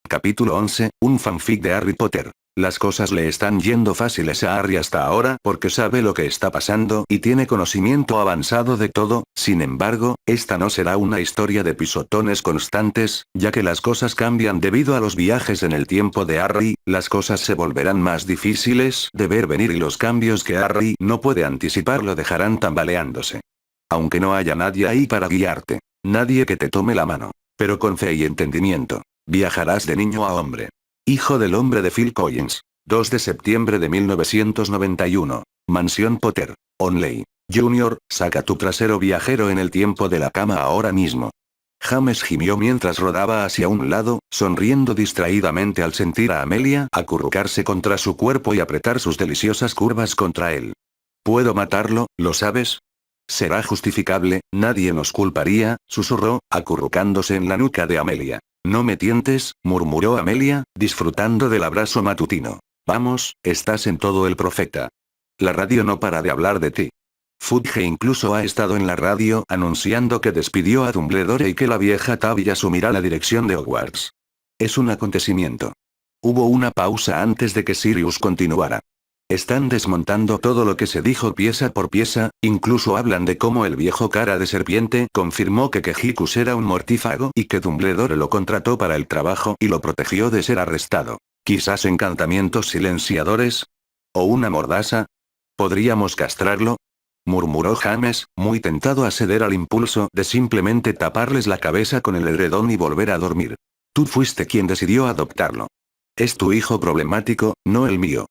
Capítulo 11, un fanfic de Harry Potter. Las cosas le están yendo fáciles a Harry hasta ahora porque sabe lo que está pasando y tiene conocimiento avanzado de todo. Sin embargo, esta no será una historia de pisotones constantes, ya que las cosas cambian debido a los viajes en el tiempo de Harry, las cosas se volverán más difíciles de ver venir y los cambios que Harry no puede anticipar lo dejarán tambaleándose. Aunque no haya nadie ahí para guiarte, nadie que te tome la mano, pero con fe y entendimiento, viajarás de niño a hombre. Hijo del hombre de Phil Collins. 2 de septiembre de 1991. Mansión Potter. Onley. Junior, saca tu trasero viajero en el tiempo de la cama ahora mismo. James gimió mientras rodaba hacia un lado, sonriendo distraídamente al sentir a Amelia acurrucarse contra su cuerpo y apretar sus deliciosas curvas contra él. ¿Puedo matarlo, lo sabes? Será justificable, nadie nos culparía, susurró, acurrucándose en la nuca de Amelia. No me tientes, murmuró Amelia, disfrutando del abrazo matutino. Vamos, estás en todo el profeta. La radio no para de hablar de ti. Fudge incluso ha estado en la radio anunciando que despidió a Dumbledore y que la vieja Tabby asumirá la dirección de Hogwarts. Es un acontecimiento. Hubo una pausa antes de que Sirius continuara. Están desmontando todo lo que se dijo pieza por pieza, incluso hablan de cómo el viejo cara de serpiente confirmó que Quejikus era un mortífago y que Dumbledore lo contrató para el trabajo y lo protegió de ser arrestado. Quizás encantamientos silenciadores. ¿O una mordaza? ¿Podríamos castrarlo? Murmuró James, muy tentado a ceder al impulso de simplemente taparles la cabeza con el edredón y volver a dormir. Tú fuiste quien decidió adoptarlo. Es tu hijo problemático, no el mío.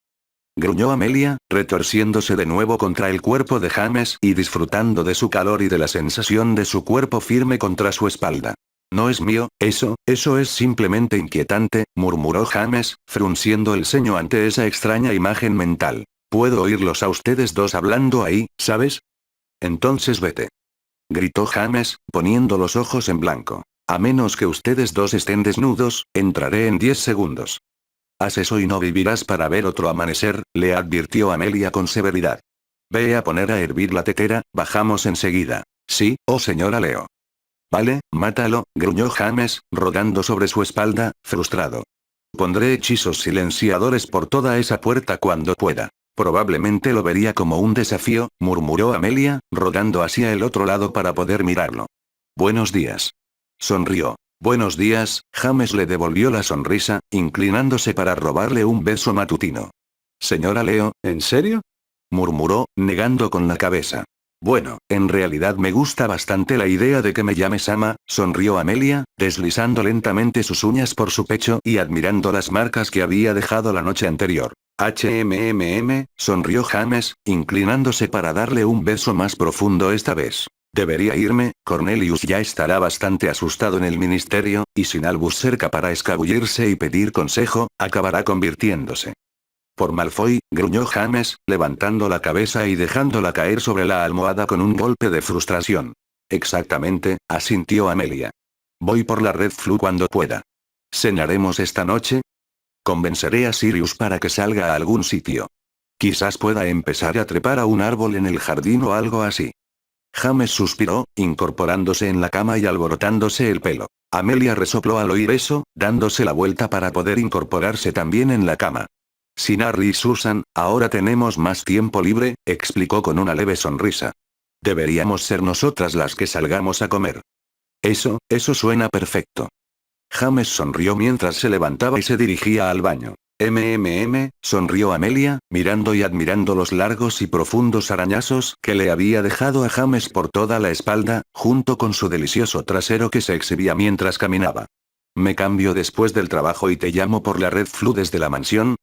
Gruñó Amelia, retorciéndose de nuevo contra el cuerpo de James y disfrutando de su calor y de la sensación de su cuerpo firme contra su espalda. No es mío, eso es simplemente inquietante, murmuró James, frunciendo el ceño ante esa extraña imagen mental. Puedo oírlos a ustedes dos hablando ahí, ¿sabes? Entonces vete. Gritó James, poniendo los ojos en blanco. A menos que ustedes dos estén desnudos, entraré en 10 segundos. Haz eso y no vivirás para ver otro amanecer, le advirtió Amelia con severidad. Ve a poner a hervir la tetera, bajamos enseguida. Sí, oh señora Leo. Vale, mátalo, gruñó James, rodando sobre su espalda, frustrado. Pondré hechizos silenciadores por toda esa puerta cuando pueda. Probablemente lo vería como un desafío, murmuró Amelia, rodando hacia el otro lado para poder mirarlo. Buenos días. Sonrió. Buenos días, James le devolvió la sonrisa, inclinándose para robarle un beso matutino. Señora Leo, ¿en serio? Murmuró, negando con la cabeza. Bueno, en realidad me gusta bastante la idea de que me llames ama, sonrió Amelia, deslizando lentamente sus uñas por su pecho y admirando las marcas que había dejado la noche anterior. Sonrió James, inclinándose para darle un beso más profundo esta vez. Debería irme, Cornelius ya estará bastante asustado en el ministerio, y sin Albus cerca para escabullirse y pedir consejo, acabará convirtiéndose. Por Malfoy, gruñó James, levantando la cabeza y dejándola caer sobre la almohada con un golpe de frustración. Exactamente, asintió Amelia. Voy por la Red Flu cuando pueda. ¿Cenaremos esta noche? Convenceré a Sirius para que salga a algún sitio. Quizás pueda empezar a trepar a un árbol en el jardín o algo así. James suspiró, incorporándose en la cama y alborotándose el pelo. Amelia resopló al oír eso, dándose la vuelta para poder incorporarse también en la cama. Sin Harry y Susan, ahora tenemos más tiempo libre, explicó con una leve sonrisa. Deberíamos ser nosotras las que salgamos a comer. Eso suena perfecto. James sonrió mientras se levantaba y se dirigía al baño. Sonrió Amelia, mirando y admirando los largos y profundos arañazos que le había dejado a James por toda la espalda, junto con su delicioso trasero que se exhibía mientras caminaba. Me cambio después del trabajo y te llamo por la Red Flu desde la mansión.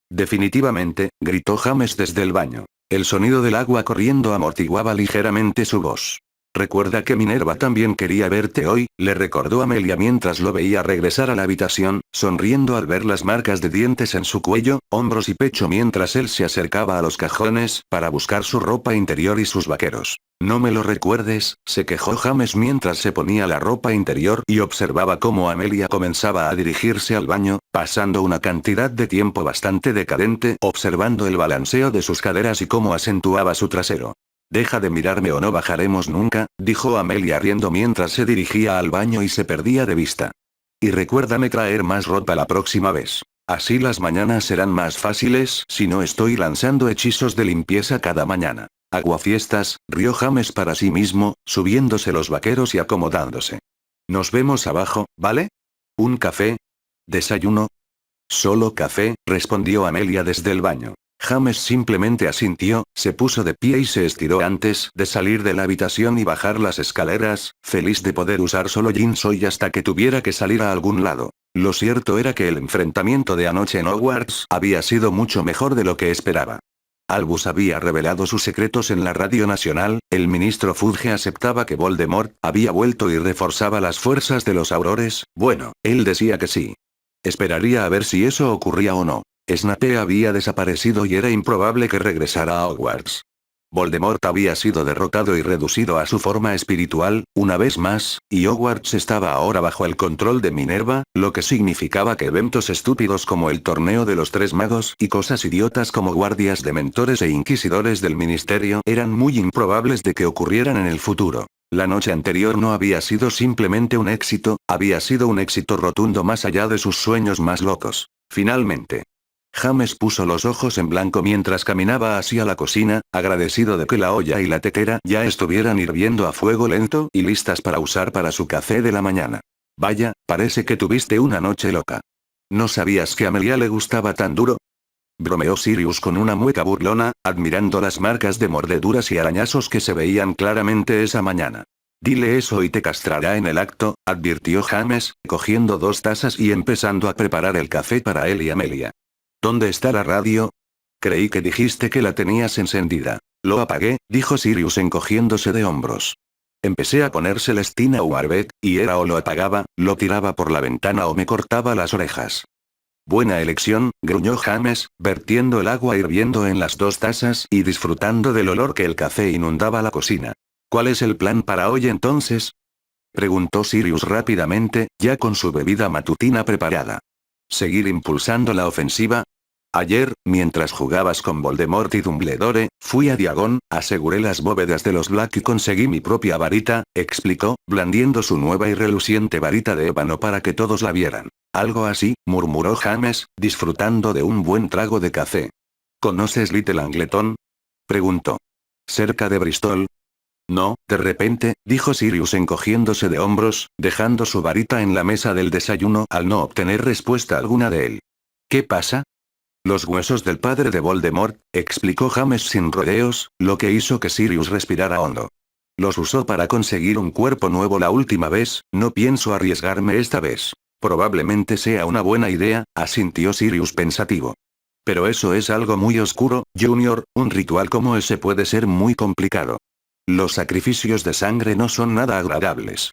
Definitivamente, gritó James desde el baño. El sonido del agua corriendo amortiguaba ligeramente su voz. Recuerda que Minerva también quería verte hoy, le recordó Amelia mientras lo veía regresar a la habitación, sonriendo al ver las marcas de dientes en su cuello, hombros y pecho mientras él se acercaba a los cajones para buscar su ropa interior y sus vaqueros. No me lo recuerdes, se quejó James mientras se ponía la ropa interior y observaba cómo Amelia comenzaba a dirigirse al baño, pasando una cantidad de tiempo bastante decadente observando el balanceo de sus caderas y cómo acentuaba su trasero. Deja de mirarme o no bajaremos nunca, dijo Amelia riendo mientras se dirigía al baño y se perdía de vista. Y recuérdame traer más ropa la próxima vez. Así las mañanas serán más fáciles si no estoy lanzando hechizos de limpieza cada mañana. Aguafiestas, rió James para sí mismo, subiéndose los vaqueros y acomodándose. Nos vemos abajo, ¿vale? ¿Un café? ¿Desayuno? Solo café, respondió Amelia desde el baño. James simplemente asintió, se puso de pie y se estiró antes de salir de la habitación y bajar las escaleras, feliz de poder usar solo jeans hoy hasta que tuviera que salir a algún lado. Lo cierto era que el enfrentamiento de anoche en Hogwarts había sido mucho mejor de lo que esperaba. Albus había revelado sus secretos en la radio nacional, el ministro Fudge aceptaba que Voldemort había vuelto y reforzaba las fuerzas de los Aurores, bueno, él decía que sí. Esperaría a ver si eso ocurría o no. Snape había desaparecido y era improbable que regresara a Hogwarts. Voldemort había sido derrotado y reducido a su forma espiritual, una vez más, y Hogwarts estaba ahora bajo el control de Minerva, lo que significaba que eventos estúpidos como el torneo de los tres magos y cosas idiotas como guardias de mentores e inquisidores del ministerio eran muy improbables de que ocurrieran en el futuro. La noche anterior no había sido simplemente un éxito, había sido un éxito rotundo más allá de sus sueños más locos. Finalmente. James puso los ojos en blanco mientras caminaba hacia la cocina, agradecido de que la olla y la tetera ya estuvieran hirviendo a fuego lento y listas para usar para su café de la mañana. Vaya, parece que tuviste una noche loca. ¿No sabías que a Amelia le gustaba tan duro? Bromeó Sirius con una mueca burlona, admirando las marcas de mordeduras y arañazos que se veían claramente esa mañana. Dile eso y te castrará en el acto, advirtió James, cogiendo 2 tazas y empezando a preparar el café para él y Amelia. ¿Dónde está la radio? Creí que dijiste que la tenías encendida. Lo apagué, dijo Sirius encogiéndose de hombros. Empecé a poner Celestina Warbet, y era o lo apagaba, lo tiraba por la ventana o me cortaba las orejas. Buena elección, gruñó James, vertiendo el agua hirviendo en las 2 tazas y disfrutando del olor que el café inundaba la cocina. ¿Cuál es el plan para hoy entonces? Preguntó Sirius rápidamente, ya con su bebida matutina preparada. ¿Seguir impulsando la ofensiva? Ayer, mientras jugabas con Voldemort y Dumbledore, fui a Diagon, aseguré las bóvedas de los Black y conseguí mi propia varita, explicó, blandiendo su nueva y reluciente varita de ébano para que todos la vieran. Algo así, murmuró James, disfrutando de un buen trago de café. ¿Conoces Little Angleton? Preguntó. ¿Cerca de Bristol? No, de repente, dijo Sirius encogiéndose de hombros, dejando su varita en la mesa del desayuno al no obtener respuesta alguna de él. ¿Qué pasa? Los huesos del padre de Voldemort, explicó James sin rodeos, lo que hizo que Sirius respirara hondo. Los usó para conseguir un cuerpo nuevo la última vez, no pienso arriesgarme esta vez. Probablemente sea una buena idea, asintió Sirius pensativo. Pero eso es algo muy oscuro, Junior, un ritual como ese puede ser muy complicado. Los sacrificios de sangre no son nada agradables.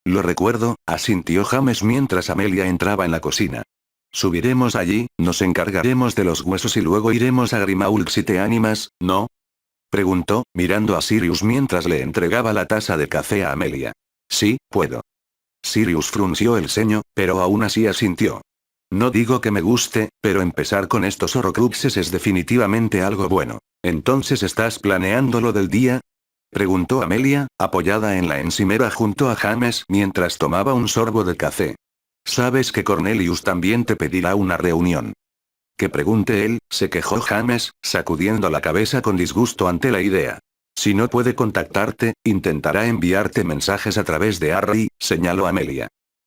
Lo recuerdo, asintió James mientras Amelia entraba en la cocina. Subiremos allí, nos encargaremos de los huesos y luego iremos a Grimmauld si te animas, ¿no? Preguntó, mirando a Sirius mientras le entregaba la taza de café a Amelia. Sí, puedo. Sirius frunció el ceño, pero aún así asintió. No digo que me guste, pero empezar con estos horrocruxes es definitivamente algo bueno. ¿Entonces estás planeando lo del día? Preguntó Amelia, apoyada en la encimera junto a James mientras tomaba un sorbo de café. Sabes que Cornelius también te pedirá una reunión. Que pregunte él, se quejó James, sacudiendo la cabeza con disgusto ante la idea. Si no puede contactarte, intentará enviarte mensajes a través de Harry, señaló Amelia.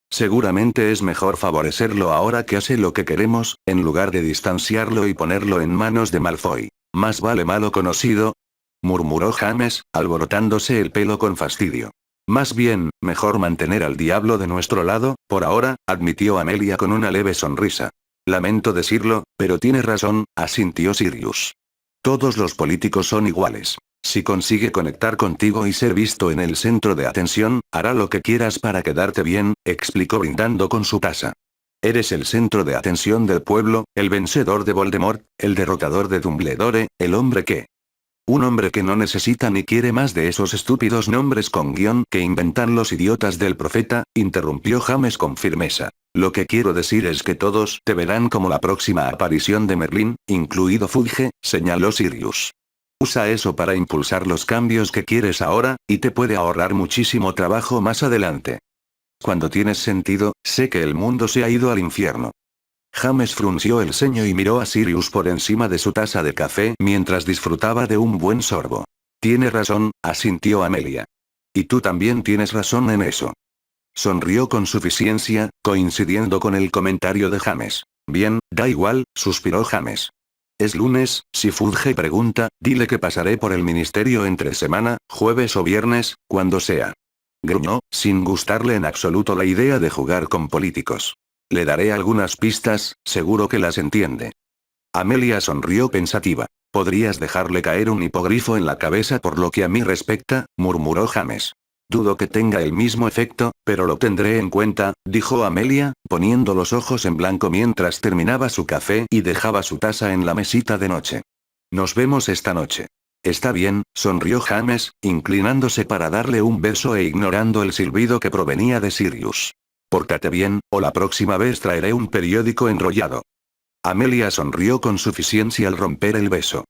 Seguramente es mejor favorecerlo ahora que hace lo que queremos, en lugar de distanciarlo y ponerlo en manos de Malfoy. Más vale malo conocido, murmuró James, alborotándose el pelo con fastidio. Más bien, mejor mantener al diablo de nuestro lado, por ahora, admitió Amelia con una leve sonrisa. Lamento decirlo, pero tiene razón, asintió Sirius. Todos los políticos son iguales. Si consigue conectar contigo y ser visto en el centro de atención, hará lo que quieras para quedarte bien, explicó brindando con su taza. Eres el centro de atención del pueblo, el vencedor de Voldemort, el derrotador de Dumbledore, el hombre que... Un hombre que no necesita ni quiere más de esos estúpidos nombres con guión que inventan los idiotas del profeta, interrumpió James con firmeza. Lo que quiero decir es que todos te verán como la próxima aparición de Merlín, incluido Fudge, señaló Sirius. Usa eso para impulsar los cambios que quieres ahora, y te puede ahorrar muchísimo trabajo más adelante. cuando tienes sentido, sé que el mundo se ha ido al infierno. James frunció el ceño y miró a Sirius por encima de su taza de café mientras disfrutaba de un buen sorbo. Tiene razón, asintió Amelia. Y tú también tienes razón en eso. Sonrió con suficiencia, coincidiendo con el comentario de James. Bien, da igual, suspiró James. Es lunes, si Fudge pregunta, dile que pasaré por el ministerio entre semana, jueves o viernes, cuando sea. Gruñó, sin gustarle en absoluto la idea de jugar con políticos. Le daré algunas pistas, seguro que las entiende. Amelia sonrió pensativa. Podrías dejarle caer un hipogrifo en la cabeza por lo que a mí respecta, murmuró James. Dudo que tenga el mismo efecto, pero lo tendré en cuenta, dijo Amelia, poniendo los ojos en blanco mientras terminaba su café y dejaba su taza en la mesita de noche. Nos vemos esta noche. Está bien, sonrió James, inclinándose para darle un beso e ignorando el silbido que provenía de Sirius. Pórtate bien, o la próxima vez traeré un periódico enrollado. Amelia sonrió con suficiencia al romper el beso.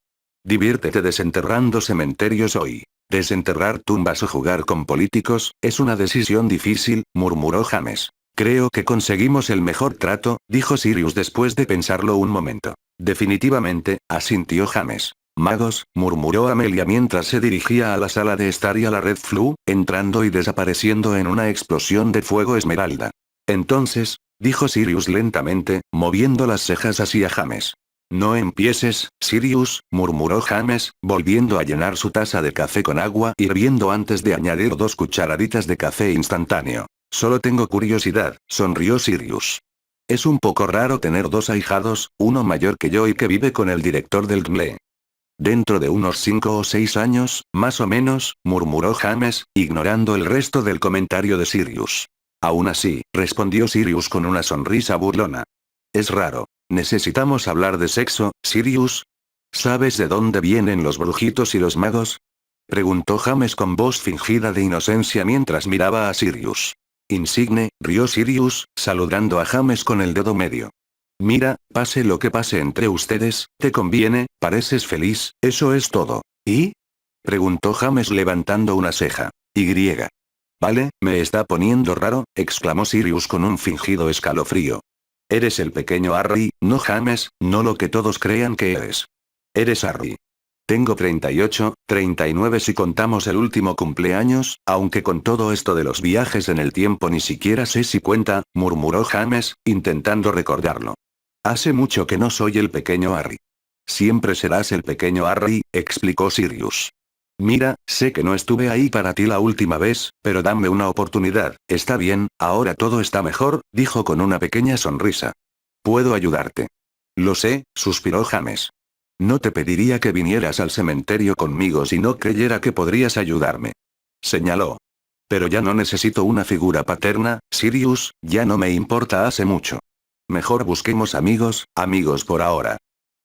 Diviértete desenterrando cementerios hoy. Desenterrar tumbas o jugar con políticos, es una decisión difícil, murmuró James. Creo que conseguimos el mejor trato, dijo Sirius después de pensarlo un momento. Definitivamente, asintió James. Magos, murmuró Amelia mientras se dirigía a la sala de estar y a la Red Flu, entrando y desapareciendo en una explosión de fuego esmeralda. Entonces, dijo Sirius lentamente, moviendo las cejas hacia James. No empieces, Sirius, murmuró James, volviendo a llenar su taza de café con agua hirviendo antes de añadir 2 cucharaditas de café instantáneo. Solo tengo curiosidad, sonrió Sirius. Es un poco raro tener 2 ahijados, uno mayor que yo y que vive con el director del GMLE. Dentro de unos 5 o 6 años, más o menos, murmuró James, ignorando el resto del comentario de Sirius. Aún así, respondió Sirius con una sonrisa burlona. Es raro. ¿Necesitamos hablar de sexo, Sirius? ¿Sabes de dónde vienen los brujitos y los magos? Preguntó James con voz fingida de inocencia mientras miraba a Sirius. Insigne, rió Sirius, saludando a James con el dedo medio. Mira, pase lo que pase entre ustedes, te conviene, pareces feliz, eso es todo. ¿Y? Preguntó James levantando una ceja. Y. Vale, me está poniendo raro, exclamó Sirius con un fingido escalofrío. Eres el pequeño Harry, no James, no lo que todos crean que eres. Eres Harry. Tengo 38, 39 si contamos el último cumpleaños, aunque con todo esto de los viajes en el tiempo ni siquiera sé si cuenta, murmuró James, intentando recordarlo. Hace mucho que no soy el pequeño Harry. Siempre serás el pequeño Harry, explicó Sirius. Mira, sé que no estuve ahí para ti la última vez, pero dame una oportunidad, está bien, ahora todo está mejor, dijo con una pequeña sonrisa. Puedo ayudarte. Lo sé, suspiró James. No te pediría que vinieras al cementerio conmigo si no creyera que podrías ayudarme. Señaló. Pero ya no necesito una figura paterna, Sirius, ya no me importa hace mucho. Mejor busquemos amigos por ahora.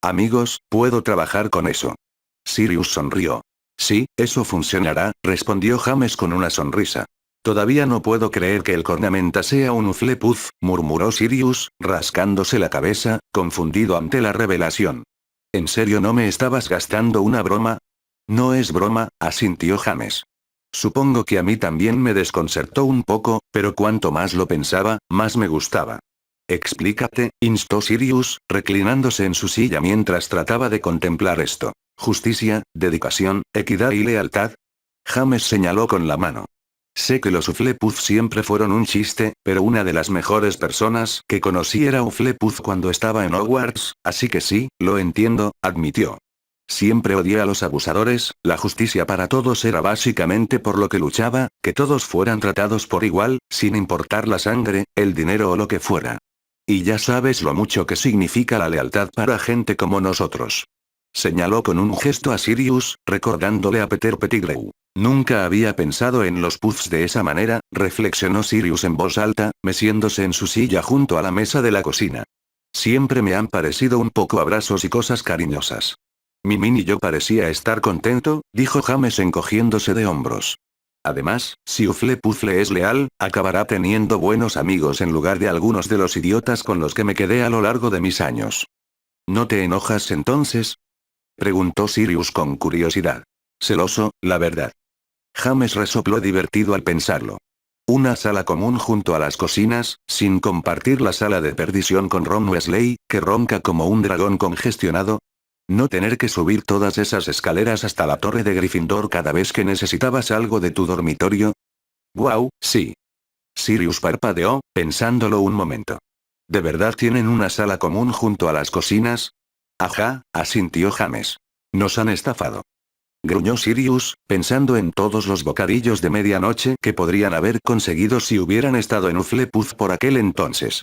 Amigos, puedo trabajar con eso. Sirius sonrió. Sí, eso funcionará, respondió James con una sonrisa. Todavía no puedo creer que el cornamenta sea un Hufflepuff, murmuró Sirius, rascándose la cabeza, confundido ante la revelación. ¿En serio no me estabas gastando una broma? No es broma, asintió James. Supongo que a mí también me desconcertó un poco, pero cuanto más lo pensaba, más me gustaba. Explícate, instó Sirius, reclinándose en su silla mientras trataba de contemplar esto. ¿Justicia, dedicación, equidad y lealtad? James señaló con la mano. Sé que los Hufflepuff siempre fueron un chiste, pero una de las mejores personas que conocí era Hufflepuff cuando estaba en Hogwarts, así que sí, lo entiendo, admitió. Siempre odié a los abusadores, la justicia para todos era básicamente por lo que luchaba, que todos fueran tratados por igual, sin importar la sangre, el dinero o lo que fuera. Y ya sabes lo mucho que significa la lealtad para gente como nosotros. Señaló con un gesto a Sirius, recordándole a Peter Pettigrew. Nunca había pensado en los puffs de esa manera, reflexionó Sirius en voz alta, meciéndose en su silla junto a la mesa de la cocina. Siempre me han parecido un poco abrazos y cosas cariñosas. Mi mini yo parecía estar contento, dijo James encogiéndose de hombros. Además, si Hufflepuff le es leal, acabará teniendo buenos amigos en lugar de algunos de los idiotas con los que me quedé a lo largo de mis años. ¿No te enojas entonces? Preguntó Sirius con curiosidad. Celoso, la verdad. James resopló divertido al pensarlo. Una sala común junto a las cocinas, sin compartir la sala de perdición con Ron Weasley, que ronca como un dragón congestionado. No tener que subir todas esas escaleras hasta la torre de Gryffindor cada vez que necesitabas algo de tu dormitorio. ¡Guau, sí! Sirius parpadeó, pensándolo un momento. ¿De verdad tienen una sala común junto a las cocinas? Ajá, asintió James. Nos han estafado. Gruñó Sirius, pensando en todos los bocadillos de medianoche que podrían haber conseguido si hubieran estado en Hufflepuff por aquel entonces.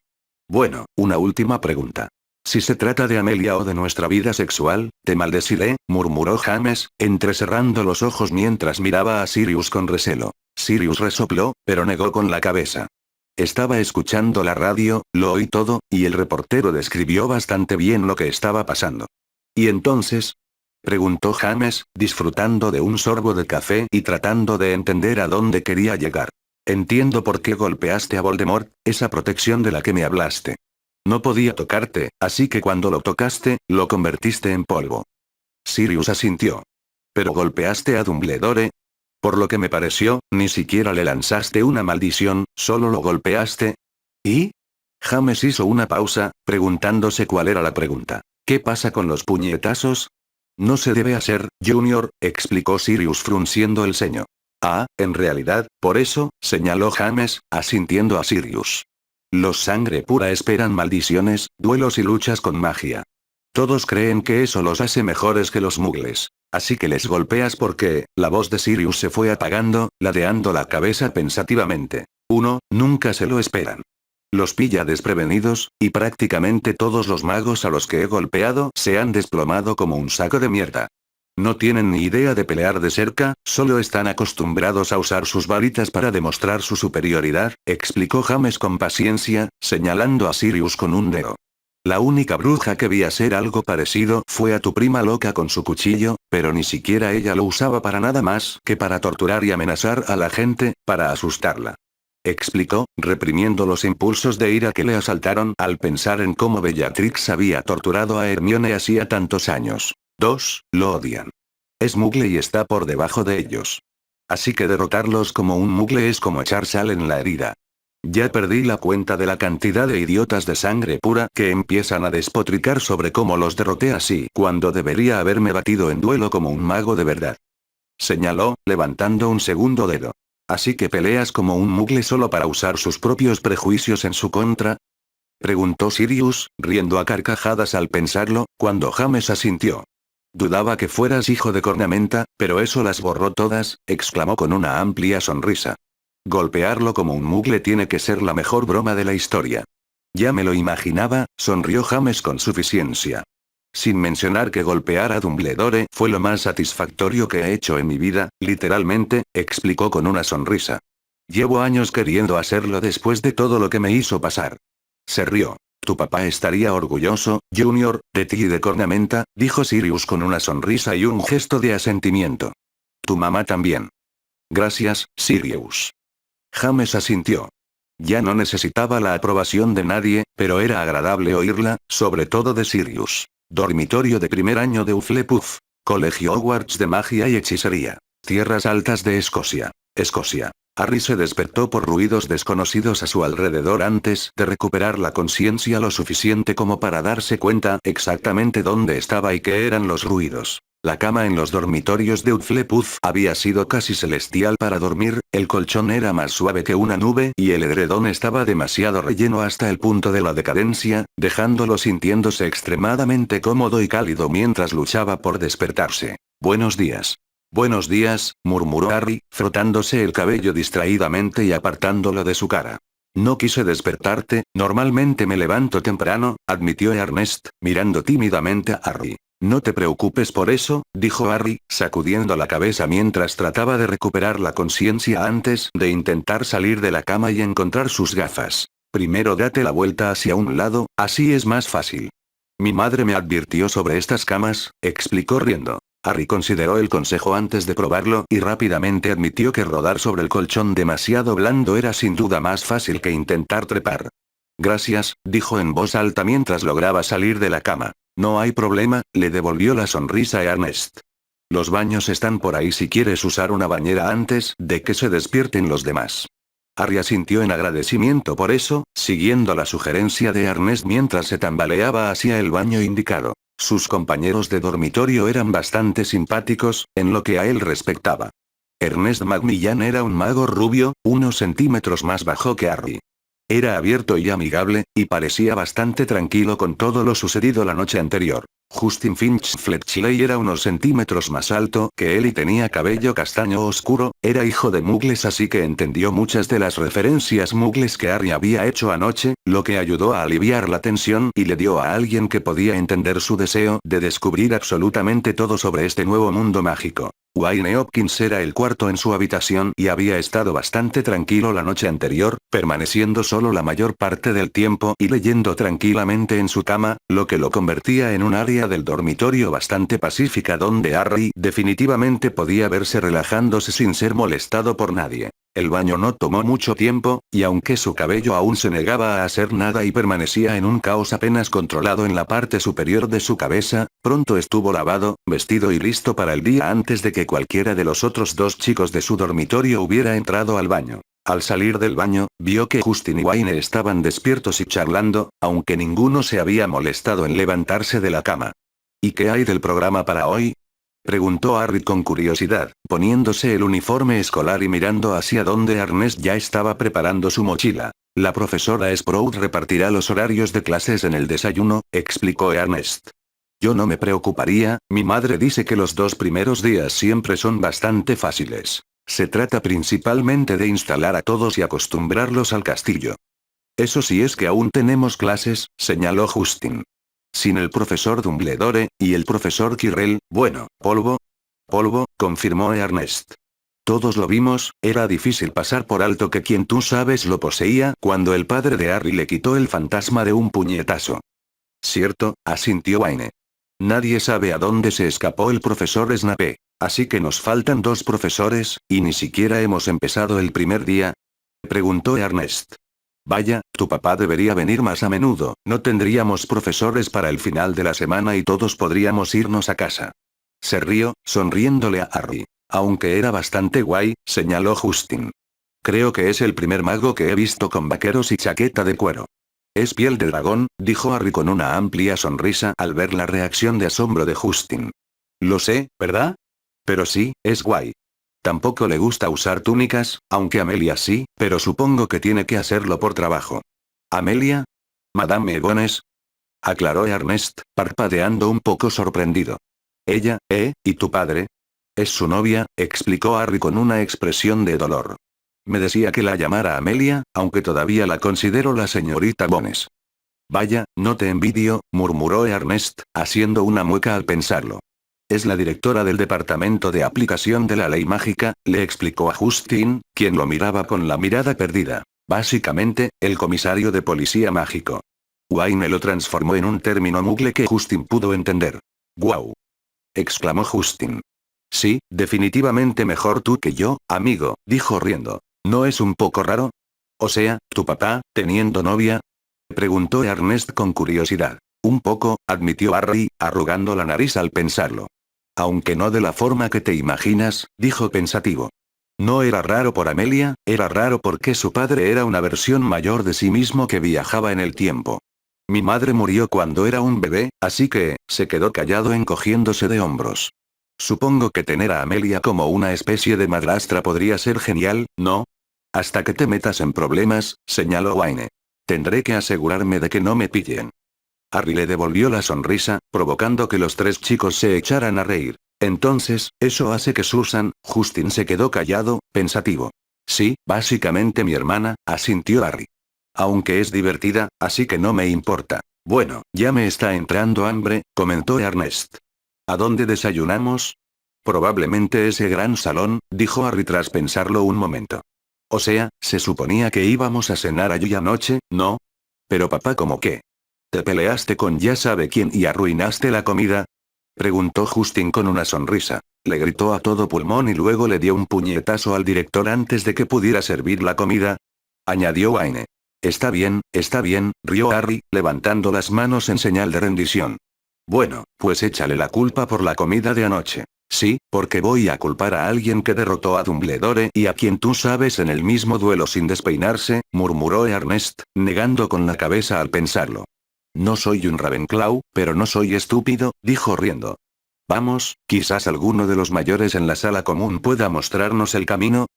Bueno, una última pregunta. Si se trata de Amelia o de nuestra vida sexual, te maldeciré, murmuró James, entrecerrando los ojos mientras miraba a Sirius con recelo. Sirius resopló, pero negó con la cabeza. Estaba escuchando la radio, lo oí todo, y el reportero describió bastante bien lo que estaba pasando. ¿Y entonces? Preguntó James, disfrutando de un sorbo de café y tratando de entender a dónde quería llegar. Entiendo por qué golpeaste a Voldemort, esa protección de la que me hablaste. No podía tocarte, así que cuando lo tocaste, lo convertiste en polvo. Sirius asintió. ¿Pero golpeaste a Dumbledore? Por lo que me pareció, ni siquiera le lanzaste una maldición, solo lo golpeaste. ¿Y? James hizo una pausa, preguntándose cuál era la pregunta. ¿Qué pasa con los puñetazos? No se debe hacer, Junior, explicó Sirius frunciendo el ceño. Ah, en realidad, por eso, señaló James, asintiendo a Sirius. Los sangre pura esperan maldiciones, duelos y luchas con magia. Todos creen que eso los hace mejores que los muggles. Así que les golpeas porque, la voz de Sirius se fue apagando, ladeando la cabeza pensativamente. Nunca se lo esperan. Los pilla desprevenidos, y prácticamente todos los magos a los que he golpeado se han desplomado como un saco de mierda. No tienen ni idea de pelear de cerca, solo están acostumbrados a usar sus varitas para demostrar su superioridad, explicó James con paciencia, señalando a Sirius con un dedo. La única bruja que vi hacer algo parecido fue a tu prima loca con su cuchillo, pero ni siquiera ella lo usaba para nada más que para torturar y amenazar a la gente, para asustarla. Explicó, reprimiendo los impulsos de ira que le asaltaron al pensar en cómo Bellatrix había torturado a Hermione hacía tantos años. Lo odian. Es muggle y está por debajo de ellos. Así que derrotarlos como un muggle es como echar sal en la herida. Ya perdí la cuenta de la cantidad de idiotas de sangre pura que empiezan a despotricar sobre cómo los derroté así cuando debería haberme batido en duelo como un mago de verdad. Señaló, levantando un segundo dedo. ¿Así que peleas como un muggle solo para usar sus propios prejuicios en su contra? Preguntó Sirius, riendo a carcajadas al pensarlo, cuando James asintió. Dudaba que fueras hijo de cornamenta, pero eso las borró todas, exclamó con una amplia sonrisa. Golpearlo como un muggle tiene que ser la mejor broma de la historia. Ya me lo imaginaba, sonrió James con suficiencia. Sin mencionar que golpear a Dumbledore fue lo más satisfactorio que he hecho en mi vida, literalmente, explicó con una sonrisa. Llevo años queriendo hacerlo después de todo lo que me hizo pasar. Se rió. Tu papá estaría orgulloso, Junior, de ti y de cornamenta, dijo Sirius con una sonrisa y un gesto de asentimiento. Tu mamá también. Gracias, Sirius. James asintió. Ya no necesitaba la aprobación de nadie, pero era agradable oírla, sobre todo de Sirius. Dormitorio de primer año de Hufflepuff. Colegio Hogwarts de magia y hechicería. Tierras altas de Escocia. Escocia. Harry se despertó por ruidos desconocidos a su alrededor antes de recuperar la conciencia lo suficiente como para darse cuenta exactamente dónde estaba y qué eran los ruidos. La cama en los dormitorios de Hufflepuff había sido casi celestial para dormir, el colchón era más suave que una nube y el edredón estaba demasiado relleno hasta el punto de la decadencia, dejándolo sintiéndose extremadamente cómodo y cálido mientras luchaba por despertarse. Buenos días. Buenos días, murmuró Harry, frotándose el cabello distraídamente y apartándolo de su cara. No quise despertarte, normalmente me levanto temprano, admitió Ernest, mirando tímidamente a Harry. No te preocupes por eso, dijo Harry, sacudiendo la cabeza mientras trataba de recuperar la conciencia antes de intentar salir de la cama y encontrar sus gafas. Primero date la vuelta hacia un lado, así es más fácil. Mi madre me advirtió sobre estas camas, explicó riendo. Harry consideró el consejo antes de probarlo y rápidamente admitió que rodar sobre el colchón demasiado blando era sin duda más fácil que intentar trepar. Gracias, dijo en voz alta mientras lograba salir de la cama. No hay problema, le devolvió la sonrisa a Ernest. Los baños están por ahí si quieres usar una bañera antes de que se despierten los demás. Harry asintió en agradecimiento por eso, siguiendo la sugerencia de Ernest mientras se tambaleaba hacia el baño indicado. Sus compañeros de dormitorio eran bastante simpáticos, en lo que a él respectaba. Ernest Macmillan era un mago rubio, unos centímetros más bajo que Harry. Era abierto y amigable, y parecía bastante tranquilo con todo lo sucedido la noche anterior. Justin Finch Fletchley era unos centímetros más alto que él y tenía cabello castaño oscuro, era hijo de muggles así que entendió muchas de las referencias muggles que Harry había hecho anoche, lo que ayudó a aliviar la tensión y le dio a alguien que podía entender su deseo de descubrir absolutamente todo sobre este nuevo mundo mágico. Wayne Hopkins era el cuarto en su habitación y había estado bastante tranquilo la noche anterior, permaneciendo solo la mayor parte del tiempo y leyendo tranquilamente en su cama, lo que lo convertía en un área del dormitorio bastante pacífica donde Harry definitivamente podía verse relajándose sin ser molestado por nadie. El baño no tomó mucho tiempo, y aunque su cabello aún se negaba a hacer nada y permanecía en un caos apenas controlado en la parte superior de su cabeza, pronto estuvo lavado, vestido y listo para el día antes de que cualquiera de los otros dos chicos de su dormitorio hubiera entrado al baño. Al salir del baño, vio que Justin y Wayne estaban despiertos y charlando, aunque ninguno se había molestado en levantarse de la cama. ¿Y qué hay del programa para hoy?, preguntó Harry con curiosidad, poniéndose el uniforme escolar y mirando hacia donde Ernest ya estaba preparando su mochila. La profesora Sprout repartirá los horarios de clases en el desayuno, explicó Ernest. Yo no me preocuparía, mi madre dice que los 2 primeros días siempre son bastante fáciles. Se trata principalmente de instalar a todos y acostumbrarlos al castillo. Eso sí es que aún tenemos clases, señaló Justin. Sin el profesor Dumbledore, y el profesor Quirrell, bueno, polvo. Polvo, confirmó Ernest. Todos lo vimos, era difícil pasar por alto que quien tú sabes lo poseía cuando el padre de Harry le quitó el fantasma de un puñetazo. Cierto, asintió Wayne. Nadie sabe a dónde se escapó el profesor Snape, así que nos faltan 2 profesores, y ni siquiera hemos empezado el primer día, preguntó Ernest. Vaya, tu papá debería venir más a menudo, no tendríamos profesores para el final de la semana y todos podríamos irnos a casa. Se rió, sonriéndole a Harry. Aunque era bastante guay, señaló Justin. Creo que es el primer mago que he visto con vaqueros y chaqueta de cuero. Es piel de dragón, dijo Harry con una amplia sonrisa al ver la reacción de asombro de Justin. Lo sé, ¿verdad? Pero sí, es guay. Tampoco le gusta usar túnicas, aunque Amelia sí, pero supongo que tiene que hacerlo por trabajo. ¿Amelia? Madame Egones, aclaró Ernest, parpadeando un poco sorprendido. Ella, ¿y tu padre? Es su novia, explicó Harry con una expresión de dolor. Me decía que la llamara Amelia, aunque todavía la considero la señorita Bones. Vaya, no te envidio, murmuró Ernest, haciendo una mueca al pensarlo. Es la directora del departamento de aplicación de la ley mágica, le explicó a Justin, quien lo miraba con la mirada perdida. Básicamente, el comisario de policía mágico. Wayne lo transformó en un término muggle que Justin pudo entender. ¡Guau! Exclamó Justin. Sí, definitivamente mejor tú que yo, amigo, dijo riendo. ¿No es un poco raro? O sea, ¿tu papá, teniendo novia? Preguntó Ernest con curiosidad. Un poco, admitió Harry, arrugando la nariz al pensarlo. Aunque no de la forma que te imaginas, dijo pensativo. No era raro por Amelia, era raro porque su padre era una versión mayor de sí mismo que viajaba en el tiempo. Mi madre murió cuando era un bebé, así que, se quedó callado encogiéndose de hombros. Supongo que tener a Amelia como una especie de madrastra podría ser genial, ¿no? Hasta que te metas en problemas, señaló Wayne. Tendré que asegurarme de que no me pillen. Harry le devolvió la sonrisa, provocando que los 3 chicos se echaran a reír. Entonces, eso hace que Susan, Justin se quedó callado, pensativo. Sí, básicamente mi hermana, asintió Harry. Aunque es divertida, así que no me importa. Bueno, ya me está entrando hambre, comentó Ernest. ¿A dónde desayunamos? Probablemente ese gran salón, dijo Harry tras pensarlo un momento. O sea, se suponía que íbamos a cenar allí anoche, ¿no? Pero papá, ¿cómo qué? ¿Te peleaste con ya sabe quién y arruinaste la comida? Preguntó Justin con una sonrisa. Le gritó a todo pulmón y luego le dio un puñetazo al director antes de que pudiera servir la comida. Añadió Wayne. Está bien, rió Harry, levantando las manos en señal de rendición. Bueno, pues échale la culpa por la comida de anoche. Sí, porque voy a culpar a alguien que derrotó a Dumbledore y a quien tú sabes en el mismo duelo sin despeinarse, murmuró Ernest, negando con la cabeza al pensarlo. No soy un Ravenclaw, pero no soy estúpido, dijo riendo. Vamos, quizás alguno de los mayores en la sala común pueda mostrarnos el camino.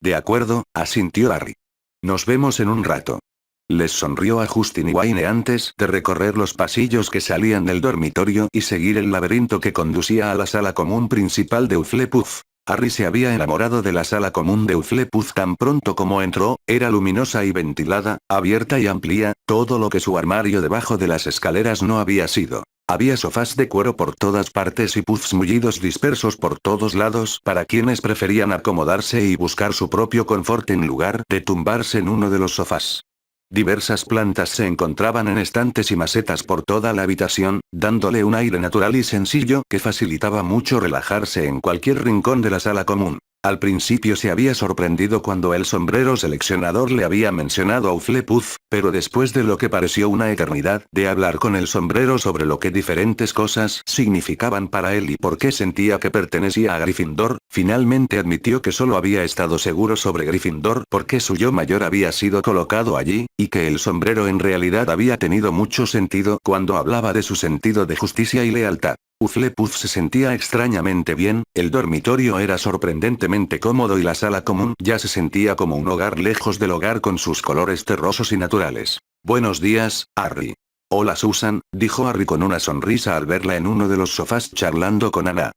De acuerdo, asintió Harry. Nos vemos en un rato. Les sonrió a Justin y Wayne antes de recorrer los pasillos que salían del dormitorio y seguir el laberinto que conducía a la sala común principal de Hufflepuff. Harry se había enamorado de la sala común de Hufflepuff tan pronto como entró, era luminosa y ventilada, abierta y amplia, todo lo que su armario debajo de las escaleras no había sido. Había sofás de cuero por todas partes y puffs mullidos dispersos por todos lados para quienes preferían acomodarse y buscar su propio confort en lugar de tumbarse en uno de los sofás. Diversas plantas se encontraban en estantes y macetas por toda la habitación, dándole un aire natural y sencillo que facilitaba mucho relajarse en cualquier rincón de la sala común. Al principio se había sorprendido cuando el sombrero seleccionador le había mencionado a Hufflepuff, pero después de lo que pareció una eternidad de hablar con el sombrero sobre lo que diferentes cosas significaban para él y por qué sentía que pertenecía a Gryffindor, finalmente admitió que solo había estado seguro sobre Gryffindor porque su yo mayor había sido colocado allí, y que el sombrero en realidad había tenido mucho sentido cuando hablaba de su sentido de justicia y lealtad. Hufflepuff se sentía extrañamente bien, el dormitorio era sorprendentemente cómodo y la sala común ya se sentía como un hogar lejos del hogar con sus colores terrosos y naturales. Buenos días, Harry. Hola Susan, dijo Harry con una sonrisa al verla en uno de los sofás charlando con Anna.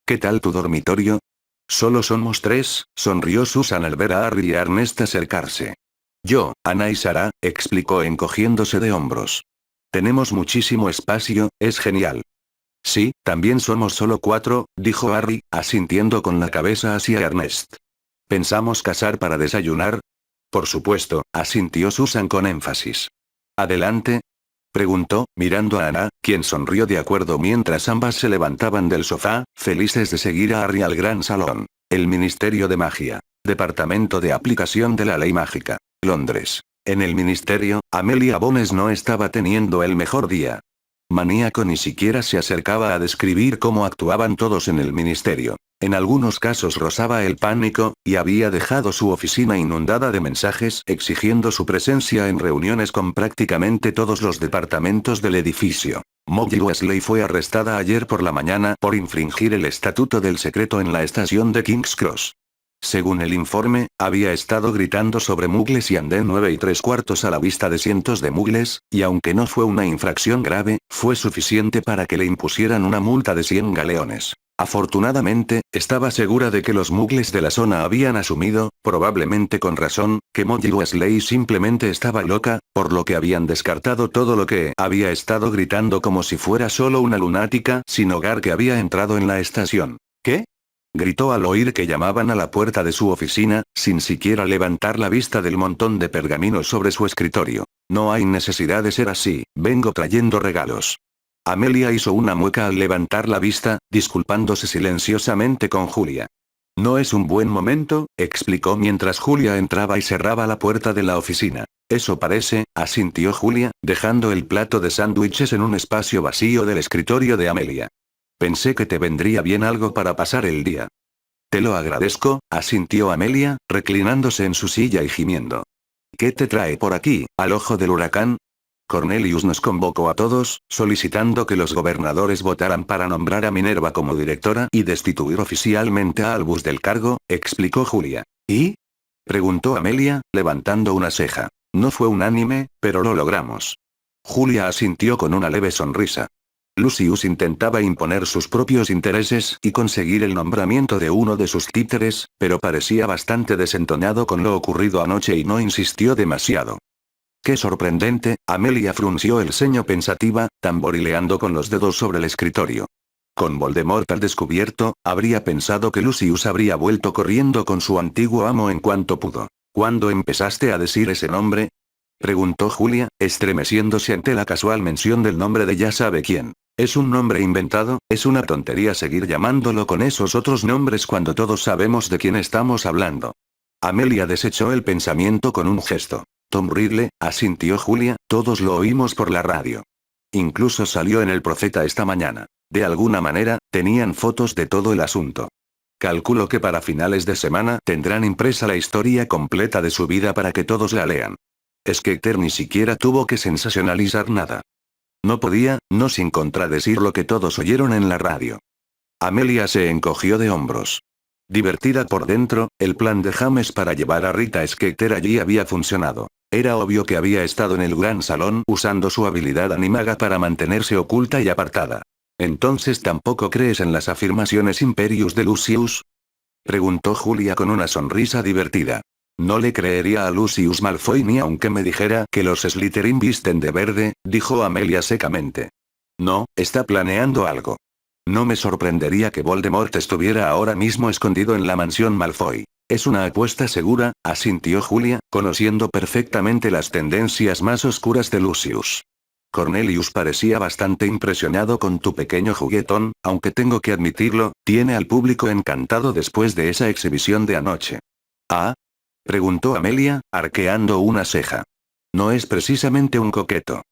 ¿Qué tal tu dormitorio? Solo somos 3, sonrió Susan al ver a Harry y a Ernest acercarse. Yo, Anna y Sarah, explicó encogiéndose de hombros. Tenemos muchísimo espacio, es genial. Sí, también somos solo 4, dijo Harry, asintiendo con la cabeza hacia Ernest. ¿Pensamos casar para desayunar? Por supuesto, asintió Susan con énfasis. ¿Adelante? Preguntó, mirando a Anna, quien sonrió de acuerdo mientras ambas se levantaban del sofá, felices de seguir a Harry al gran salón. El Ministerio de Magia. Departamento de Aplicación de la Ley Mágica. Londres. En el ministerio, Amelia Bones no estaba teniendo el mejor día. Maníaco ni siquiera se acercaba a describir cómo actuaban todos en el ministerio. En algunos casos rozaba el pánico, y había dejado su oficina inundada de mensajes exigiendo su presencia en reuniones con prácticamente todos los departamentos del edificio. Molly Weasley fue arrestada ayer por la mañana por infringir el estatuto del secreto en la estación de King's Cross. Según el informe, había estado gritando sobre muggles y andén 9 3/4 a la vista de cientos de muggles, y aunque no fue una infracción grave, fue suficiente para que le impusieran una multa de 100 galeones. Afortunadamente, estaba segura de que los muggles de la zona habían asumido, probablemente con razón, que Molly Weasley simplemente estaba loca, por lo que habían descartado todo lo que había estado gritando como si fuera solo una lunática sin hogar que había entrado en la estación. ¿Qué? Gritó al oír que llamaban a la puerta de su oficina, sin siquiera levantar la vista del montón de pergaminos sobre su escritorio. No hay necesidad de ser así, vengo trayendo regalos. Amelia hizo una mueca al levantar la vista, disculpándose silenciosamente con Julia. No es un buen momento, explicó mientras Julia entraba y cerraba la puerta de la oficina. Eso parece, asintió Julia, dejando el plato de sándwiches en un espacio vacío del escritorio de Amelia. Pensé que te vendría bien algo para pasar el día. Te lo agradezco, asintió Amelia, reclinándose en su silla y gimiendo. ¿Qué te trae por aquí, al ojo del huracán? Cornelius nos convocó a todos, solicitando que los gobernadores votaran para nombrar a Minerva como directora y destituir oficialmente a Albus del cargo, explicó Julia. ¿Y? Preguntó Amelia, levantando una ceja. No fue unánime, pero lo logramos. Julia asintió con una leve sonrisa. Lucius intentaba imponer sus propios intereses y conseguir el nombramiento de uno de sus títeres, pero parecía bastante desentonado con lo ocurrido anoche y no insistió demasiado. Qué sorprendente, Amelia frunció el ceño pensativa, tamborileando con los dedos sobre el escritorio. Con Voldemort al descubierto, habría pensado que Lucius habría vuelto corriendo con su antiguo amo en cuanto pudo. ¿Cuándo empezaste a decir ese nombre? Preguntó Julia, estremeciéndose ante la casual mención del nombre de ya sabe quién. Es un nombre inventado, es una tontería seguir llamándolo con esos otros nombres cuando todos sabemos de quién estamos hablando. Amelia desechó el pensamiento con un gesto. Tom Riddle, asintió Julia, todos lo oímos por la radio. Incluso salió en El Profeta esta mañana. De alguna manera, Tenían fotos de todo el asunto. Calculo que para finales de semana tendrán impresa la historia completa de su vida para que todos la lean. Skeeter ni siquiera tuvo que sensacionalizar nada. No podía, no sin contradecir lo que todos oyeron en la radio. Amelia se encogió de hombros. Divertida por dentro, el plan de James para llevar a Rita Skeeter allí había funcionado. Era obvio que había estado en el gran salón usando su habilidad animaga para mantenerse oculta y apartada. ¿Entonces tampoco crees en las afirmaciones Imperius de Lucius? Preguntó Julia con una sonrisa divertida. No le creería a Lucius Malfoy ni aunque me dijera que los Slytherin visten de verde, dijo Amelia secamente. No, está planeando algo. No me sorprendería que Voldemort estuviera ahora mismo escondido en la mansión Malfoy. Es una apuesta segura, asintió Julia, conociendo perfectamente las tendencias más oscuras de Lucius. Cornelius parecía bastante impresionado con tu pequeño juguetón, aunque tengo que admitirlo, tiene al público encantado después de esa exhibición de anoche. ¿Ah? Preguntó Amelia, arqueando una ceja. No es precisamente un coqueto.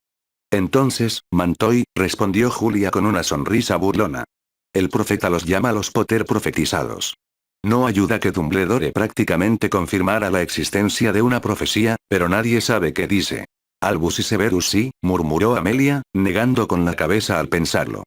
Entonces, Mantoy, respondió Julia con una sonrisa burlona. El profeta los llama los Potter profetizados. No ayuda que Dumbledore prácticamente confirmara la existencia de una profecía, pero nadie sabe qué dice. Albus y Severus sí, murmuró Amelia, negando con la cabeza al pensarlo.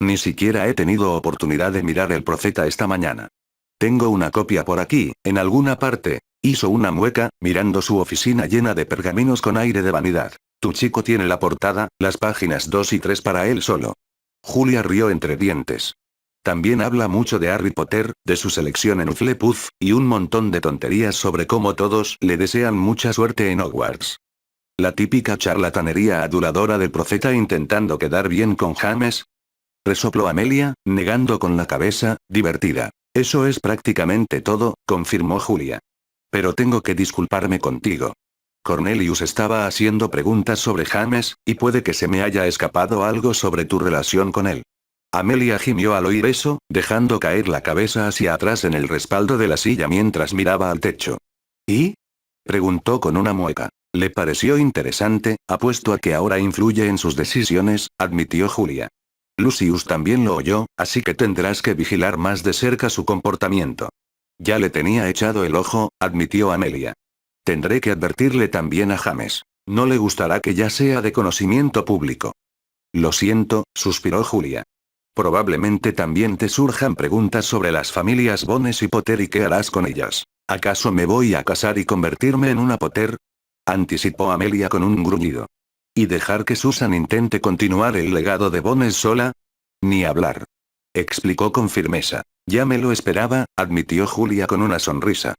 Ni siquiera he tenido oportunidad de mirar el profeta esta mañana. Tengo una copia por aquí, en alguna parte. Hizo una mueca, mirando su oficina llena de pergaminos con aire de vanidad. Tu chico tiene la portada, las páginas 2 y 3 para él solo. Julia rió entre dientes. También habla mucho de Harry Potter, de su selección en Hufflepuff, y un montón de tonterías sobre cómo todos le desean mucha suerte en Hogwarts. La típica charlatanería aduladora del profeta intentando quedar bien con James. Resopló Amelia, negando con la cabeza, divertida. Eso es prácticamente todo, confirmó Julia. Pero tengo que disculparme contigo. Cornelius estaba haciendo preguntas sobre James, y puede que se me haya escapado algo sobre tu relación con él. Amelia gimió al oír eso, dejando caer la cabeza hacia atrás en el respaldo de la silla mientras miraba al techo. ¿Y? Preguntó con una mueca. Le pareció interesante, apuesto a que ahora influye en sus decisiones, admitió Julia. Lucius también lo oyó, así que tendrás que vigilar más de cerca su comportamiento. Ya le tenía echado el ojo, admitió Amelia. Tendré que advertirle también a James. No le gustará que ya sea de conocimiento público. Lo siento, suspiró Julia. Probablemente también te surjan preguntas sobre las familias Bones y Potter y qué harás con ellas. ¿Acaso me voy a casar y convertirme en una Potter? Anticipó Amelia con un gruñido. ¿Y dejar que Susan intente continuar el legado de Bones sola? Ni hablar. Explicó con firmeza. Ya me lo esperaba, admitió Julia con una sonrisa.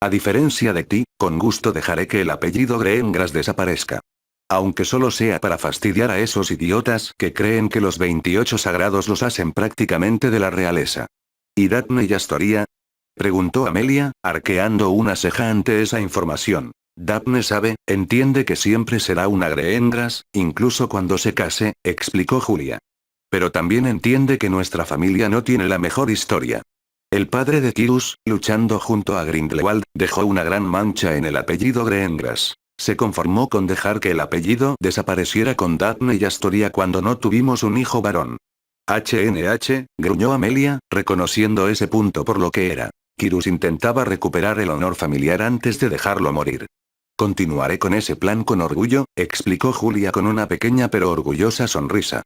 A diferencia de ti, con gusto dejaré que el apellido Greengrass desaparezca. Aunque solo sea para fastidiar a esos idiotas que creen que los 28 sagrados los hacen prácticamente de la realeza. ¿Y Daphne y Astoria? Preguntó Amelia, arqueando una ceja ante esa información. Daphne sabe, entiende que siempre será una Greengrass, incluso cuando se case, explicó Julia. Pero también entiende que nuestra familia no tiene la mejor historia. El padre de Kyrus, luchando junto a Grindelwald, dejó una gran mancha en el apellido Greengrass. Se conformó con dejar que el apellido desapareciera con Daphne y Astoria cuando no tuvimos un hijo varón. HNH, gruñó Amelia, reconociendo ese punto por lo que era. Kyrus intentaba recuperar el honor familiar antes de dejarlo morir. Continuaré con ese plan con orgullo, explicó Julia con una pequeña pero orgullosa sonrisa.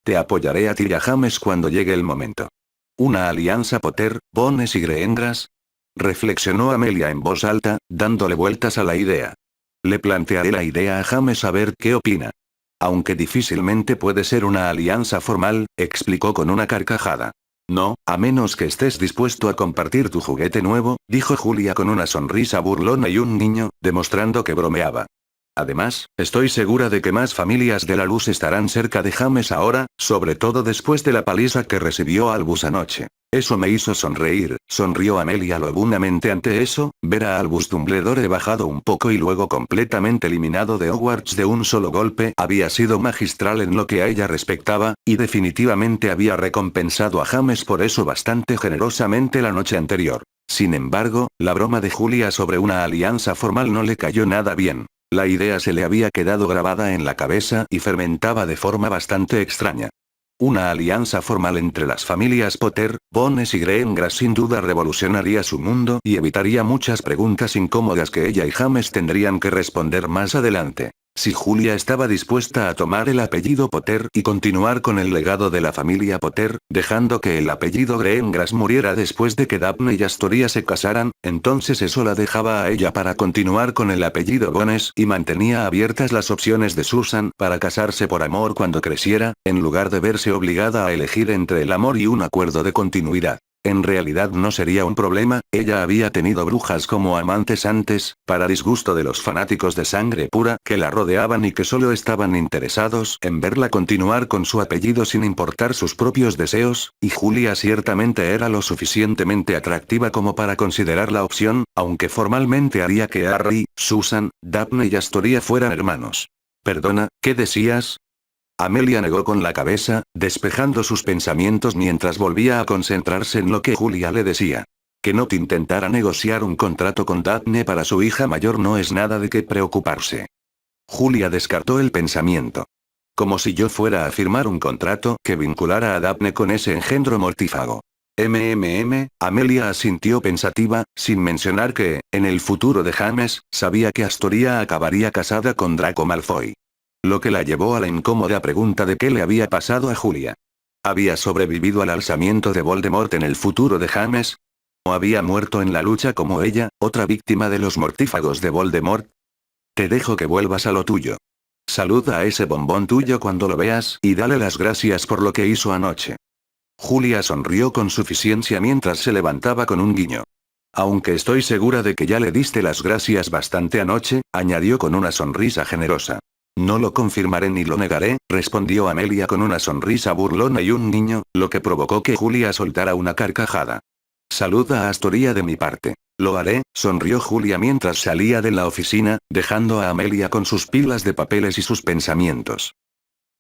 Te apoyaré a ti y a James cuando llegue el momento. ¿Una alianza Potter, Bones y Greengrass? Reflexionó Amelia en voz alta, dándole vueltas a la idea. Le plantearé la idea a James a ver qué opina. Aunque difícilmente puede ser una alianza formal, explicó con una carcajada. No, a menos que estés dispuesto a compartir tu juguete nuevo, dijo Julia con una sonrisa burlona y un niño, demostrando que bromeaba. Además, estoy segura de que más familias de la luz estarán cerca de James ahora, sobre todo después de la paliza que recibió Albus anoche. Eso me hizo sonreír, sonrió Amelia lobunamente ante eso, ver a Albus Dumbledore bajado un poco y luego completamente eliminado de Hogwarts de un solo golpe había sido magistral en lo que a ella respectaba, y definitivamente había recompensado a James por eso bastante generosamente la noche anterior. Sin embargo, la broma de Julia sobre una alianza formal no le cayó nada bien. La idea se le había quedado grabada en la cabeza y fermentaba de forma bastante extraña. Una alianza formal entre las familias Potter, Bones y Greengrass sin duda revolucionaría su mundo y evitaría muchas preguntas incómodas que ella y James tendrían que responder más adelante. Si Julia estaba dispuesta a tomar el apellido Potter y continuar con el legado de la familia Potter, dejando que el apellido Greengrass muriera después de que Daphne y Astoria se casaran, entonces eso la dejaba a ella para continuar con el apellido Bones y mantenía abiertas las opciones de Susan para casarse por amor cuando creciera, en lugar de verse obligada a elegir entre el amor y un acuerdo de continuidad. En realidad no sería un problema, ella había tenido brujas como amantes antes, para disgusto de los fanáticos de sangre pura que la rodeaban y que solo estaban interesados en verla continuar con su apellido sin importar sus propios deseos, y Julia ciertamente era lo suficientemente atractiva como para considerar la opción, aunque formalmente haría que Harry, Susan, Daphne y Astoria fueran hermanos. Perdona, ¿qué decías? Amelia negó con la cabeza, despejando sus pensamientos mientras volvía a concentrarse en lo que Julia le decía. Que Not intentara negociar un contrato con Daphne para su hija mayor no es nada de qué preocuparse. Julia descartó el pensamiento. Como si yo fuera a firmar un contrato que vinculara a Daphne con ese engendro mortífago. Amelia asintió pensativa, sin mencionar que, en el futuro de James, sabía que Astoria acabaría casada con Draco Malfoy. Lo que la llevó a la incómoda pregunta de qué le había pasado a Julia. ¿Había sobrevivido al alzamiento de Voldemort en el futuro de James? ¿O había muerto en la lucha como ella, otra víctima de los mortífagos de Voldemort? Te dejo que vuelvas a lo tuyo. Saluda a ese bombón tuyo cuando lo veas y dale las gracias por lo que hizo anoche. Julia sonrió con suficiencia mientras se levantaba con un guiño. Aunque estoy segura de que ya le diste las gracias bastante anoche, añadió con una sonrisa generosa. No lo confirmaré ni lo negaré, respondió Amelia con una sonrisa burlona y un guiño, lo que provocó que Julia soltara una carcajada. Saluda a Astoria de mi parte. Lo haré, sonrió Julia mientras salía de la oficina, dejando a Amelia con sus pilas de papeles y sus pensamientos.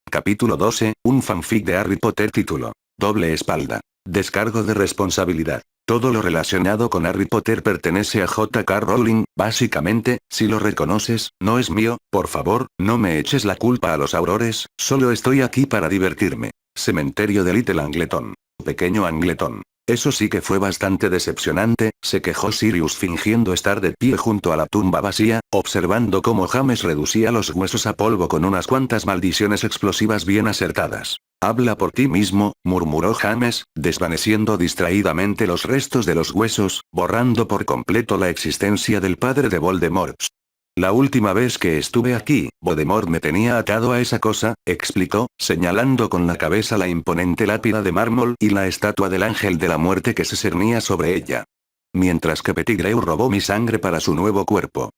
Capítulo 12, un fanfic de Harry Potter título. Doble espalda. Descargo de responsabilidad. Todo lo relacionado con Harry Potter pertenece a J.K. Rowling, básicamente, si lo reconoces, no es mío, por favor, no me eches la culpa a los aurores, solo estoy aquí para divertirme. Cementerio de Little Angleton. Pequeño Angleton. Eso sí que fue bastante decepcionante, se quejó Sirius fingiendo estar de pie junto a la tumba vacía, observando cómo James reducía los huesos a polvo con unas cuantas maldiciones explosivas bien acertadas. Habla por ti mismo, murmuró James, desvaneciendo distraídamente los restos de los huesos, borrando por completo la existencia del padre de Voldemort. La última vez que estuve aquí, Voldemort me tenía atado a esa cosa, explicó, señalando con la cabeza la imponente lápida de mármol y la estatua del ángel de la muerte que se cernía sobre ella. Mientras que Pettigrew robó mi sangre para su nuevo cuerpo.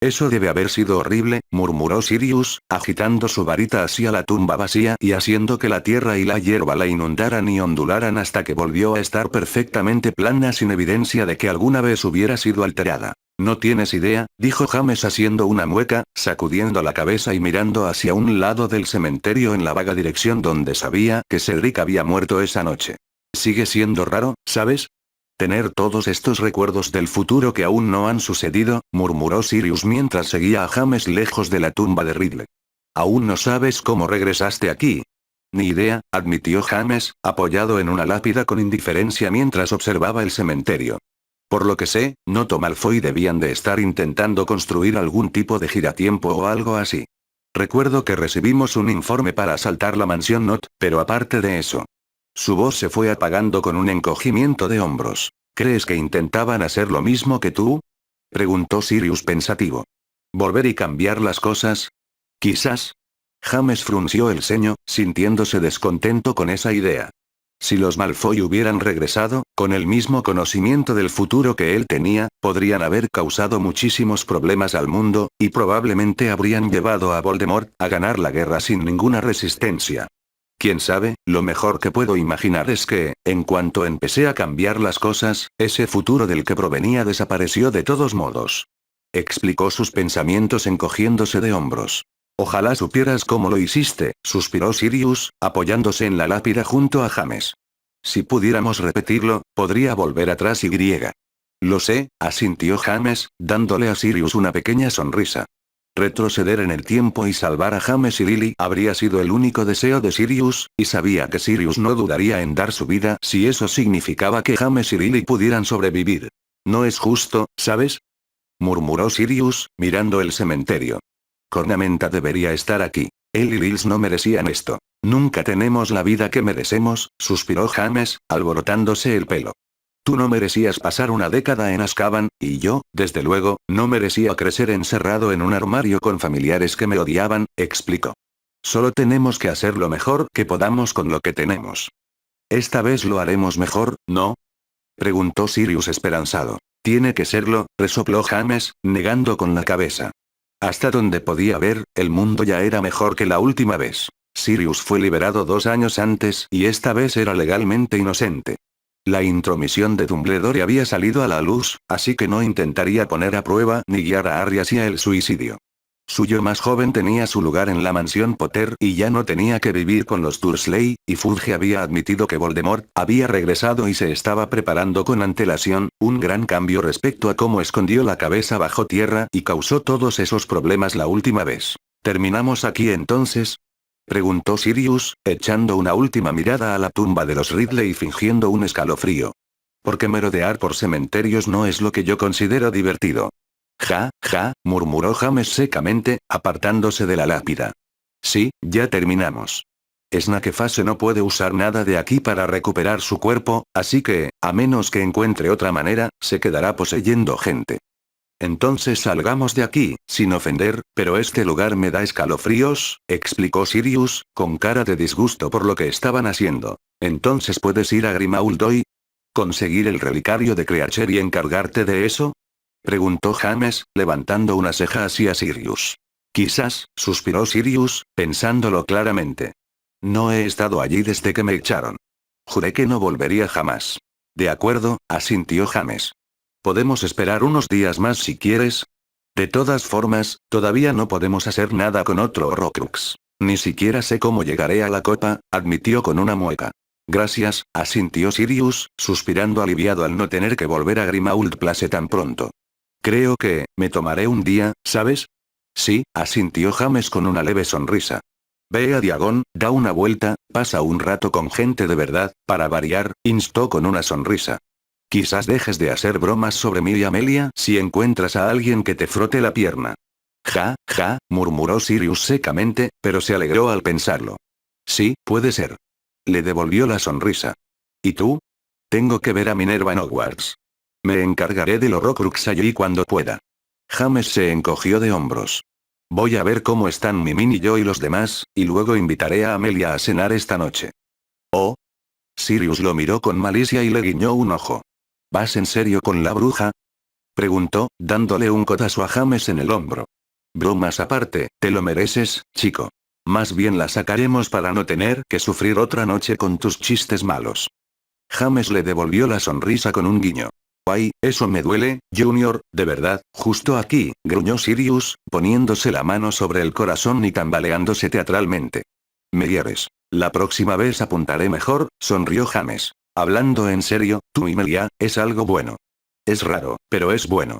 Eso debe haber sido horrible, murmuró Sirius, agitando su varita hacia la tumba vacía y haciendo que la tierra y la hierba la inundaran y ondularan hasta que volvió a estar perfectamente plana sin evidencia de que alguna vez hubiera sido alterada. No tienes idea, dijo James haciendo una mueca, sacudiendo la cabeza y mirando hacia un lado del cementerio en la vaga dirección donde sabía que Cedric había muerto esa noche. Sigue siendo raro, ¿sabes? Tener todos estos recuerdos del futuro que aún no han sucedido, murmuró Sirius mientras seguía a James lejos de la tumba de Ridley. ¿Aún no sabes cómo regresaste aquí? Ni idea, admitió James, apoyado en una lápida con indiferencia mientras observaba el cementerio. Por lo que sé, Not o Malfoy debían de estar intentando construir algún tipo de giratiempo o algo así. Recuerdo que recibimos un informe para asaltar la mansión Not, pero aparte de eso. Su voz se fue apagando con un encogimiento de hombros. ¿Crees que intentaban hacer lo mismo que tú? Preguntó Sirius pensativo. ¿Volver y cambiar las cosas? Quizás. James frunció el ceño, sintiéndose descontento con esa idea. Si los Malfoy hubieran regresado, con el mismo conocimiento del futuro que él tenía, podrían haber causado muchísimos problemas al mundo, y probablemente habrían llevado a Voldemort a ganar la guerra sin ninguna resistencia. Quién sabe, lo mejor que puedo imaginar es que, en cuanto empecé a cambiar las cosas, ese futuro del que provenía desapareció de todos modos. Explicó sus pensamientos encogiéndose de hombros. Ojalá supieras cómo lo hiciste, suspiró Sirius, apoyándose en la lápida junto a James. Si pudiéramos repetirlo, podría volver atrás y griega. Lo sé, asintió James, dándole a Sirius una pequeña sonrisa. Retroceder en el tiempo y salvar a James y Lily habría sido el único deseo de Sirius, y sabía que Sirius no dudaría en dar su vida si eso significaba que James y Lily pudieran sobrevivir. No es justo, ¿sabes? Murmuró Sirius, mirando el cementerio. Cornamenta debería estar aquí. Él y Lils no merecían esto. Nunca tenemos la vida que merecemos, suspiró James, alborotándose el pelo. Tú no merecías pasar una década en Azkaban, y yo, desde luego, no merecía crecer encerrado en un armario con familiares que me odiaban, explicó. Solo tenemos que hacer lo mejor que podamos con lo que tenemos. Esta vez lo haremos mejor, ¿no? Preguntó Sirius esperanzado. Tiene que serlo, resopló James, negando con la cabeza. Hasta donde podía ver, el mundo ya era mejor que la última vez. Sirius fue liberado 2 años antes y esta vez era legalmente inocente. La intromisión de Dumbledore había salido a la luz, así que no intentaría poner a prueba ni guiar a Harry hacia el suicidio. Su yo más joven tenía su lugar en la mansión Potter y ya no tenía que vivir con los Dursley, y Fudge había admitido que Voldemort había regresado y se estaba preparando con antelación, un gran cambio respecto a cómo escondió la cabeza bajo tierra y causó todos esos problemas la última vez. ¿Terminamos aquí entonces? Preguntó Sirius, echando una última mirada a la tumba de los Ridley y fingiendo un escalofrío. Porque merodear por cementerios no es lo que yo considero divertido. Ja, murmuró James secamente, apartándose de la lápida. Sí, ya terminamos. Snakeface no puede usar nada de aquí para recuperar su cuerpo, así que, a menos que encuentre otra manera, se quedará poseyendo gente. Entonces salgamos de aquí, sin ofender, pero este lugar me da escalofríos, explicó Sirius, con cara de disgusto por lo que estaban haciendo. Entonces puedes ir a Grimmauld. ¿Conseguir el relicario de Creature y encargarte de eso? Preguntó James, levantando una ceja hacia Sirius. Quizás, suspiró Sirius, pensándolo claramente. No he estado allí desde que me echaron. Juré que no volvería jamás. De acuerdo, asintió James. Podemos esperar unos días más si quieres. De todas formas, todavía no podemos hacer nada con otro Horrocrux. Ni siquiera sé cómo llegaré a la copa, admitió con una mueca. Gracias, asintió Sirius, suspirando aliviado al no tener que volver a Grimmauld Place tan pronto. Creo que, me tomaré un día, ¿sabes? Sí, asintió James con una leve sonrisa. Ve a Diagon, da una vuelta, pasa un rato con gente de verdad, para variar, instó con una sonrisa. Quizás dejes de hacer bromas sobre mí y Amelia si encuentras a alguien que te frote la pierna. Ja, murmuró Sirius secamente, pero se alegró al pensarlo. Sí, puede ser. Le devolvió la sonrisa. ¿Y tú? Tengo que ver a Minerva en Hogwarts. Me encargaré del Horrocrux allí cuando pueda. James se encogió de hombros. Voy a ver cómo están Mimin y yo y los demás, y luego invitaré a Amelia a cenar esta noche. ¿Oh? Sirius lo miró con malicia y le guiñó un ojo. ¿Vas en serio con la bruja? Preguntó, dándole un codazo a James en el hombro. Bromas aparte, te lo mereces, chico. Más bien la sacaremos para no tener que sufrir otra noche con tus chistes malos. James le devolvió la sonrisa con un guiño. Ay, eso me duele, Junior, de verdad, justo aquí, gruñó Sirius, poniéndose la mano sobre el corazón y tambaleándose teatralmente. Me hieres. La próxima vez apuntaré mejor, sonrió James. Hablando en serio, tú y Melia, es algo bueno. Es raro, pero es bueno.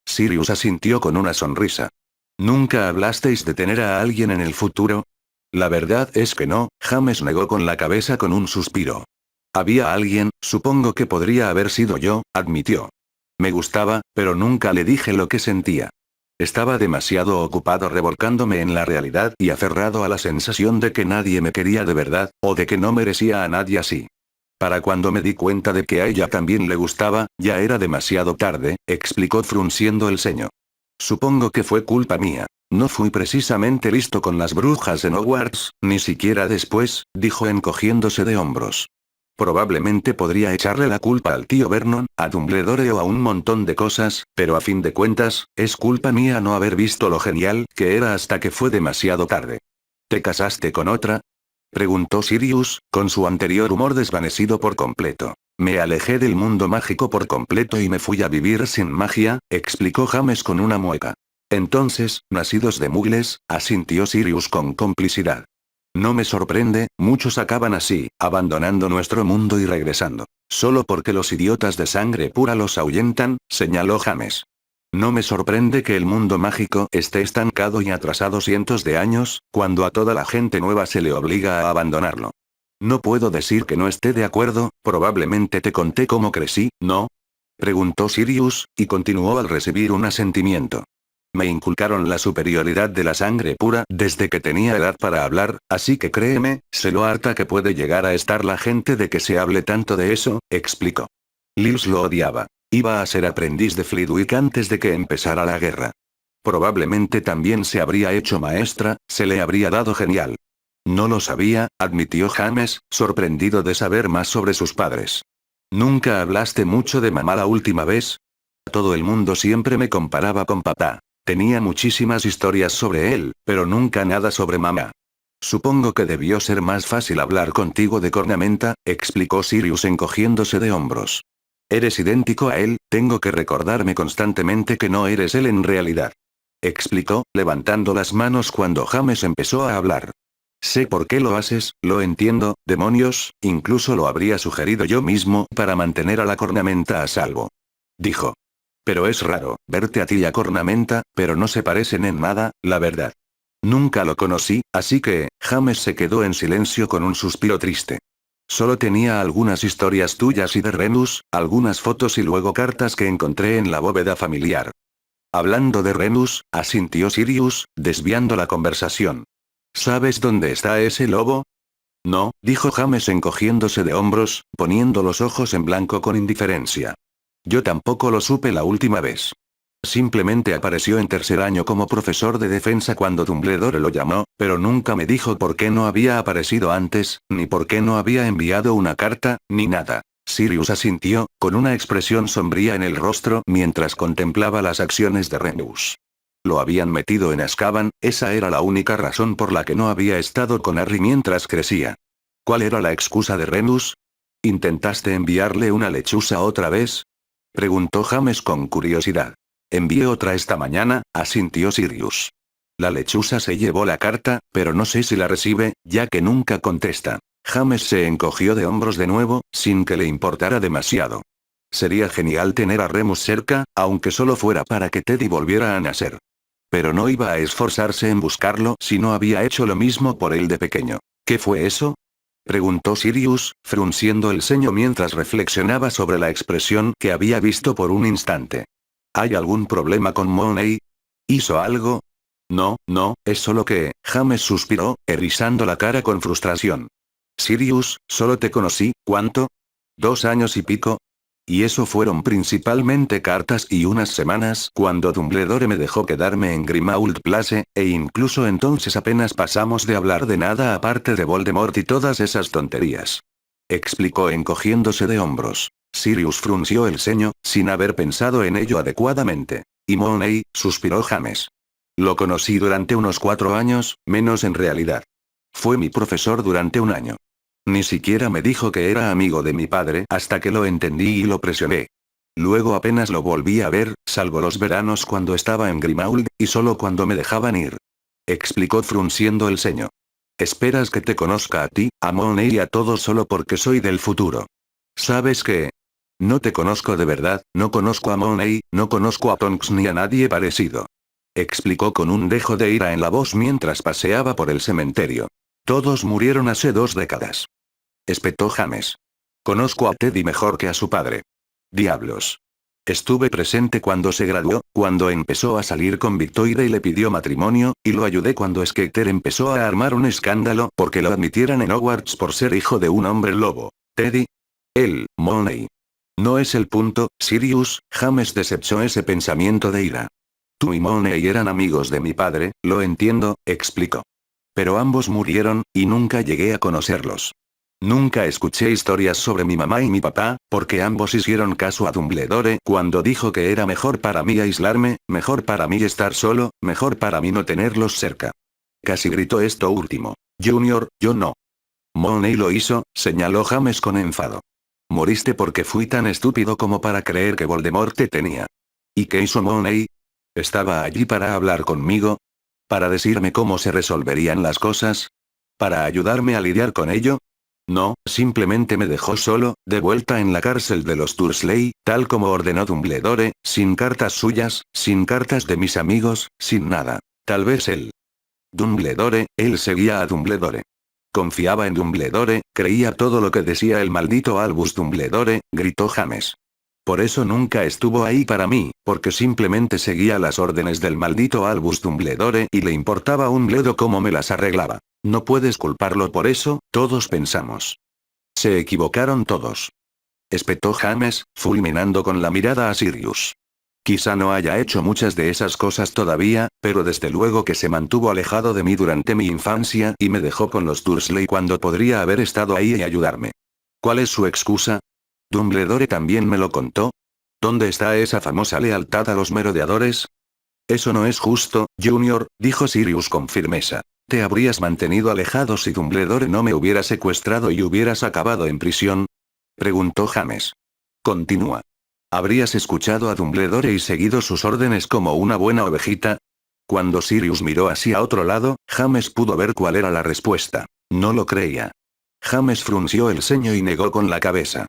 Sirius asintió con una sonrisa. ¿Nunca hablasteis de tener a alguien en el futuro? La verdad es que no, James negó con la cabeza con un suspiro. Había alguien, supongo que podría haber sido yo, admitió. Me gustaba, pero nunca le dije lo que sentía. Estaba demasiado ocupado revolcándome en la realidad y aferrado a la sensación de que nadie me quería de verdad, o de que no merecía a nadie así. Para cuando me di cuenta de que a ella también le gustaba, ya era demasiado tarde, explicó frunciendo el ceño. Supongo que fue culpa mía. No fui precisamente listo con las brujas en Hogwarts, ni siquiera después, dijo encogiéndose de hombros. Probablemente podría echarle la culpa al tío Vernon, a Dumbledore o a un montón de cosas, pero a fin de cuentas, es culpa mía no haber visto lo genial que era hasta que fue demasiado tarde. ¿Te casaste con otra? Preguntó Sirius, con su anterior humor desvanecido por completo. Me alejé del mundo mágico por completo y me fui a vivir sin magia, explicó James con una mueca. Entonces, nacidos de muggles, asintió Sirius con complicidad. No me sorprende, muchos acaban así, abandonando nuestro mundo y regresando. Solo porque los idiotas de sangre pura los ahuyentan, señaló James. No me sorprende que el mundo mágico esté estancado y atrasado cientos de años, cuando a toda la gente nueva se le obliga a abandonarlo. No puedo decir que no esté de acuerdo, probablemente te conté cómo crecí, ¿no? Preguntó Sirius, y continuó al recibir un asentimiento. Me inculcaron la superioridad de la sangre pura desde que tenía edad para hablar, así que créeme, sé lo harta que puede llegar a estar la gente de que se hable tanto de eso, explicó. Lils lo odiaba. Iba a ser aprendiz de Flitwick antes de que empezara la guerra. Probablemente también se habría hecho maestra, se le habría dado genial. No lo sabía, admitió James, sorprendido de saber más sobre sus padres. ¿Nunca hablaste mucho de mamá la última vez? Todo el mundo siempre me comparaba con papá. Tenía muchísimas historias sobre él, pero nunca nada sobre mamá. Supongo que debió ser más fácil hablar contigo de cornamenta, explicó Sirius encogiéndose de hombros. Eres idéntico a él, tengo que recordarme constantemente que no eres él en realidad. Explicó, levantando las manos cuando James empezó a hablar. Sé por qué lo haces, lo entiendo, demonios, incluso lo habría sugerido yo mismo para mantener a la cornamenta a salvo. Dijo. Pero es raro, verte a ti y a cornamenta, pero no se parecen en nada, la verdad. Nunca lo conocí, así que, James se quedó en silencio con un suspiro triste. Solo tenía algunas historias tuyas y de Remus, algunas fotos y luego cartas que encontré en la bóveda familiar. Hablando de Remus, asintió Sirius, desviando la conversación. ¿Sabes dónde está ese lobo? No, dijo James encogiéndose de hombros, poniendo los ojos en blanco con indiferencia. Yo tampoco lo supe la última vez. Simplemente apareció en tercer año como profesor de defensa cuando Dumbledore lo llamó, pero nunca me dijo por qué no había aparecido antes, ni por qué no había enviado una carta, ni nada. Sirius asintió, con una expresión sombría en el rostro mientras contemplaba las acciones de Remus. Lo habían metido en Azkaban, esa era la única razón por la que no había estado con Harry mientras crecía. ¿Cuál era la excusa de Remus? ¿Intentaste enviarle una lechuza otra vez? Preguntó James con curiosidad. Envié otra esta mañana, asintió Sirius. La lechuza se llevó la carta, pero no sé si la recibe, ya que nunca contesta. James se encogió de hombros de nuevo, sin que le importara demasiado. Sería genial tener a Remus cerca, aunque solo fuera para que Teddy volviera a nacer. Pero no iba a esforzarse en buscarlo si no había hecho lo mismo por él de pequeño. ¿Qué fue eso? Preguntó Sirius, frunciendo el ceño mientras reflexionaba sobre la expresión que había visto por un instante. ¿Hay algún problema con Mooney? ¿Hizo algo? No, no, es solo que, James suspiró, erizando la cara con frustración. Sirius, solo te conocí, ¿cuánto? 2 años y pico. Y eso fueron principalmente cartas y unas semanas cuando Dumbledore me dejó quedarme en Grimmauld Place, e incluso entonces apenas pasamos de hablar de nada aparte de Voldemort y todas esas tonterías. Explicó encogiéndose de hombros. Sirius frunció el ceño, sin haber pensado en ello adecuadamente. Y Mooney, suspiró James. Lo conocí durante unos 4 años, menos en realidad. Fue mi profesor durante 1 año. Ni siquiera me dijo que era amigo de mi padre hasta que lo entendí y lo presioné. Luego apenas lo volví a ver, salvo los veranos cuando estaba en Grimmauld, y solo cuando me dejaban ir. Explicó frunciendo el ceño. ¿Esperas que te conozca a ti, a Mooney y a todos solo porque soy del futuro? ¿Sabes qué? No te conozco de verdad, no conozco a Mooney, no conozco a Tonks ni a nadie parecido. Explicó con un dejo de ira en la voz mientras paseaba por el cementerio. Todos murieron hace 2 décadas. Espetó James. Conozco a Teddy mejor que a su padre. Diablos. Estuve presente cuando se graduó, cuando empezó a salir con Victoire y le pidió matrimonio, y lo ayudé cuando Skeeter empezó a armar un escándalo porque lo admitieran en Hogwarts por ser hijo de un hombre lobo. Teddy. Él, Mooney. No es el punto, Sirius, James desechó ese pensamiento de ira. Tú y Mooney eran amigos de mi padre, lo entiendo, explicó. Pero ambos murieron, y nunca llegué a conocerlos. Nunca escuché historias sobre mi mamá y mi papá, porque ambos hicieron caso a Dumbledore cuando dijo que era mejor para mí aislarme, mejor para mí estar solo, mejor para mí no tenerlos cerca. Casi gritó esto último. Junior, yo no. Mooney lo hizo, señaló James con enfado. Moriste porque fui tan estúpido como para creer que Voldemort te tenía. ¿Y qué hizo Mooney? ¿Estaba allí para hablar conmigo? ¿Para decirme cómo se resolverían las cosas? ¿Para ayudarme a lidiar con ello? No, simplemente me dejó solo, de vuelta en la cárcel de los Dursley, tal como ordenó Dumbledore, sin cartas suyas, sin cartas de mis amigos, sin nada. Tal vez él. Dumbledore, él seguía a Dumbledore. Confiaba en Dumbledore, creía todo lo que decía el maldito Albus Dumbledore, gritó James. Por eso nunca estuvo ahí para mí, porque simplemente seguía las órdenes del maldito Albus Dumbledore y le importaba un bledo cómo me las arreglaba. No puedes culparlo por eso, todos pensamos. Se equivocaron todos. Espetó James, fulminando con la mirada a Sirius. Quizá no haya hecho muchas de esas cosas todavía, pero desde luego que se mantuvo alejado de mí durante mi infancia y me dejó con los Dursley cuando podría haber estado ahí y ayudarme. ¿Cuál es su excusa? ¿Dumbledore también me lo contó? ¿Dónde está esa famosa lealtad a los merodeadores? Eso no es justo, Junior, dijo Sirius con firmeza. ¿Te habrías mantenido alejado si Dumbledore no me hubiera secuestrado y hubieras acabado en prisión? Preguntó James. Continúa. ¿Habrías escuchado a Dumbledore y seguido sus órdenes como una buena ovejita? Cuando Sirius miró hacia otro lado, James pudo ver cuál era la respuesta. No lo creía. James frunció el ceño y negó con la cabeza.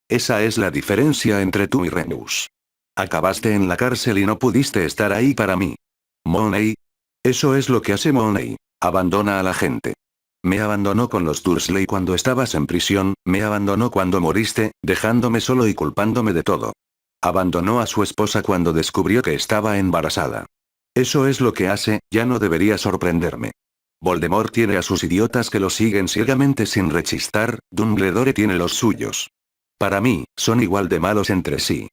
Esa es la diferencia entre tú y Remus. Acabaste en la cárcel y no pudiste estar ahí para mí. Mooney. Eso es lo que hace Mooney. Abandona a la gente. Me abandonó con los Dursley cuando estabas en prisión, me abandonó cuando moriste, dejándome solo y culpándome de todo. Abandonó a su esposa cuando descubrió que estaba embarazada. Eso es lo que hace, ya no debería sorprenderme. Voldemort tiene a sus idiotas que lo siguen ciegamente sin rechistar, Dumbledore tiene los suyos. Para mí, son igual de malos entre sí.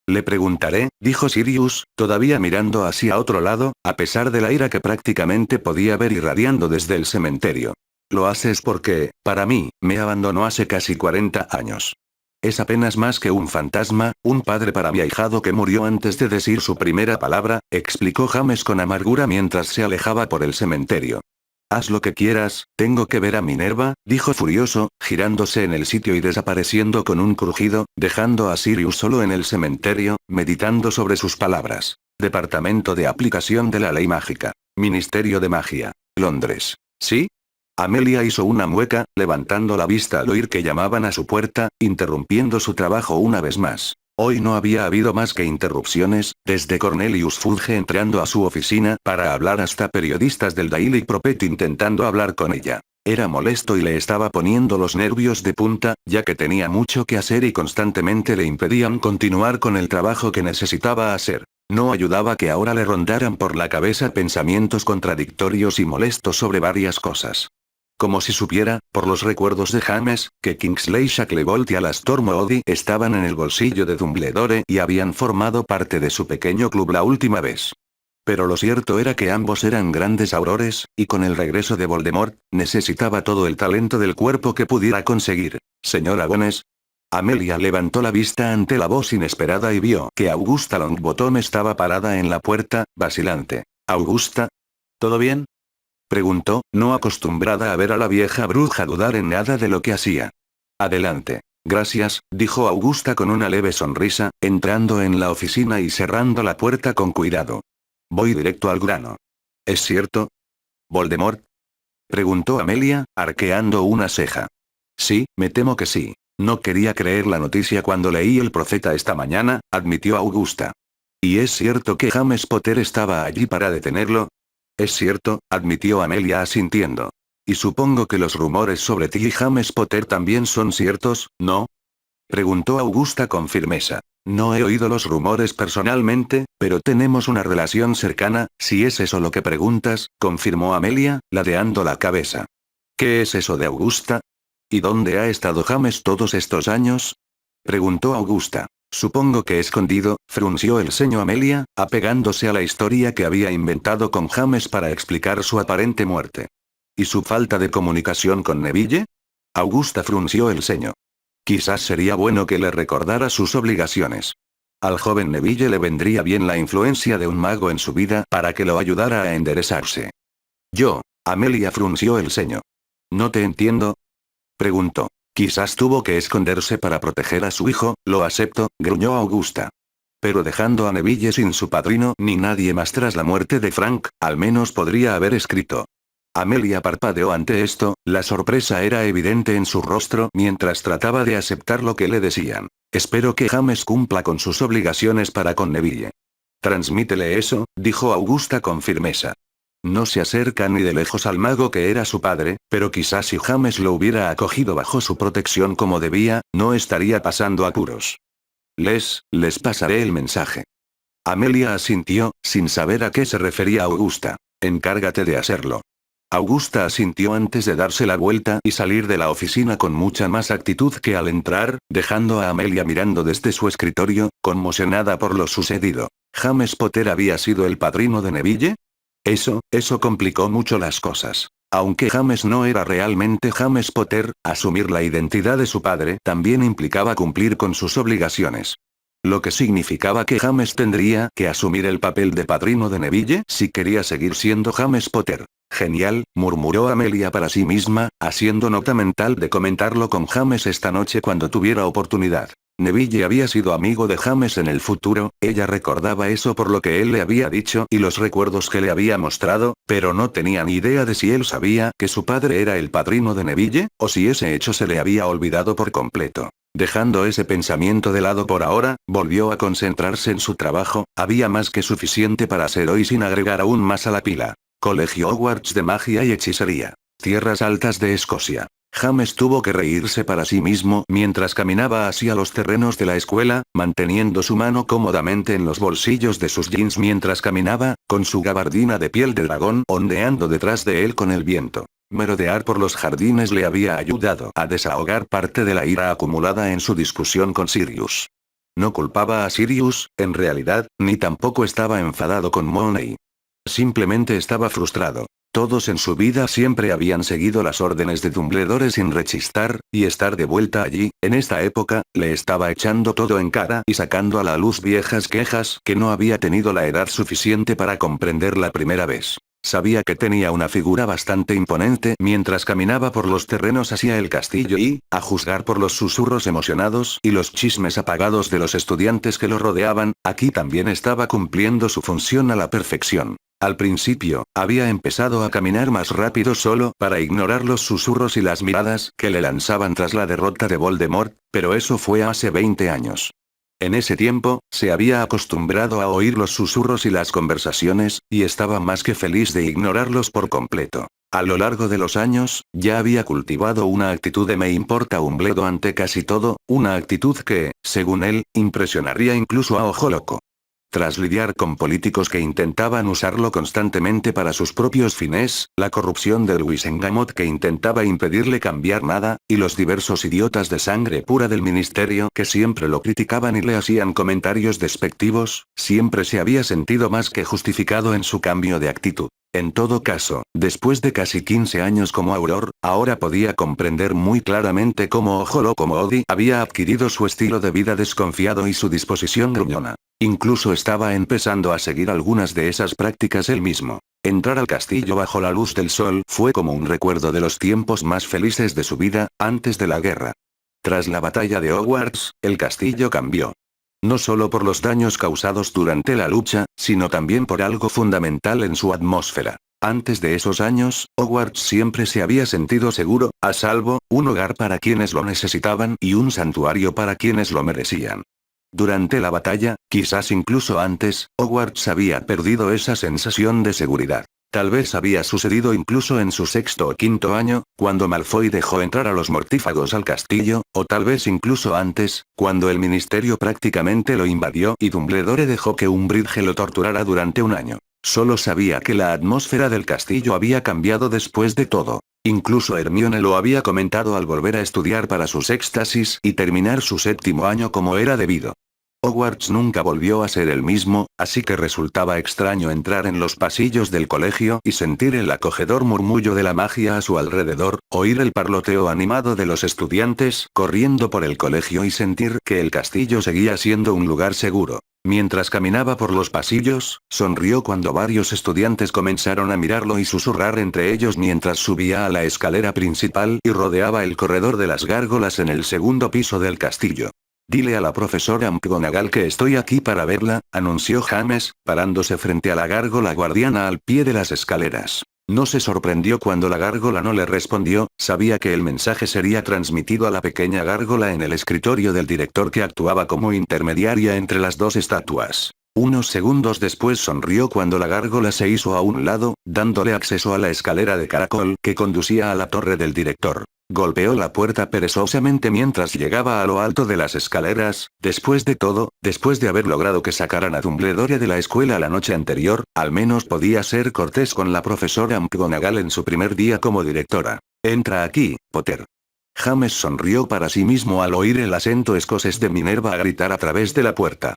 Le preguntaré, dijo Sirius, todavía mirando hacia otro lado, a pesar de la ira que prácticamente podía ver irradiando desde el cementerio. Lo haces porque, para mí, me abandonó hace casi 40 años. Es apenas más que un fantasma, un padre para mi ahijado que murió antes de decir su primera palabra, explicó James con amargura mientras se alejaba por el cementerio. Haz lo que quieras, tengo que ver a Minerva, dijo furioso, girándose en el sitio y desapareciendo con un crujido, dejando a Sirius solo en el cementerio, meditando sobre sus palabras. Departamento de Aplicación de la Ley Mágica. Ministerio de Magia. Londres. ¿Sí? Amelia hizo una mueca, levantando la vista al oír que llamaban a su puerta, interrumpiendo su trabajo una vez más. Hoy no había habido más que interrupciones, desde Cornelius Fudge entrando a su oficina para hablar hasta periodistas del Daily Prophet intentando hablar con ella. Era molesto y le estaba poniendo los nervios de punta, ya que tenía mucho que hacer y constantemente le impedían continuar con el trabajo que necesitaba hacer. No ayudaba que ahora le rondaran por la cabeza pensamientos contradictorios y molestos sobre varias cosas. Como si supiera, por los recuerdos de James, que Kingsley Shacklebolt y Alastor Moody estaban en el bolsillo de Dumbledore y habían formado parte de su pequeño club la última vez. Pero lo cierto era que ambos eran grandes aurores, y con el regreso de Voldemort, necesitaba todo el talento del cuerpo que pudiera conseguir. Señora Bones. Amelia levantó la vista ante la voz inesperada y vio que Augusta Longbottom estaba parada en la puerta, vacilante. ¿Augusta? ¿Todo bien? Preguntó, no acostumbrada a ver a la vieja bruja dudar en nada de lo que hacía. Adelante. Gracias, dijo Augusta con una leve sonrisa, entrando en la oficina y cerrando la puerta con cuidado. Voy directo al grano. ¿Es cierto? ¿Voldemort? Preguntó Amelia, arqueando una ceja. Sí, me temo que sí. No quería creer la noticia cuando leí El Profeta esta mañana, admitió Augusta. ¿Y es cierto que James Potter estaba allí para detenerlo? Es cierto, admitió Amelia asintiendo. Y supongo que los rumores sobre ti y James Potter también son ciertos, ¿no? Preguntó Augusta con firmeza. No he oído los rumores personalmente, pero tenemos una relación cercana, si es eso lo que preguntas, confirmó Amelia, ladeando la cabeza. ¿Qué es eso de Augusta? ¿Y dónde ha estado James todos estos años? Preguntó Augusta. Supongo que escondido, frunció el ceño Amelia, apegándose a la historia que había inventado con James para explicar su aparente muerte. ¿Y su falta de comunicación con Neville? Augusta frunció el ceño. Quizás sería bueno que le recordara sus obligaciones. Al joven Neville le vendría bien la influencia de un mago en su vida para que lo ayudara a enderezarse. Amelia frunció el ceño. ¿No te entiendo? Preguntó. Quizás tuvo que esconderse para proteger a su hijo, lo acepto, gruñó Augusta. Pero dejando a Neville sin su padrino ni nadie más tras la muerte de Frank, al menos podría haber escrito Amelia parpadeó ante esto, la sorpresa era evidente en su rostro mientras trataba de aceptar lo que le decían. Espero que James cumpla con sus obligaciones para con Neville. Transmítele eso, dijo Augusta con firmeza. No se acerca ni de lejos al mago que era su padre, pero quizás si James lo hubiera acogido bajo su protección como debía, no estaría pasando apuros. Les pasaré el mensaje. Amelia asintió, sin saber a qué se refería Augusta. Encárgate de hacerlo. Augusta asintió antes de darse la vuelta y salir de la oficina con mucha más actitud que al entrar, dejando a Amelia mirando desde su escritorio, conmocionada por lo sucedido. ¿James Potter había sido el padrino de Neville? Eso complicó mucho las cosas. Aunque James no era realmente James Potter, asumir la identidad de su padre también implicaba cumplir con sus obligaciones. Lo que significaba que James tendría que asumir el papel de padrino de Neville si quería seguir siendo James Potter. Genial, murmuró Amelia para sí misma, haciendo nota mental de comentarlo con James esta noche cuando tuviera oportunidad. Neville había sido amigo de James en el futuro, ella recordaba eso por lo que él le había dicho y los recuerdos que le había mostrado, pero no tenía ni idea de si él sabía que su padre era el padrino de Neville, o si ese hecho se le había olvidado por completo. Dejando ese pensamiento de lado por ahora, volvió a concentrarse en su trabajo, había más que suficiente para hacer hoy sin agregar aún más a la pila. Colegio Hogwarts de Magia y Hechicería. Tierras Altas de Escocia. James tuvo que reírse para sí mismo mientras caminaba hacia los terrenos de la escuela, manteniendo su mano cómodamente en los bolsillos de sus jeans mientras caminaba, con su gabardina de piel de dragón ondeando detrás de él con el viento. Merodear por los jardines le había ayudado a desahogar parte de la ira acumulada en su discusión con Sirius. No culpaba a Sirius, en realidad, ni tampoco estaba enfadado con Mooney. Simplemente estaba frustrado. Todos en su vida siempre habían seguido las órdenes de Dumbledore sin rechistar, y estar de vuelta allí, en esta época, le estaba echando todo en cara y sacando a la luz viejas quejas que no había tenido la edad suficiente para comprender la primera vez. Sabía que tenía una figura bastante imponente mientras caminaba por los terrenos hacia el castillo y, a juzgar por los susurros emocionados y los chismes apagados de los estudiantes que lo rodeaban, aquí también estaba cumpliendo su función a la perfección. Al principio, había empezado a caminar más rápido solo para ignorar los susurros y las miradas que le lanzaban tras la derrota de Voldemort, pero eso fue hace 20 años. En ese tiempo, se había acostumbrado a oír los susurros y las conversaciones, y estaba más que feliz de ignorarlos por completo. A lo largo de los años, ya había cultivado una actitud de me importa un bledo ante casi todo, una actitud que, según él, impresionaría incluso a Ojo Loco. Tras lidiar con políticos que intentaban usarlo constantemente para sus propios fines, la corrupción del Wisengamot que intentaba impedirle cambiar nada, y los diversos idiotas de sangre pura del ministerio que siempre lo criticaban y le hacían comentarios despectivos, siempre se había sentido más que justificado en su cambio de actitud. En todo caso, después de casi 15 años como Auror, ahora podía comprender muy claramente cómo Ojo Loco Moody había adquirido su estilo de vida desconfiado y su disposición gruñona. Incluso estaba empezando a seguir algunas de esas prácticas él mismo. Entrar al castillo bajo la luz del sol fue como un recuerdo de los tiempos más felices de su vida, antes de la guerra. Tras la batalla de Hogwarts, el castillo cambió. No solo por los daños causados durante la lucha, sino también por algo fundamental en su atmósfera. Antes de esos años, Hogwarts siempre se había sentido seguro, a salvo, un hogar para quienes lo necesitaban y un santuario para quienes lo merecían. Durante la batalla, quizás incluso antes, Hogwarts había perdido esa sensación de seguridad. Tal vez había sucedido incluso en su sexto o quinto año, cuando Malfoy dejó entrar a los mortífagos al castillo, o tal vez incluso antes, cuando el ministerio prácticamente lo invadió y Dumbledore dejó que Umbridge lo torturara durante un año. Solo sabía que la atmósfera del castillo había cambiado después de todo. Incluso Hermione lo había comentado al volver a estudiar para sus éxtasis y terminar su séptimo año como era debido. Hogwarts nunca volvió a ser el mismo, así que resultaba extraño entrar en los pasillos del colegio y sentir el acogedor murmullo de la magia a su alrededor, oír el parloteo animado de los estudiantes corriendo por el colegio y sentir que el castillo seguía siendo un lugar seguro. Mientras caminaba por los pasillos, sonrió cuando varios estudiantes comenzaron a mirarlo y susurrar entre ellos mientras subía a la escalera principal y rodeaba el corredor de las gárgolas en el segundo piso del castillo. Dile a la profesora McGonagall que estoy aquí para verla, anunció James, parándose frente a la gárgola guardiana al pie de las escaleras. No se sorprendió cuando la gárgola no le respondió, sabía que el mensaje sería transmitido a la pequeña gárgola en el escritorio del director que actuaba como intermediaria entre las dos estatuas. Unos segundos después sonrió cuando la gárgola se hizo a un lado, dándole acceso a la escalera de caracol que conducía a la torre del director. Golpeó la puerta perezosamente mientras llegaba a lo alto de las escaleras. Después de todo, después de haber logrado que sacaran a Dumbledore de la escuela la noche anterior, al menos podía ser cortés con la profesora McGonagall en su primer día como directora. Entra aquí, Potter. James sonrió para sí mismo al oír el acento escocés de Minerva gritar a través de la puerta.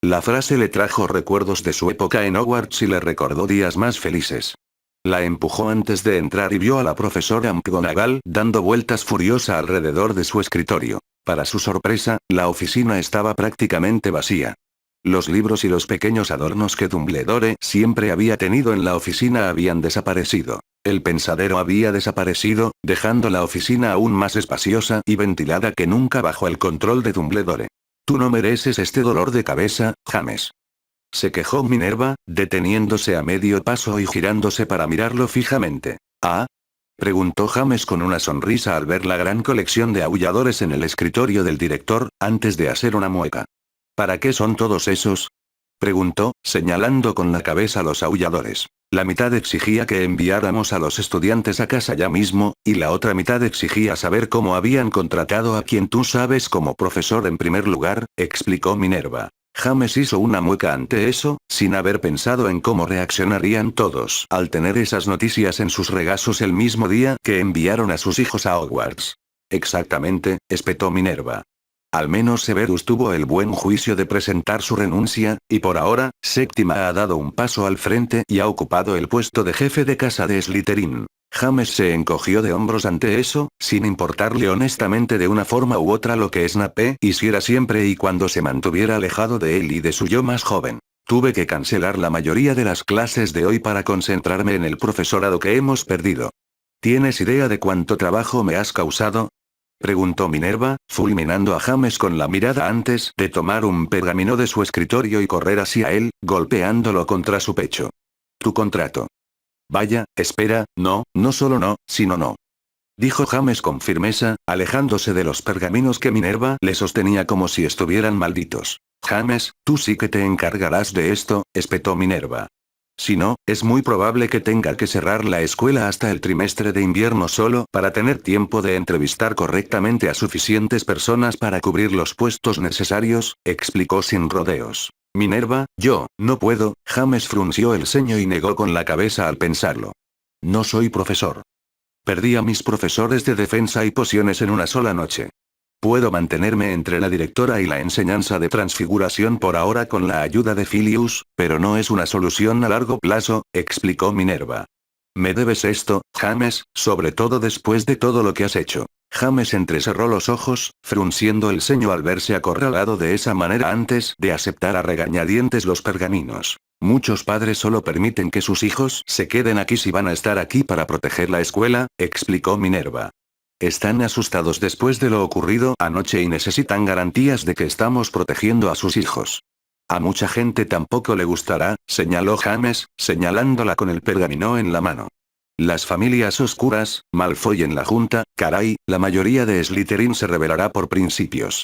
La frase le trajo recuerdos de su época en Hogwarts y le recordó días más felices. La empujó antes de entrar y vio a la profesora McGonagall dando vueltas furiosa alrededor de su escritorio. Para su sorpresa, la oficina estaba prácticamente vacía. Los libros y los pequeños adornos que Dumbledore siempre había tenido en la oficina habían desaparecido. El pensadero había desaparecido, dejando la oficina aún más espaciosa y ventilada que nunca bajo el control de Dumbledore. Tú no mereces este dolor de cabeza, James. Se quejó Minerva, deteniéndose a medio paso y girándose para mirarlo fijamente. ¿Ah? Preguntó James con una sonrisa al ver la gran colección de aulladores en el escritorio del director, antes de hacer una mueca. ¿Para qué son todos esos? Preguntó, señalando con la cabeza los aulladores. La mitad exigía que enviáramos a los estudiantes a casa ya mismo, y la otra mitad exigía saber cómo habían contratado a quien tú sabes como profesor en primer lugar, explicó Minerva. James hizo una mueca ante eso, sin haber pensado en cómo reaccionarían todos al tener esas noticias en sus regazos el mismo día que enviaron a sus hijos a Hogwarts. Exactamente, espetó Minerva. Al menos Severus tuvo el buen juicio de presentar su renuncia, y por ahora, Séptima ha dado un paso al frente y ha ocupado el puesto de jefe de casa de Slytherin. James se encogió de hombros ante eso, sin importarle honestamente de una forma u otra lo que Snape hiciera siempre y cuando se mantuviera alejado de él y de su yo más joven. Tuve que cancelar la mayoría de las clases de hoy para concentrarme en el profesorado que hemos perdido. ¿Tienes idea de cuánto trabajo me has causado? Preguntó Minerva, fulminando a James con la mirada antes de tomar un pergamino de su escritorio y correr hacia él, golpeándolo contra su pecho. Tu contrato. Vaya, espera, no solo no, sino no. Dijo James con firmeza, alejándose de los pergaminos que Minerva le sostenía como si estuvieran malditos. James, tú sí que te encargarás de esto, espetó Minerva. Si no, es muy probable que tenga que cerrar la escuela hasta el trimestre de invierno solo para tener tiempo de entrevistar correctamente a suficientes personas para cubrir los puestos necesarios, explicó sin rodeos. Minerva, yo, no puedo, James frunció el ceño y negó con la cabeza al pensarlo. No soy profesor. Perdí a mis profesores de defensa y pociones en una sola noche. Puedo mantenerme entre la directora y la enseñanza de transfiguración por ahora con la ayuda de Filius, pero no es una solución a largo plazo, explicó Minerva. Me debes esto, James, sobre todo después de todo lo que has hecho. James entrecerró los ojos, frunciendo el ceño al verse acorralado de esa manera antes de aceptar a regañadientes los pergaminos. Muchos padres solo permiten que sus hijos se queden aquí si van a estar aquí para proteger la escuela, explicó Minerva. Están asustados después de lo ocurrido anoche y necesitan garantías de que estamos protegiendo a sus hijos. A mucha gente tampoco le gustará, señaló James, señalándola con el pergamino en la mano. Las familias oscuras, Malfoy en la junta, caray, la mayoría de Slytherin se rebelará por principios.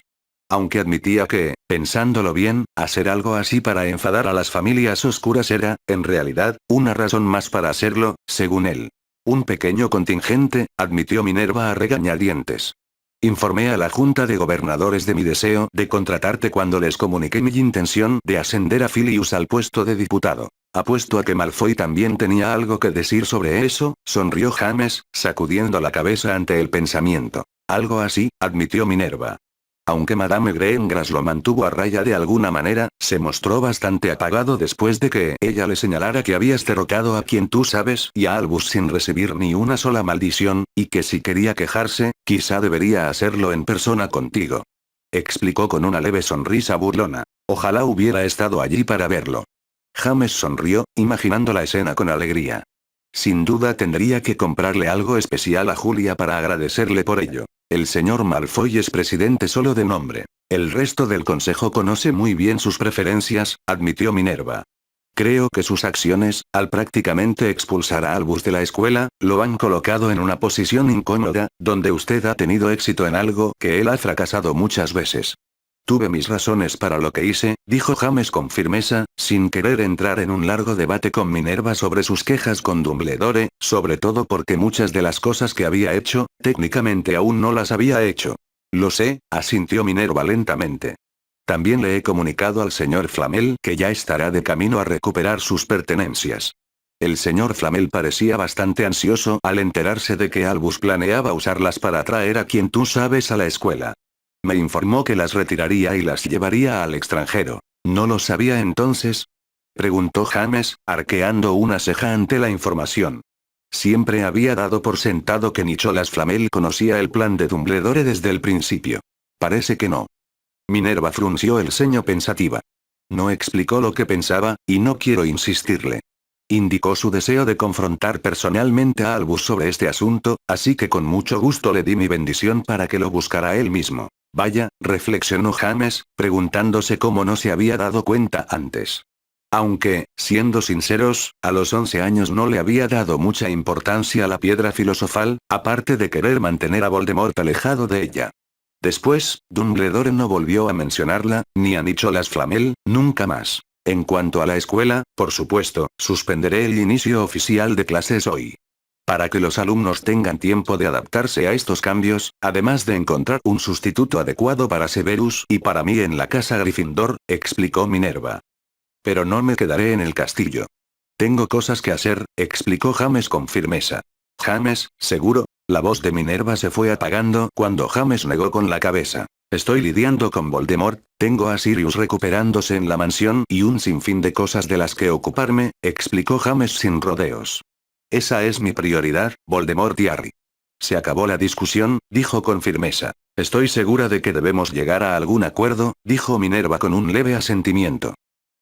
Aunque admitía que, pensándolo bien, hacer algo así para enfadar a las familias oscuras era, en realidad, una razón más para hacerlo, según él. Un pequeño contingente, admitió Minerva a regañadientes. Informé a la Junta de Gobernadores de mi deseo de contratarte cuando les comuniqué mi intención de ascender a Filius al puesto de diputado. Apuesto a que Malfoy también tenía algo que decir sobre eso, sonrió James, sacudiendo la cabeza ante el pensamiento. Algo así, admitió Minerva. Aunque Madame Greengrass lo mantuvo a raya de alguna manera, se mostró bastante apagado después de que ella le señalara que habías derrotado a quien tú sabes y a Albus sin recibir ni una sola maldición, y que si quería quejarse, quizá debería hacerlo en persona contigo. Explicó con una leve sonrisa burlona. Ojalá hubiera estado allí para verlo. James sonrió, imaginando la escena con alegría. Sin duda tendría que comprarle algo especial a Julia para agradecerle por ello. El señor Malfoy es presidente solo de nombre. El resto del consejo conoce muy bien sus preferencias, admitió Minerva. Creo que sus acciones, al prácticamente expulsar a Albus de la escuela, lo han colocado en una posición incómoda, donde usted ha tenido éxito en algo que él ha fracasado muchas veces. Tuve mis razones para lo que hice, dijo James con firmeza, sin querer entrar en un largo debate con Minerva sobre sus quejas con Dumbledore, sobre todo porque muchas de las cosas que había hecho, técnicamente aún no las había hecho. Lo sé, asintió Minerva lentamente. También le he comunicado al señor Flamel que ya estará de camino a recuperar sus pertenencias. El señor Flamel parecía bastante ansioso al enterarse de que Albus planeaba usarlas para traer a quien tú sabes a la escuela. Me informó que las retiraría y las llevaría al extranjero. ¿No lo sabía entonces? Preguntó James, arqueando una ceja ante la información. Siempre había dado por sentado que Nicholas Flamel conocía el plan de Dumbledore desde el principio. Parece que no. Minerva frunció el ceño pensativa. No explicó lo que pensaba, y no quiero insistirle. Indicó su deseo de confrontar personalmente a Albus sobre este asunto, así que con mucho gusto le di mi bendición para que lo buscara él mismo. Vaya, reflexionó James, preguntándose cómo no se había dado cuenta antes. Aunque, siendo sinceros, a los 11 años no le había dado mucha importancia a la piedra filosofal, aparte de querer mantener a Voldemort alejado de ella. Después, Dumbledore no volvió a mencionarla, ni a Nicholas Flamel, nunca más. En cuanto a la escuela, por supuesto, suspenderé el inicio oficial de clases hoy. Para que los alumnos tengan tiempo de adaptarse a estos cambios, además de encontrar un sustituto adecuado para Severus y para mí en la casa Gryffindor, explicó Minerva. Pero no me quedaré en el castillo. Tengo cosas que hacer, explicó James con firmeza. James, ¿seguro? La voz de Minerva se fue apagando cuando James negó con la cabeza. Estoy lidiando con Voldemort, tengo a Sirius recuperándose en la mansión y un sinfín de cosas de las que ocuparme, explicó James sin rodeos. Esa es mi prioridad, Voldemort y Harry. Se acabó la discusión, dijo con firmeza. Estoy segura de que debemos llegar a algún acuerdo, dijo Minerva con un leve asentimiento.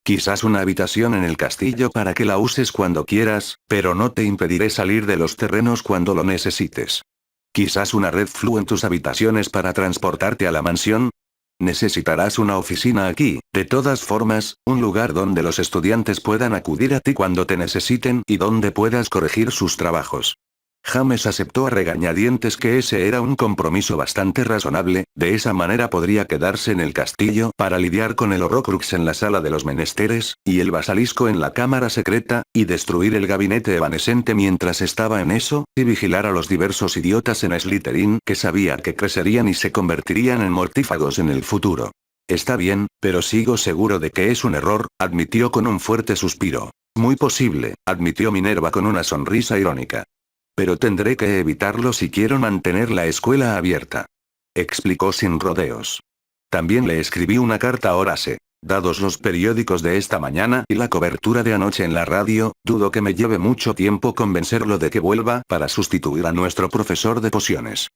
Quizás una habitación en el castillo para que la uses cuando quieras, pero no te impediré salir de los terrenos cuando lo necesites. Quizás una red flu en tus habitaciones para transportarte a la mansión. Necesitarás una oficina aquí, de todas formas, un lugar donde los estudiantes puedan acudir a ti cuando te necesiten y donde puedas corregir sus trabajos. James aceptó a regañadientes que ese era un compromiso bastante razonable, de esa manera podría quedarse en el castillo para lidiar con el Horrocrux en la sala de los menesteres, y el basilisco en la cámara secreta, y destruir el gabinete evanescente mientras estaba en eso, y vigilar a los diversos idiotas en Slytherin que sabía que crecerían y se convertirían en mortífagos en el futuro. Está bien, pero sigo seguro de que es un error, admitió con un fuerte suspiro. Muy posible, admitió Minerva con una sonrisa irónica. Pero tendré que evitarlo si quiero mantener la escuela abierta. Explicó sin rodeos. También le escribí una carta a Horace. Dados los periódicos de esta mañana y la cobertura de anoche en la radio, dudo que me lleve mucho tiempo convencerlo de que vuelva para sustituir a nuestro profesor de pociones.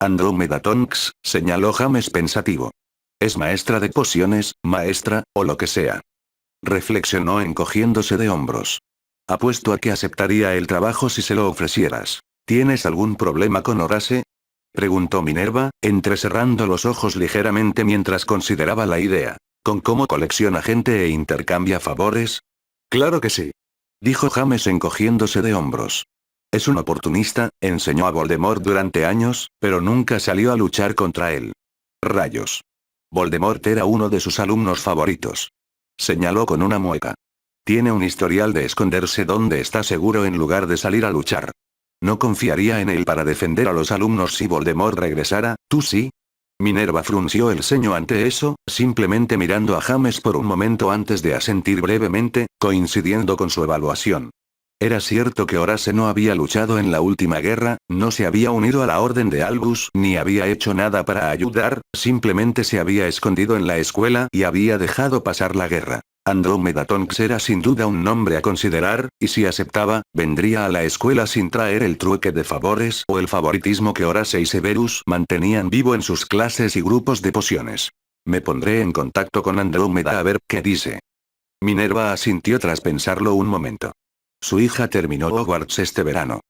Andrómeda Tonks, señaló James pensativo. Es maestra de pociones, maestra, o lo que sea. Reflexionó encogiéndose de hombros. Apuesto a que aceptaría el trabajo si se lo ofrecieras. ¿Tienes algún problema con Horace? Preguntó Minerva, entrecerrando los ojos ligeramente mientras consideraba la idea. ¿Con cómo colecciona gente e intercambia favores? Claro que sí. Dijo James encogiéndose de hombros. Es un oportunista, enseñó a Voldemort durante años, pero nunca salió a luchar contra él. Rayos. Voldemort era uno de sus alumnos favoritos. Señaló con una mueca. Tiene un historial de esconderse donde está seguro en lugar de salir a luchar. No confiaría en él para defender a los alumnos si Voldemort regresara, ¿tú sí? Minerva frunció el ceño ante eso, simplemente mirando a James por un momento antes de asentir brevemente, coincidiendo con su evaluación. Era cierto que Horace no había luchado en la última guerra, no se había unido a la Orden de Albus ni había hecho nada para ayudar, simplemente se había escondido en la escuela y había dejado pasar la guerra. Andrómeda Tonks era sin duda un nombre a considerar, y si aceptaba, vendría a la escuela sin traer el trueque de favores o el favoritismo que Horace y Severus mantenían vivo en sus clases y grupos de pociones. Me pondré en contacto con Andrómeda a ver qué dice. Minerva asintió tras pensarlo un momento. Su hija terminó Hogwarts este verano.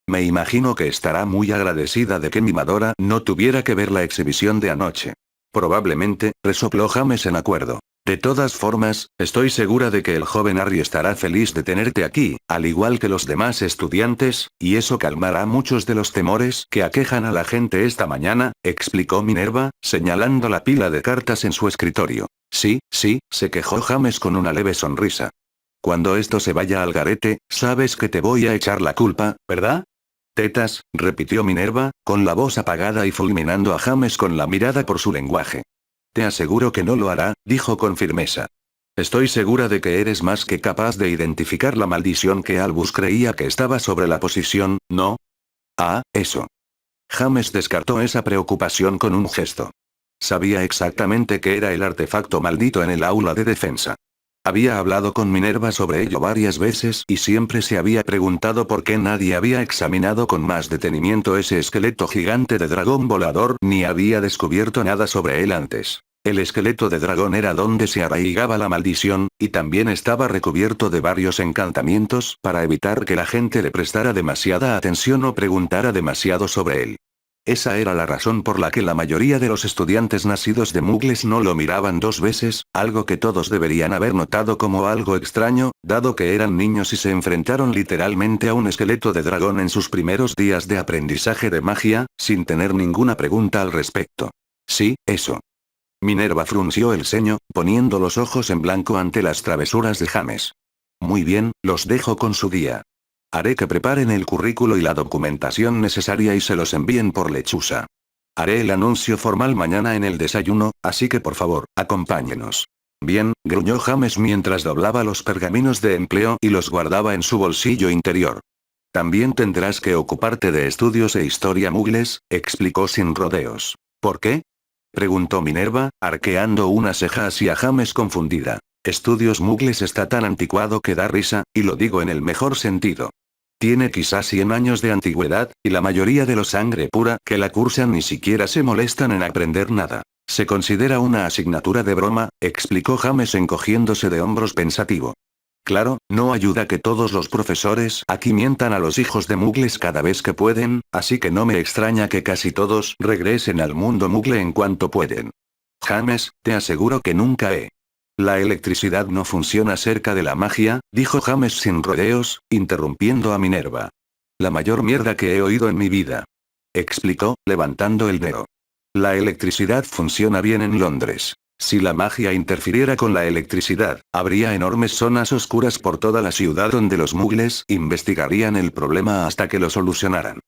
Me imagino que estará muy agradecida de que mi Madora no tuviera que ver la exhibición de anoche. Probablemente, resopló James en acuerdo. De todas formas, estoy segura de que el joven Harry estará feliz de tenerte aquí, al igual que los demás estudiantes, y eso calmará muchos de los temores que aquejan a la gente esta mañana, explicó Minerva, señalando la pila de cartas en su escritorio. Sí, sí, se quejó James con una leve sonrisa. Cuando esto se vaya al garete, sabes que te voy a echar la culpa, ¿verdad? Tetas, repitió Minerva, con la voz apagada y fulminando a James con la mirada por su lenguaje. Te aseguro que no lo hará, dijo con firmeza. Estoy segura de que eres más que capaz de identificar la maldición que Albus creía que estaba sobre la posición, ¿no? Ah, eso. James descartó esa preocupación con un gesto. Sabía exactamente qué era el artefacto maldito en el aula de defensa. Había hablado con Minerva sobre ello varias veces y siempre se había preguntado por qué nadie había examinado con más detenimiento ese esqueleto gigante de dragón volador ni había descubierto nada sobre él antes. El esqueleto de dragón era donde se arraigaba la maldición, y también estaba recubierto de varios encantamientos para evitar que la gente le prestara demasiada atención o preguntara demasiado sobre él. Esa era la razón por la que la mayoría de los estudiantes nacidos de Muggles no lo miraban dos veces, algo que todos deberían haber notado como algo extraño, dado que eran niños y se enfrentaron literalmente a un esqueleto de dragón en sus primeros días de aprendizaje de magia, sin tener ninguna pregunta al respecto. Sí, eso. Minerva frunció el ceño, poniendo los ojos en blanco ante las travesuras de James. Muy bien, los dejo con su día. Haré que preparen el currículo y la documentación necesaria y se los envíen por lechuza. Haré el anuncio formal mañana en el desayuno, así que por favor, acompáñenos. Bien, gruñó James mientras doblaba los pergaminos de empleo y los guardaba en su bolsillo interior. También tendrás que ocuparte de estudios e historia Muggles, explicó sin rodeos. ¿Por qué? Preguntó Minerva, arqueando una ceja hacia James confundida. Estudios Muggles está tan anticuado que da risa, y lo digo en el mejor sentido. Tiene quizás 100 años de antigüedad, y la mayoría de los sangre pura que la cursan ni siquiera se molestan en aprender nada. Se considera una asignatura de broma, explicó James encogiéndose de hombros pensativo. Claro, no ayuda que todos los profesores aquí mientan a los hijos de Muggles cada vez que pueden, así que no me extraña que casi todos regresen al mundo Muggle en cuanto pueden. James, te aseguro que nunca he. La electricidad no funciona cerca de la magia, dijo James sin rodeos, interrumpiendo a Minerva. La mayor mierda que he oído en mi vida. Explicó, levantando el dedo. La electricidad funciona bien en Londres. Si la magia interfiriera con la electricidad, habría enormes zonas oscuras por toda la ciudad donde los Muggles investigarían el problema hasta que lo solucionaran.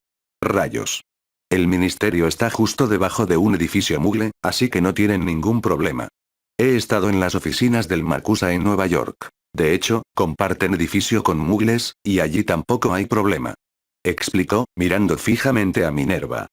Rayos. El ministerio está justo debajo de un edificio Muggle, así que no tienen ningún problema. He estado en las oficinas del Macusa en Nueva York. De hecho, comparten edificio con Muggles, y allí tampoco hay problema. Explicó, mirando fijamente a Minerva.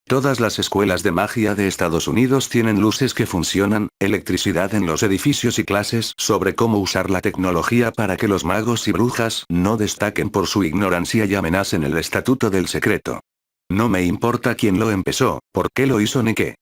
Todas las escuelas de magia de Estados Unidos tienen luces que funcionan, electricidad en los edificios y clases sobre cómo usar la tecnología para que los magos y brujas no destaquen por su ignorancia y amenacen el estatuto del secreto. No me importa quién lo empezó, por qué lo hizo ni qué.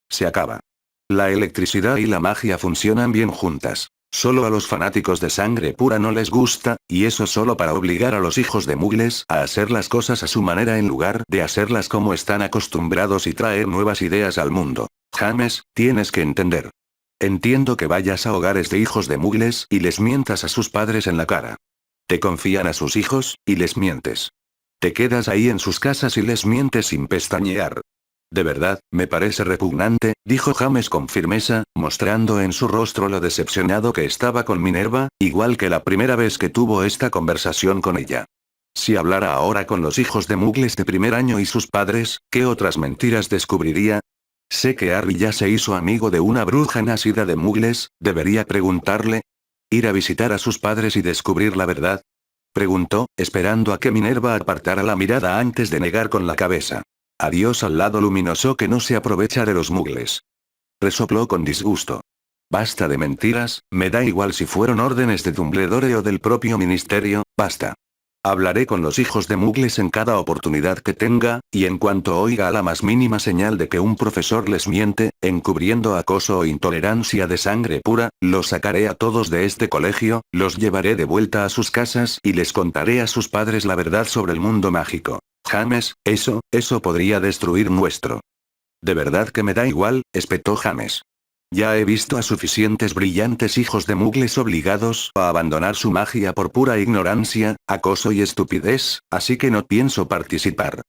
Se acaba. La electricidad y la magia funcionan bien juntas. Solo a los fanáticos de sangre pura no les gusta, y eso solo para obligar a los hijos de Muggles a hacer las cosas a su manera en lugar de hacerlas como están acostumbrados y traer nuevas ideas al mundo. James, tienes que entender. Entiendo que vayas a hogares de hijos de Muggles y les mientas a sus padres en la cara. Te confían a sus hijos, y les mientes. Te quedas ahí en sus casas y les mientes sin pestañear. De verdad, me parece repugnante, dijo James con firmeza, mostrando en su rostro lo decepcionado que estaba con Minerva, igual que la primera vez que tuvo esta conversación con ella. Si hablara ahora con los hijos de Muggles de primer año y sus padres, ¿qué otras mentiras descubriría? Sé que Harry ya se hizo amigo de una bruja nacida de Muggles, ¿debería preguntarle? ¿Ir a visitar a sus padres y descubrir la verdad? Preguntó, esperando a que Minerva apartara la mirada antes de negar con la cabeza. Adiós al lado luminoso que no se aprovecha de los Muggles. Resopló con disgusto. Basta de mentiras, me da igual si fueron órdenes de Dumbledore o del propio ministerio, basta. Hablaré con los hijos de Muggles en cada oportunidad que tenga, y en cuanto oiga la más mínima señal de que un profesor les miente, encubriendo acoso o intolerancia de sangre pura, los sacaré a todos de este colegio, los llevaré de vuelta a sus casas y les contaré a sus padres la verdad sobre el mundo mágico. James, eso podría destruir nuestro. De verdad que me da igual, espetó James. Ya he visto a suficientes brillantes hijos de mugles obligados a abandonar su magia por pura ignorancia, acoso y estupidez, así que no pienso participar.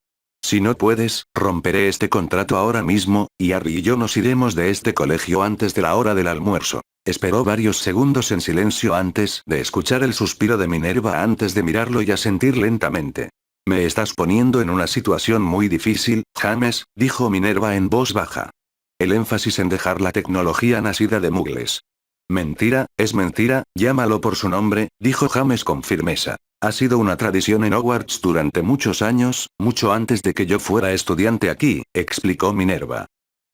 Si no puedes, romperé este contrato ahora mismo, y Harry y yo nos iremos de este colegio antes de la hora del almuerzo. Esperó varios segundos en silencio antes de escuchar el suspiro de Minerva antes de mirarlo y asentir lentamente. Me estás poniendo en una situación muy difícil, James, dijo Minerva en voz baja. El énfasis en dejar la tecnología nacida de mugles. Mentira, es mentira, llámalo por su nombre, dijo James con firmeza. Ha sido una tradición en Hogwarts durante muchos años, mucho antes de que yo fuera estudiante aquí, explicó Minerva.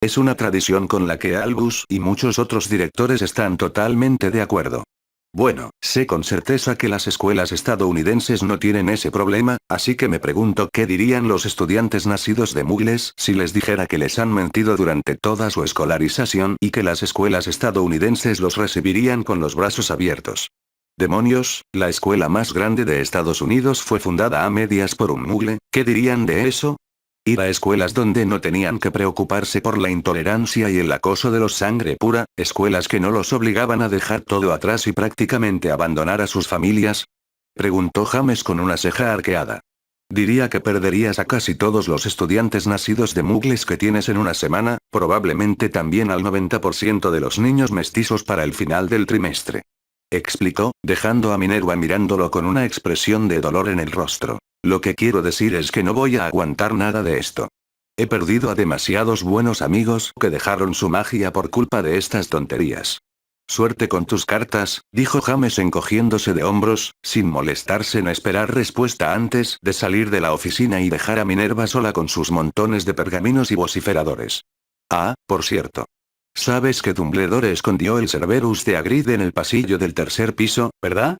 Es una tradición con la que Albus y muchos otros directores están totalmente de acuerdo. Bueno, sé con certeza que las escuelas estadounidenses no tienen ese problema, así que me pregunto qué dirían los estudiantes nacidos de mugles si les dijera que les han mentido durante toda su escolarización y que las escuelas estadounidenses los recibirían con los brazos abiertos. Demonios, la escuela más grande de Estados Unidos fue fundada a medias por un mugle, ¿qué dirían de eso? Ir a escuelas donde no tenían que preocuparse por la intolerancia y el acoso de los sangre pura, escuelas que no los obligaban a dejar todo atrás y prácticamente abandonar a sus familias. Preguntó James con una ceja arqueada. Diría que perderías a casi todos los estudiantes nacidos de mugles que tienes en una semana, probablemente también al 90% de los niños mestizos para el final del trimestre. Explicó, dejando a Minerva mirándolo con una expresión de dolor en el rostro. Lo que quiero decir es que no voy a aguantar nada de esto. He perdido a demasiados buenos amigos que dejaron su magia por culpa de estas tonterías. Suerte con tus cartas, dijo James encogiéndose de hombros, sin molestarse en esperar respuesta antes de salir de la oficina y dejar a Minerva sola con sus montones de pergaminos y vociferadores. Ah, por cierto. Sabes que Dumbledore escondió el Cerberus de Hagrid en el pasillo del tercer piso, ¿verdad?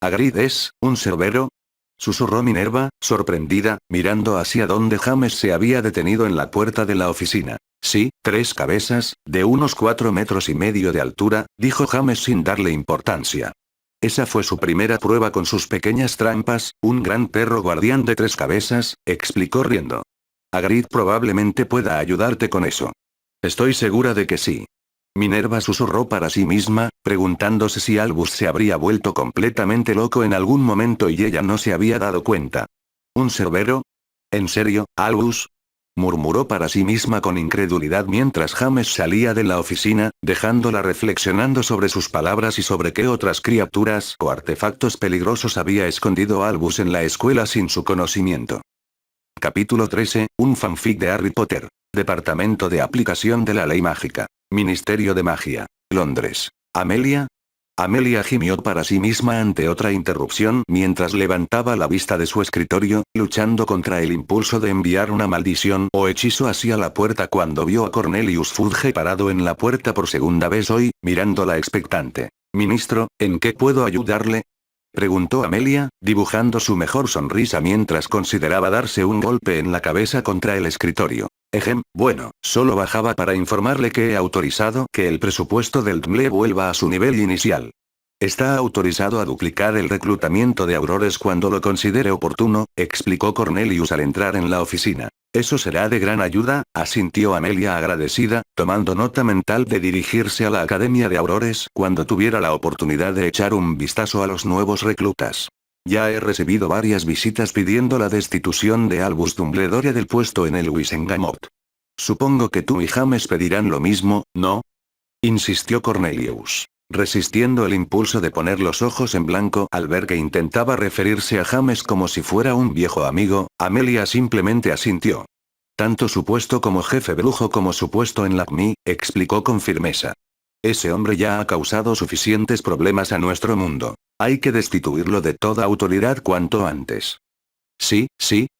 ¿Hagrid es un cerbero? Susurró Minerva, sorprendida, mirando hacia donde James se había detenido en la puerta de la oficina. Sí, 3 cabezas, de unos 4,5 metros de altura, dijo James sin darle importancia. Esa fue su primera prueba con sus pequeñas trampas, un gran perro guardián de 3 cabezas, explicó riendo. Hagrid probablemente pueda ayudarte con eso. Estoy segura de que sí. Minerva susurró para sí misma, preguntándose si Albus se habría vuelto completamente loco en algún momento y ella no se había dado cuenta. ¿Un cerbero? ¿En serio, Albus? Murmuró para sí misma con incredulidad mientras James salía de la oficina, dejándola reflexionando sobre sus palabras y sobre qué otras criaturas o artefactos peligrosos había escondido Albus en la escuela sin su conocimiento. Capítulo 13, un fanfic de Harry Potter. Departamento de Aplicación de la Ley Mágica. Ministerio de Magia. Londres. ¿Amelia? Amelia gimió para sí misma ante otra interrupción mientras levantaba la vista de su escritorio, luchando contra el impulso de enviar una maldición o hechizo hacia la puerta cuando vio a Cornelius Fudge parado en la puerta por segunda vez hoy, mirándola expectante. Ministro, ¿en qué puedo ayudarle? Preguntó Amelia, dibujando su mejor sonrisa mientras consideraba darse un golpe en la cabeza contra el escritorio. Bueno, solo bajaba para informarle que he autorizado que el presupuesto del DMLE vuelva a su nivel inicial. Está autorizado a duplicar el reclutamiento de aurores cuando lo considere oportuno, explicó Cornelius al entrar en la oficina. Eso será de gran ayuda, asintió Amelia agradecida, tomando nota mental de dirigirse a la Academia de Aurores cuando tuviera la oportunidad de echar un vistazo a los nuevos reclutas. Ya he recibido varias visitas pidiendo la destitución de Albus Dumbledore del puesto en el Wisengamot. Supongo que tú y James pedirán lo mismo, ¿no? Insistió Cornelius, resistiendo el impulso de poner los ojos en blanco al ver que intentaba referirse a James como si fuera un viejo amigo. Amelia simplemente asintió. Tanto su puesto como jefe brujo como su puesto en la PMI, explicó con firmeza. Ese hombre ya ha causado suficientes problemas a nuestro mundo. Hay que destituirlo de toda autoridad cuanto antes. Sí,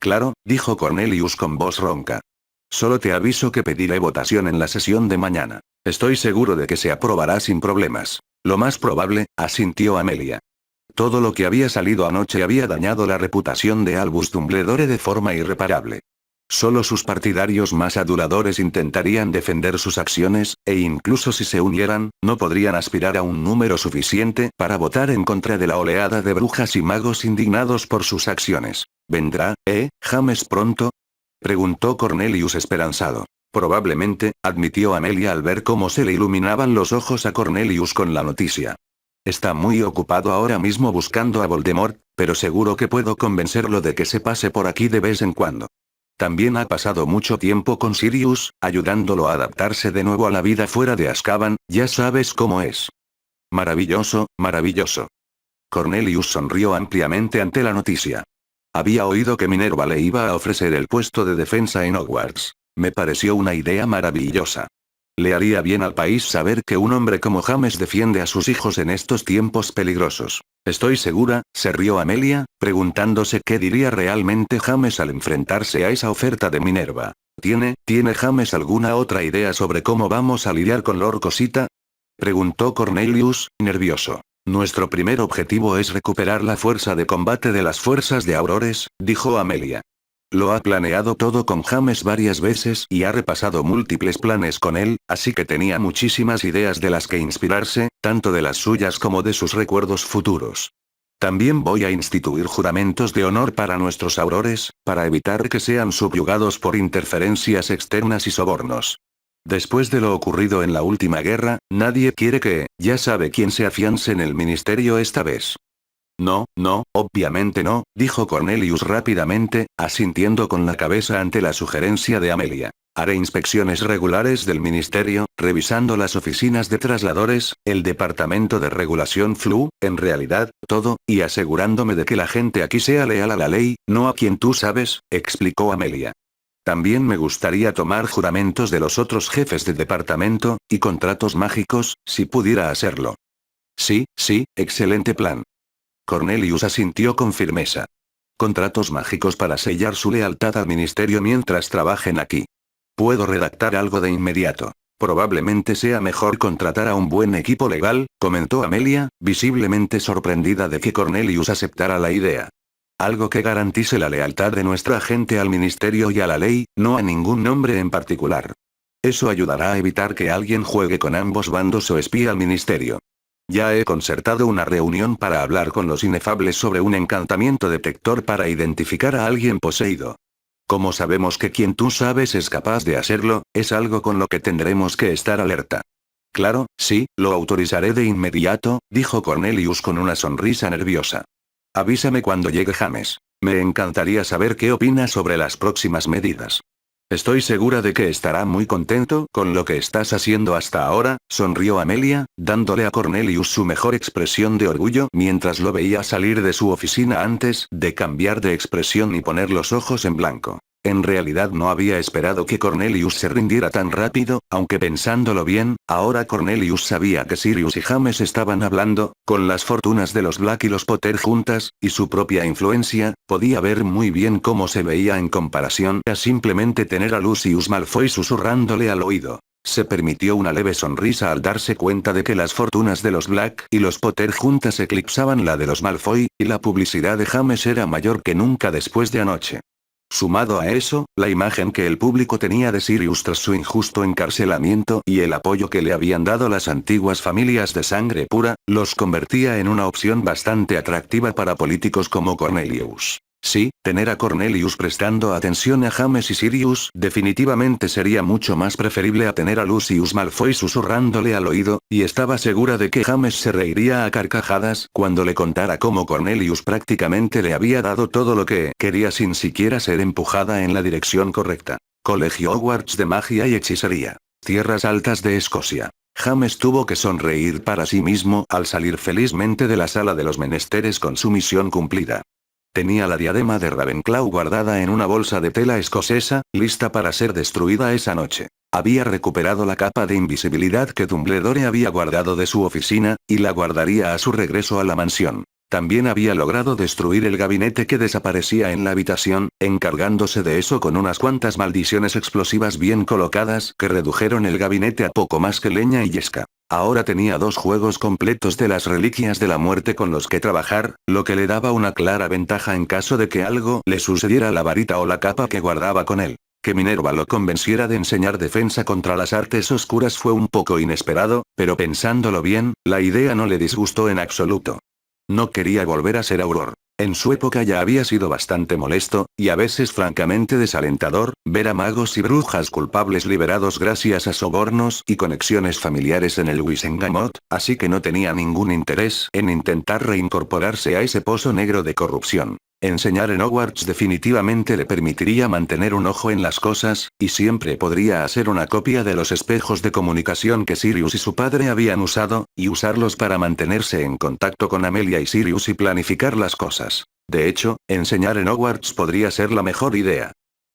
claro, dijo Cornelius con voz ronca. Solo te aviso que pediré votación en la sesión de mañana. Estoy seguro de que se aprobará sin problemas. Lo más probable, asintió Amelia. Todo lo que había salido anoche había dañado la reputación de Albus Dumbledore de forma irreparable. Solo sus partidarios más aduladores intentarían defender sus acciones, e incluso si se unieran, no podrían aspirar a un número suficiente para votar en contra de la oleada de brujas y magos indignados por sus acciones. ¿Vendrá, James pronto? Preguntó Cornelius esperanzado. Probablemente, admitió Amelia al ver cómo se le iluminaban los ojos a Cornelius con la noticia. Está muy ocupado ahora mismo buscando a Voldemort, pero seguro que puedo convencerlo de que se pase por aquí de vez en cuando. También ha pasado mucho tiempo con Sirius, ayudándolo a adaptarse de nuevo a la vida fuera de Azkaban, ya sabes cómo es. Maravilloso, maravilloso. Cornelius sonrió ampliamente ante la noticia. Había oído que Minerva le iba a ofrecer el puesto de defensa en Hogwarts. Me pareció una idea maravillosa. Le haría bien al país saber que un hombre como James defiende a sus hijos en estos tiempos peligrosos. Estoy segura, se rió Amelia, preguntándose qué diría realmente James al enfrentarse a esa oferta de Minerva. ¿Tiene James alguna otra idea sobre cómo vamos a lidiar con Lord Cosita? Preguntó Cornelius, nervioso. Nuestro primer objetivo es recuperar la fuerza de combate de las fuerzas de Aurores, dijo Amelia. Lo ha planeado todo con James varias veces y ha repasado múltiples planes con él, así que tenía muchísimas ideas de las que inspirarse, tanto de las suyas como de sus recuerdos futuros. También voy a instituir juramentos de honor para nuestros aurores, para evitar que sean subyugados por interferencias externas y sobornos. Después de lo ocurrido en la última guerra, nadie quiere que, ya sabe quién se afiance en el ministerio esta vez. No, obviamente no, dijo Cornelius rápidamente, asintiendo con la cabeza ante la sugerencia de Amelia. Haré inspecciones regulares del ministerio, revisando las oficinas de trasladores, el departamento de regulación flu, en realidad, todo, y asegurándome de que la gente aquí sea leal a la ley, no a quien tú sabes, explicó Amelia. También me gustaría tomar juramentos de los otros jefes de departamento, y contratos mágicos, si pudiera hacerlo. Sí, excelente plan. Cornelius asintió con firmeza. Contratos mágicos para sellar su lealtad al ministerio mientras trabajen aquí. Puedo redactar algo de inmediato. Probablemente sea mejor contratar a un buen equipo legal, comentó Amelia, visiblemente sorprendida de que Cornelius aceptara la idea. Algo que garantice la lealtad de nuestra gente al ministerio y a la ley, no a ningún nombre en particular. Eso ayudará a evitar que alguien juegue con ambos bandos o espíe al ministerio. Ya he concertado una reunión para hablar con los inefables sobre un encantamiento detector para identificar a alguien poseído. Como sabemos que quien tú sabes es capaz de hacerlo, es algo con lo que tendremos que estar alerta. Claro, sí, lo autorizaré de inmediato, dijo Cornelius con una sonrisa nerviosa. Avísame cuando llegue James. Me encantaría saber qué opina sobre las próximas medidas. Estoy segura de que estará muy contento con lo que estás haciendo hasta ahora, sonrió Amelia, dándole a Cornelius su mejor expresión de orgullo mientras lo veía salir de su oficina antes de cambiar de expresión y poner los ojos en blanco. En realidad no había esperado que Cornelius se rindiera tan rápido, aunque pensándolo bien, ahora Cornelius sabía que Sirius y James estaban hablando, con las fortunas de los Black y los Potter juntas, y su propia influencia, podía ver muy bien cómo se veía en comparación a simplemente tener a Lucius Malfoy susurrándole al oído. Se permitió una leve sonrisa al darse cuenta de que las fortunas de los Black y los Potter juntas eclipsaban la de los Malfoy, y la publicidad de James era mayor que nunca después de anoche. Sumado a eso, la imagen que el público tenía de Sirius tras su injusto encarcelamiento y el apoyo que le habían dado las antiguas familias de sangre pura, los convertía en una opción bastante atractiva para políticos como Cornelius. Sí, tener a Cornelius prestando atención a James y Sirius definitivamente sería mucho más preferible a tener a Lucius Malfoy susurrándole al oído, y estaba segura de que James se reiría a carcajadas cuando le contara cómo Cornelius prácticamente le había dado todo lo que quería sin siquiera ser empujada en la dirección correcta. Colegio Hogwarts de Magia y Hechicería. Tierras Altas de Escocia. James tuvo que sonreír para sí mismo al salir felizmente de la sala de los menesteres con su misión cumplida. Tenía la diadema de Ravenclaw guardada en una bolsa de tela escocesa, lista para ser destruida esa noche. Había recuperado la capa de invisibilidad que Dumbledore había guardado de su oficina, y la guardaría a su regreso a la mansión. También había logrado destruir el gabinete que desaparecía en la habitación, encargándose de eso con unas cuantas maldiciones explosivas bien colocadas que redujeron el gabinete a poco más que leña y yesca. Ahora tenía 2 juegos completos de las reliquias de la muerte con los que trabajar, lo que le daba una clara ventaja en caso de que algo le sucediera a la varita o la capa que guardaba con él. Que Minerva lo convenciera de enseñar defensa contra las artes oscuras fue un poco inesperado, pero pensándolo bien, la idea no le disgustó en absoluto. No quería volver a ser Auror. En su época ya había sido bastante molesto, y a veces francamente desalentador, ver a magos y brujas culpables liberados gracias a sobornos y conexiones familiares en el Wisengamot, así que no tenía ningún interés en intentar reincorporarse a ese pozo negro de corrupción. Enseñar en Hogwarts definitivamente le permitiría mantener un ojo en las cosas, y siempre podría hacer una copia de los espejos de comunicación que Sirius y su padre habían usado, y usarlos para mantenerse en contacto con Amelia y Sirius y planificar las cosas. De hecho, enseñar en Hogwarts podría ser la mejor idea.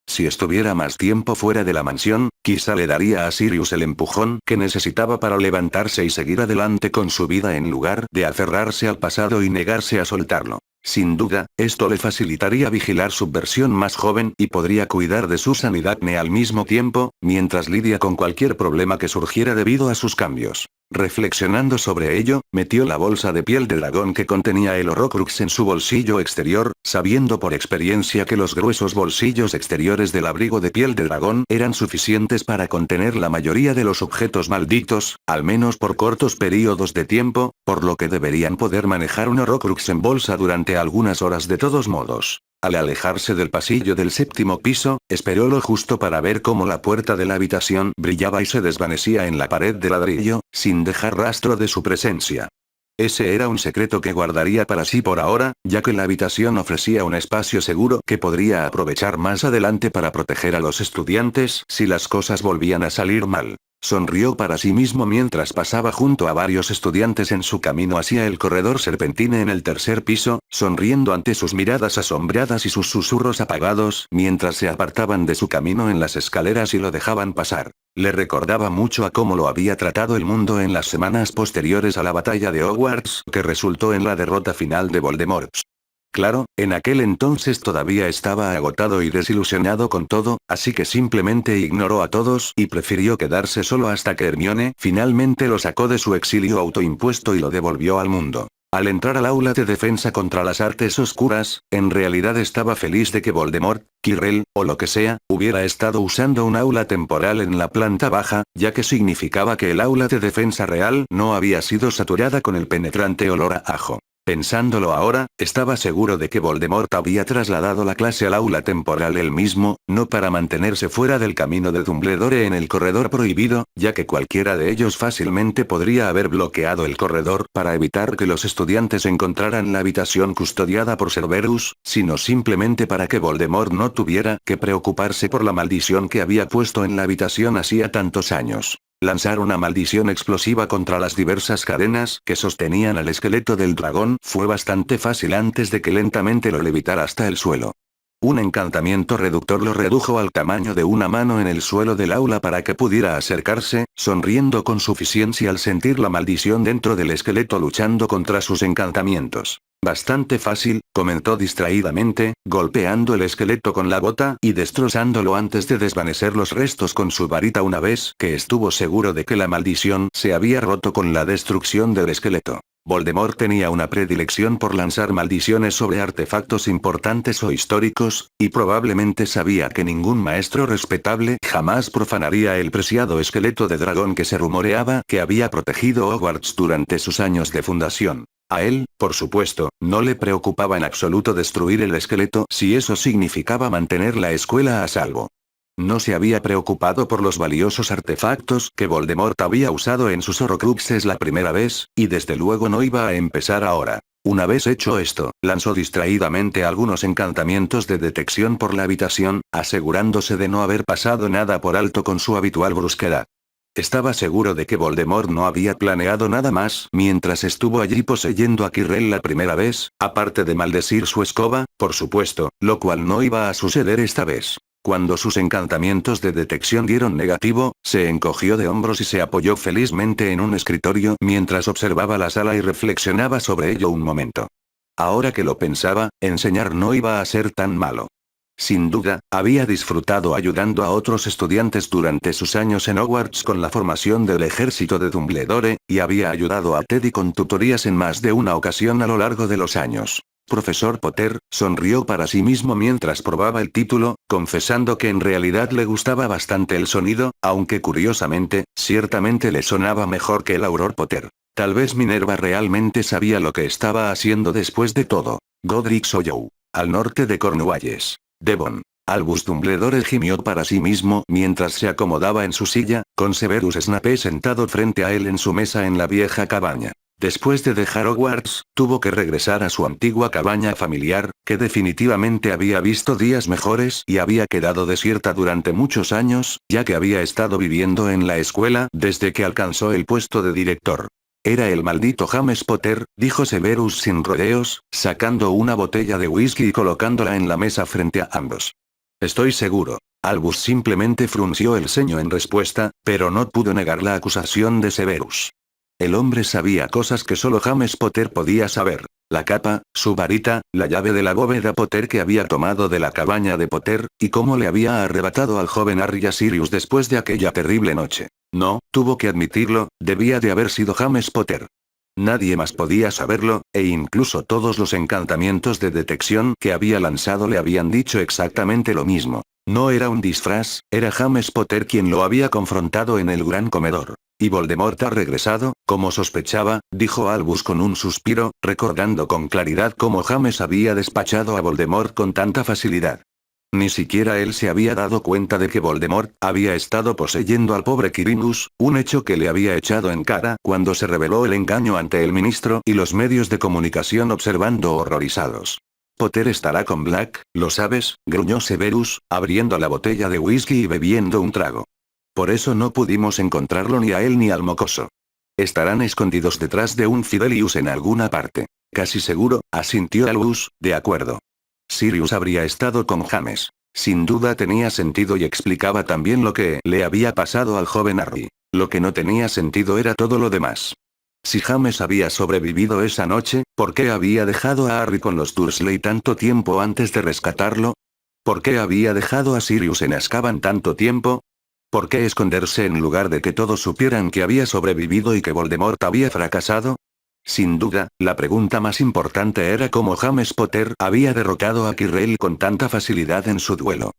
Si estuviera más tiempo fuera de la mansión, quizá le daría a Sirius el empujón que necesitaba para levantarse y seguir adelante con su vida en lugar de aferrarse al pasado y negarse a soltarlo. Sin duda, esto le facilitaría vigilar su versión más joven y podría cuidar de su sanidad al mismo tiempo, mientras lidia con cualquier problema que surgiera debido a sus cambios. Reflexionando sobre ello, metió la bolsa de piel de dragón que contenía el Horrocrux en su bolsillo exterior, sabiendo por experiencia que los gruesos bolsillos exteriores del abrigo de piel de dragón eran suficientes para contener la mayoría de los objetos malditos, al menos por cortos periodos de tiempo, por lo que deberían poder manejar un Horrocrux en bolsa durante algunas horas de todos modos. Al alejarse del pasillo del séptimo piso, esperó lo justo para ver cómo la puerta de la habitación brillaba y se desvanecía en la pared de ladrillo, sin dejar rastro de su presencia. Ese era un secreto que guardaría para sí por ahora, ya que la habitación ofrecía un espacio seguro que podría aprovechar más adelante para proteger a los estudiantes si las cosas volvían a salir mal. Sonrió para sí mismo mientras pasaba junto a varios estudiantes en su camino hacia el corredor serpentine en el tercer piso, sonriendo ante sus miradas asombradas y sus susurros apagados mientras se apartaban de su camino en las escaleras y lo dejaban pasar. Le recordaba mucho a cómo lo había tratado el mundo en las semanas posteriores a la batalla de Hogwarts, que resultó en la derrota final de Voldemort. Claro, en aquel entonces todavía estaba agotado y desilusionado con todo, así que simplemente ignoró a todos y prefirió quedarse solo hasta que Hermione finalmente lo sacó de su exilio autoimpuesto y lo devolvió al mundo. Al entrar al aula de defensa contra las artes oscuras, en realidad estaba feliz de que Voldemort, Quirrell, o lo que sea, hubiera estado usando un aula temporal en la planta baja, ya que significaba que el aula de defensa real no había sido saturada con el penetrante olor a ajo. Pensándolo ahora, estaba seguro de que Voldemort había trasladado la clase al aula temporal él mismo, no para mantenerse fuera del camino de Dumbledore en el corredor prohibido, ya que cualquiera de ellos fácilmente podría haber bloqueado el corredor para evitar que los estudiantes encontraran la habitación custodiada por Cerberus, sino simplemente para que Voldemort no tuviera que preocuparse por la maldición que había puesto en la habitación hacía tantos años. Lanzar una maldición explosiva contra las diversas cadenas que sostenían al esqueleto del dragón fue bastante fácil antes de que lentamente lo levitara hasta el suelo. Un encantamiento reductor lo redujo al tamaño de una mano en el suelo del aula para que pudiera acercarse, sonriendo con suficiencia al sentir la maldición dentro del esqueleto luchando contra sus encantamientos. Bastante fácil, comentó distraídamente, golpeando el esqueleto con la bota y destrozándolo antes de desvanecer los restos con su varita una vez que estuvo seguro de que la maldición se había roto con la destrucción del esqueleto. Voldemort tenía una predilección por lanzar maldiciones sobre artefactos importantes o históricos, y probablemente sabía que ningún maestro respetable jamás profanaría el preciado esqueleto de dragón que se rumoreaba que había protegido Hogwarts durante sus años de fundación. A él, por supuesto, no le preocupaba en absoluto destruir el esqueleto si eso significaba mantener la escuela a salvo. No se había preocupado por los valiosos artefactos que Voldemort había usado en sus Horrocruxes la primera vez, y desde luego no iba a empezar ahora. Una vez hecho esto, lanzó distraídamente algunos encantamientos de detección por la habitación, asegurándose de no haber pasado nada por alto con su habitual brusquedad. Estaba seguro de que Voldemort no había planeado nada más mientras estuvo allí poseyendo a Quirrell la primera vez, aparte de maldecir su escoba, por supuesto, lo cual no iba a suceder esta vez. Cuando sus encantamientos de detección dieron negativo, se encogió de hombros y se apoyó felizmente en un escritorio mientras observaba la sala y reflexionaba sobre ello un momento. Ahora que lo pensaba, enseñar no iba a ser tan malo. Sin duda, había disfrutado ayudando a otros estudiantes durante sus años en Hogwarts con la formación del ejército de Dumbledore, y había ayudado a Teddy con tutorías en más de una ocasión a lo largo de los años. Profesor Potter, sonrió para sí mismo mientras probaba el título, confesando que en realidad le gustaba bastante el sonido, aunque curiosamente, ciertamente le sonaba mejor que el Auror Potter. Tal vez Minerva realmente sabía lo que estaba haciendo después de todo. Godric Hollow, al norte de Cornualles, Devon. Albus Dumbledore gimió para sí mismo mientras se acomodaba en su silla, con Severus Snape sentado frente a él en su mesa en la vieja cabaña. Después de dejar Hogwarts, tuvo que regresar a su antigua cabaña familiar, que definitivamente había visto días mejores y había quedado desierta durante muchos años, ya que había estado viviendo en la escuela desde que alcanzó el puesto de director. Era el maldito James Potter, dijo Severus sin rodeos, sacando una botella de whisky y colocándola en la mesa frente a ambos. Estoy seguro. Albus simplemente frunció el ceño en respuesta, pero no pudo negar la acusación de Severus. El hombre sabía cosas que solo James Potter podía saber. La capa, su varita, la llave de la bóveda Potter que había tomado de la cabaña de Potter, y cómo le había arrebatado al joven Harry a Sirius después de aquella terrible noche. No, tuvo que admitirlo, debía de haber sido James Potter. Nadie más podía saberlo, e incluso todos los encantamientos de detección que había lanzado le habían dicho exactamente lo mismo. No era un disfraz, era James Potter quien lo había confrontado en el gran comedor. Y Voldemort ha regresado, como sospechaba, dijo Albus con un suspiro, recordando con claridad cómo James había despachado a Voldemort con tanta facilidad. Ni siquiera él se había dado cuenta de que Voldemort había estado poseyendo al pobre Quirinus, un hecho que le había echado en cara cuando se reveló el engaño ante el ministro y los medios de comunicación observando horrorizados. Potter estará con Black, ¿lo sabes?, gruñó Severus, abriendo la botella de whisky y bebiendo un trago. Por eso no pudimos encontrarlo ni a él ni al mocoso. Estarán escondidos detrás de un Fidelius en alguna parte. Casi seguro, asintió Albus, de acuerdo. Sirius habría estado con James. Sin duda tenía sentido y explicaba también lo que le había pasado al joven Harry. Lo que no tenía sentido era todo lo demás. Si James había sobrevivido esa noche, ¿por qué había dejado a Harry con los Dursley tanto tiempo antes de rescatarlo? ¿Por qué había dejado a Sirius en Azkaban tanto tiempo? ¿Por qué esconderse en lugar de que todos supieran que había sobrevivido y que Voldemort había fracasado? Sin duda, la pregunta más importante era cómo James Potter había derrotado a Quirrell con tanta facilidad en su duelo.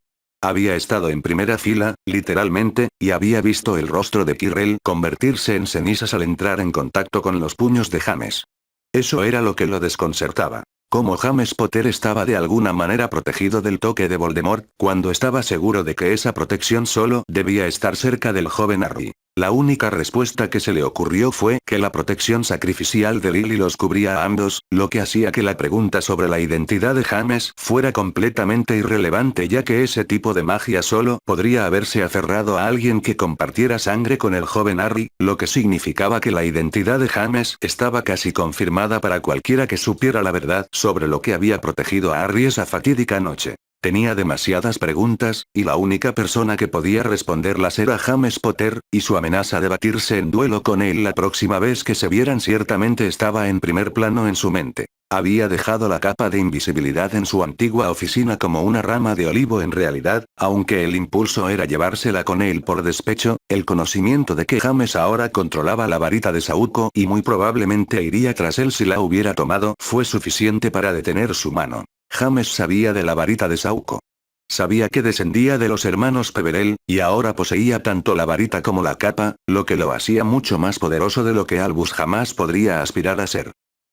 Había estado en primera fila, literalmente, y había visto el rostro de Quirrell convertirse en cenizas al entrar en contacto con los puños de James. Eso era lo que lo desconcertaba. Cómo James Potter estaba de alguna manera protegido del toque de Voldemort, cuando estaba seguro de que esa protección solo debía estar cerca del joven Harry. La única respuesta que se le ocurrió fue que la protección sacrificial de Lily los cubría a ambos, lo que hacía que la pregunta sobre la identidad de James fuera completamente irrelevante ya que ese tipo de magia solo podría haberse aferrado a alguien que compartiera sangre con el joven Harry, lo que significaba que la identidad de James estaba casi confirmada para cualquiera que supiera la verdad sobre lo que había protegido a Harry esa fatídica noche. Tenía demasiadas preguntas, y la única persona que podía responderlas era James Potter, y su amenaza de batirse en duelo con él la próxima vez que se vieran ciertamente estaba en primer plano en su mente. Había dejado la capa de invisibilidad en su antigua oficina como una rama de olivo en realidad, aunque el impulso era llevársela con él por despecho, el conocimiento de que James ahora controlaba la varita de Saúco y muy probablemente iría tras él si la hubiera tomado fue suficiente para detener su mano. James sabía de la varita de Saúco. Sabía que descendía de los hermanos Peverell, y ahora poseía tanto la varita como la capa, lo que lo hacía mucho más poderoso de lo que Albus jamás podría aspirar a ser.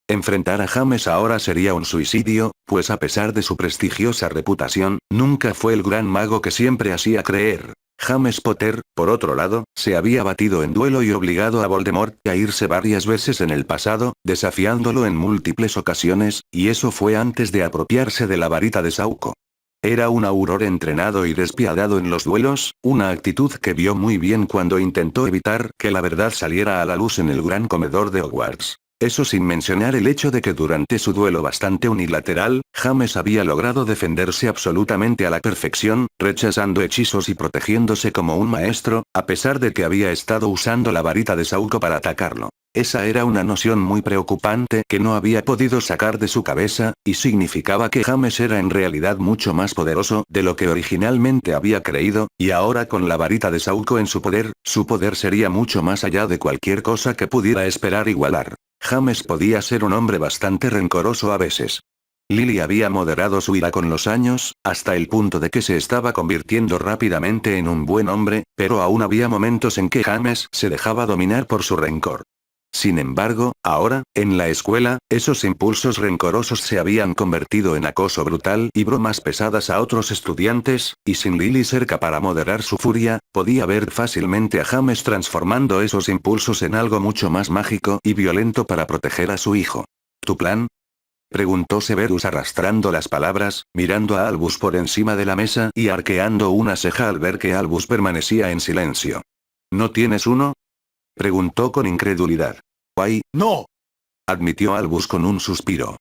Enfrentar a James ahora sería un suicidio, pues a pesar de su prestigiosa reputación, nunca fue el gran mago que siempre hacía creer. James Potter, por otro lado, se había batido en duelo y obligado a Voldemort a irse varias veces en el pasado, desafiándolo en múltiples ocasiones, y eso fue antes de apropiarse de la varita de Saúco. Era un auror entrenado y despiadado en los duelos, una actitud que vio muy bien cuando intentó evitar que la verdad saliera a la luz en el gran comedor de Hogwarts. Eso sin mencionar el hecho de que durante su duelo bastante unilateral, James había logrado defenderse absolutamente a la perfección, rechazando hechizos y protegiéndose como un maestro, a pesar de que había estado usando la varita de Saúco para atacarlo. Esa era una noción muy preocupante que no había podido sacar de su cabeza, y significaba que James era en realidad mucho más poderoso de lo que originalmente había creído, y ahora con la varita de Saúco en su poder sería mucho más allá de cualquier cosa que pudiera esperar igualar. James podía ser un hombre bastante rencoroso a veces. Lily había moderado su ira con los años, hasta el punto de que se estaba convirtiendo rápidamente en un buen hombre, pero aún había momentos en que James se dejaba dominar por su rencor. Sin embargo, ahora, en la escuela, esos impulsos rencorosos se habían convertido en acoso brutal y bromas pesadas a otros estudiantes, y sin Lily cerca para moderar su furia, podía ver fácilmente a James transformando esos impulsos en algo mucho más mágico y violento para proteger a su hijo. ¿Tu plan?, preguntó Severus arrastrando las palabras, mirando a Albus por encima de la mesa y arqueando una ceja al ver que Albus permanecía en silencio. ¿No tienes uno?, preguntó con incredulidad. ¡Ay, no!, admitió Albus con un suspiro.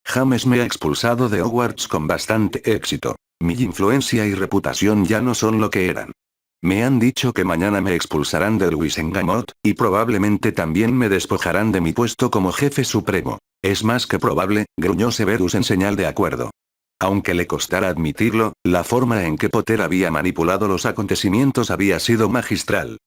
James me ha expulsado de Hogwarts con bastante éxito. Mi influencia y reputación ya no son lo que eran. Me han dicho que mañana me expulsarán de Wisengamot, y probablemente también me despojarán de mi puesto como jefe supremo. Es más que probable, gruñó Severus en señal de acuerdo. Aunque le costara admitirlo, la forma en que Potter había manipulado los acontecimientos había sido magistral.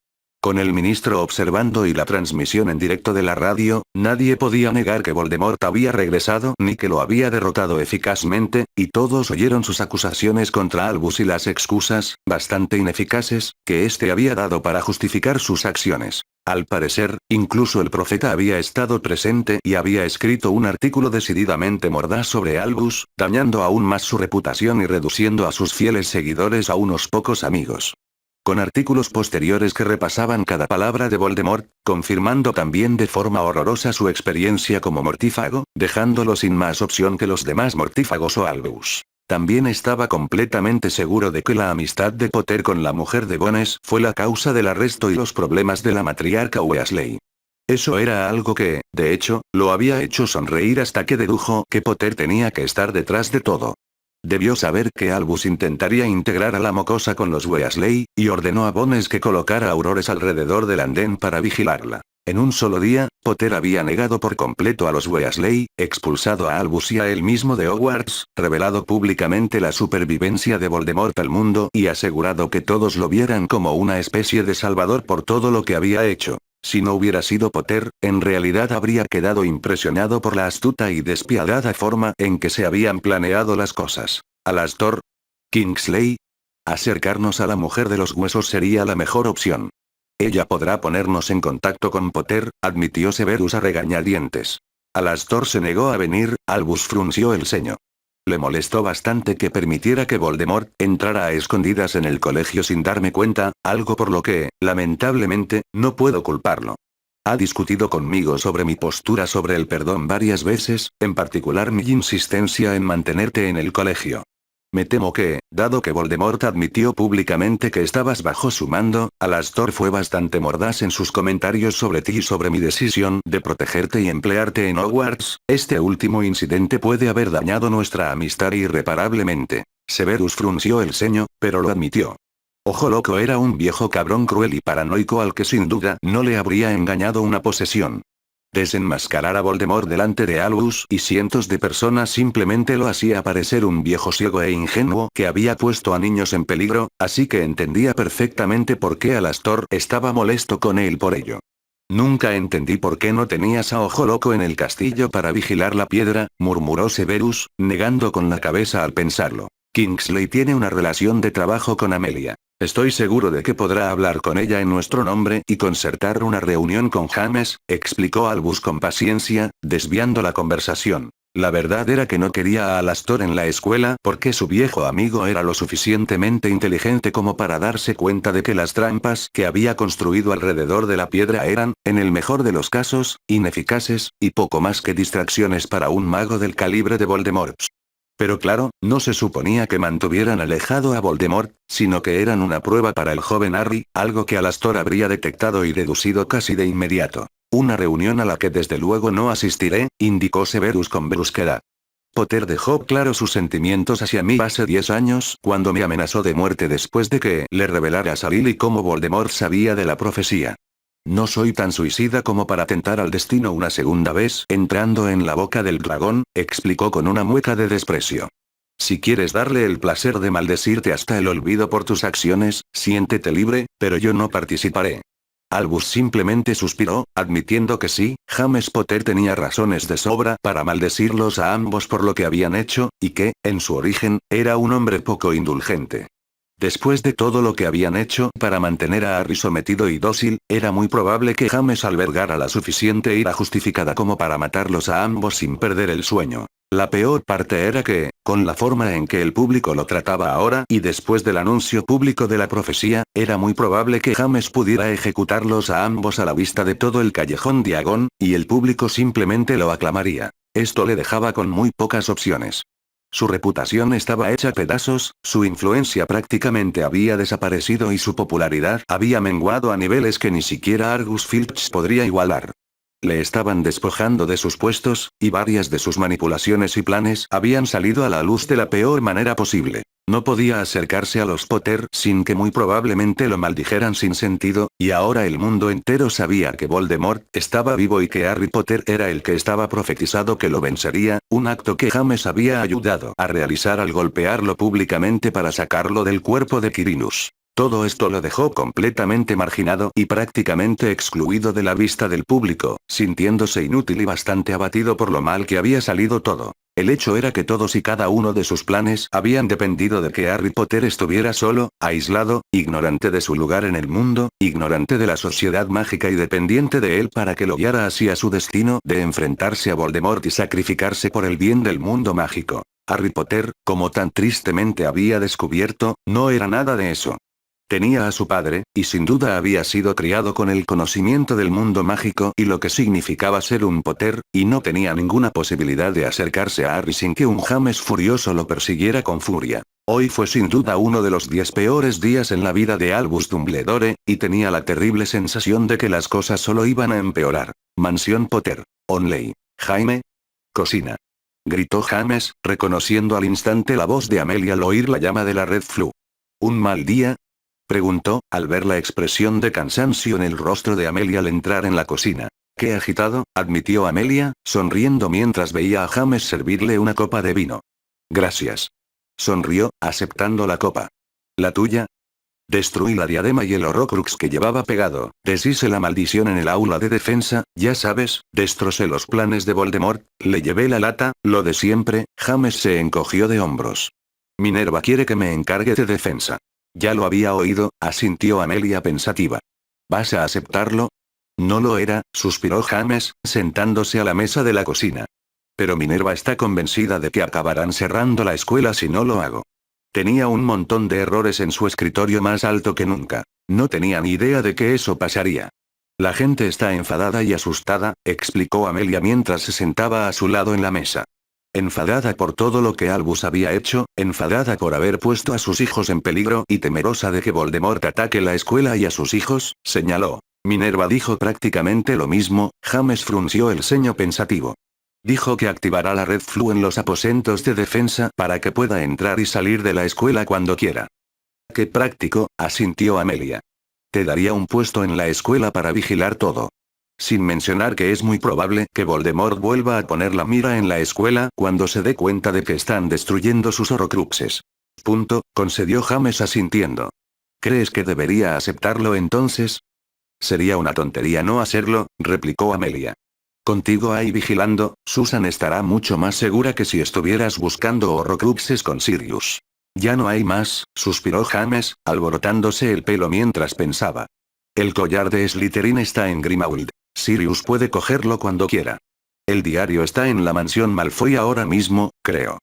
Con el ministro observando y la transmisión en directo de la radio, nadie podía negar que Voldemort había regresado ni que lo había derrotado eficazmente, y todos oyeron sus acusaciones contra Albus y las excusas, bastante ineficaces, que éste había dado para justificar sus acciones. Al parecer, incluso el profeta había estado presente y había escrito un artículo decididamente mordaz sobre Albus, dañando aún más su reputación y reduciendo a sus fieles seguidores a unos pocos amigos. Con artículos posteriores que repasaban cada palabra de Voldemort, confirmando también de forma horrorosa su experiencia como mortífago, dejándolo sin más opción que los demás mortífagos o Albus. También estaba completamente seguro de que la amistad de Potter con la mujer de Bones fue la causa del arresto y los problemas de la matriarca Weasley. Eso era algo que, de hecho, lo había hecho sonreír hasta que dedujo que Potter tenía que estar detrás de todo. Debió saber que Albus intentaría integrar a la mocosa con los Weasley, y ordenó a Bones que colocara aurores alrededor del andén para vigilarla. En un solo día, Potter había negado por completo a los Weasley, expulsado a Albus y a él mismo de Hogwarts, revelado públicamente la supervivencia de Voldemort al mundo y asegurado que todos lo vieran como una especie de salvador por todo lo que había hecho. Si no hubiera sido Potter, en realidad habría quedado impresionado por la astuta y despiadada forma en que se habían planeado las cosas. Alastor Kingsley. Acercarnos a la mujer de los huesos sería la mejor opción. Ella podrá ponernos en contacto con Potter, admitió Severus a regañadientes. Alastor se negó a venir, Albus frunció el ceño. Le molestó bastante que permitiera que Voldemort entrara a escondidas en el colegio sin darme cuenta, algo por lo que, lamentablemente, no puedo culparlo. Ha discutido conmigo sobre mi postura sobre el perdón varias veces, en particular mi insistencia en mantenerte en el colegio. Me temo que, dado que Voldemort admitió públicamente que estabas bajo su mando, Alastor fue bastante mordaz en sus comentarios sobre ti y sobre mi decisión de protegerte y emplearte en Hogwarts, este último incidente puede haber dañado nuestra amistad irreparablemente. Severus frunció el ceño, pero lo admitió. Ojo Loco era un viejo cabrón cruel y paranoico al que sin duda no le habría engañado una posesión. Desenmascarar a Voldemort delante de Albus y cientos de personas simplemente lo hacía parecer un viejo ciego e ingenuo que había puesto a niños en peligro, así que entendía perfectamente por qué Alastor estaba molesto con él por ello. Nunca entendí por qué no tenías a Ojo Loco en el castillo para vigilar la piedra, murmuró Severus, negando con la cabeza al pensarlo. Kingsley tiene una relación de trabajo con Amelia. Estoy seguro de que podrá hablar con ella en nuestro nombre y concertar una reunión con James, explicó Albus con paciencia, desviando la conversación. La verdad era que no quería a Alastor en la escuela porque su viejo amigo era lo suficientemente inteligente como para darse cuenta de que las trampas que había construido alrededor de la piedra eran, en el mejor de los casos, ineficaces, y poco más que distracciones para un mago del calibre de Voldemort. Pero claro, no se suponía que mantuvieran alejado a Voldemort, sino que eran una prueba para el joven Harry, algo que Alastor habría detectado y deducido casi de inmediato. Una reunión a la que desde luego no asistiré, indicó Severus con brusquedad. Potter dejó claro sus sentimientos hacia mí hace 10 años, cuando me amenazó de muerte después de que le revelara a Lily cómo Voldemort sabía de la profecía. No soy tan suicida como para tentar al destino una segunda vez, entrando en la boca del dragón, explicó con una mueca de desprecio. Si quieres darle el placer de maldecirte hasta el olvido por tus acciones, siéntete libre, pero yo no participaré. Albus simplemente suspiró, admitiendo que sí, James Potter tenía razones de sobra para maldecirlos a ambos por lo que habían hecho, y que, en su origen, era un hombre poco indulgente. Después de todo lo que habían hecho para mantener a Harry sometido y dócil, era muy probable que James albergara la suficiente ira justificada como para matarlos a ambos sin perder el sueño. La peor parte era que, con la forma en que el público lo trataba ahora y después del anuncio público de la profecía, era muy probable que James pudiera ejecutarlos a ambos a la vista de todo el callejón Diagon, y el público simplemente lo aclamaría. Esto le dejaba con muy pocas opciones. Su reputación estaba hecha pedazos, su influencia prácticamente había desaparecido y su popularidad había menguado a niveles que ni siquiera Argus Filch podría igualar. Le estaban despojando de sus puestos, y varias de sus manipulaciones y planes habían salido a la luz de la peor manera posible. No podía acercarse a los Potter sin que muy probablemente lo maldijeran sin sentido, y ahora el mundo entero sabía que Voldemort estaba vivo y que Harry Potter era el que estaba profetizado que lo vencería, un acto que James había ayudado a realizar al golpearlo públicamente para sacarlo del cuerpo de Quirinus. Todo esto lo dejó completamente marginado y prácticamente excluido de la vista del público, sintiéndose inútil y bastante abatido por lo mal que había salido todo. El hecho era que todos y cada uno de sus planes habían dependido de que Harry Potter estuviera solo, aislado, ignorante de su lugar en el mundo, ignorante de la sociedad mágica y dependiente de él para que lo guiara hacia su destino de enfrentarse a Voldemort y sacrificarse por el bien del mundo mágico. Harry Potter, como tan tristemente había descubierto, no era nada de eso. Tenía a su padre, y sin duda había sido criado con el conocimiento del mundo mágico y lo que significaba ser un Potter, y no tenía ninguna posibilidad de acercarse a Harry sin que un James furioso lo persiguiera con furia. Hoy fue sin duda uno de los 10 peores días en la vida de Albus Dumbledore, y tenía la terrible sensación de que las cosas solo iban a empeorar. Mansión Potter. Onley. Jaime. Cocina. Gritó James, reconociendo al instante la voz de Amelia al oír la llama de la Red Flu. ¿Un mal día?, preguntó, al ver la expresión de cansancio en el rostro de Amelia al entrar en la cocina. «Qué agitado», admitió Amelia, sonriendo mientras veía a James servirle una copa de vino. «Gracias». Sonrió, aceptando la copa. «¿La tuya?» Destruí la diadema y el horrocrux que llevaba pegado, deshice la maldición en el aula de defensa, ya sabes, destrocé los planes de Voldemort, le llevé la lata, lo de siempre». James se encogió de hombros. «Minerva quiere que me encargue de defensa». «Ya lo había oído», asintió Amelia pensativa. «¿Vas a aceptarlo?» «No lo era», suspiró James, sentándose a la mesa de la cocina. «Pero Minerva está convencida de que acabarán cerrando la escuela si no lo hago». Tenía un montón de errores en su escritorio más alto que nunca. No tenía ni idea de que eso pasaría. «La gente está enfadada y asustada», explicó Amelia mientras se sentaba a su lado en la mesa. Enfadada por todo lo que Albus había hecho, enfadada por haber puesto a sus hijos en peligro y temerosa de que Voldemort ataque la escuela y a sus hijos, señaló. Minerva dijo prácticamente lo mismo. James frunció el ceño pensativo. Dijo que activará la Red Flu en los aposentos de defensa para que pueda entrar y salir de la escuela cuando quiera. «Qué práctico», asintió Amelia. «Te daría un puesto en la escuela para vigilar todo». Sin mencionar que es muy probable que Voldemort vuelva a poner la mira en la escuela cuando se dé cuenta de que están destruyendo sus horrocruxes. Concedió James asintiendo. ¿Crees que debería aceptarlo entonces? Sería una tontería no hacerlo, replicó Amelia. Contigo ahí vigilando, Susan estará mucho más segura que si estuvieras buscando horrocruxes con Sirius. Ya no hay más, suspiró James, alborotándose el pelo mientras pensaba. El collar de Slytherin está en Grimmauld. Sirius puede cogerlo cuando quiera. El diario está en la mansión Malfoy ahora mismo, creo.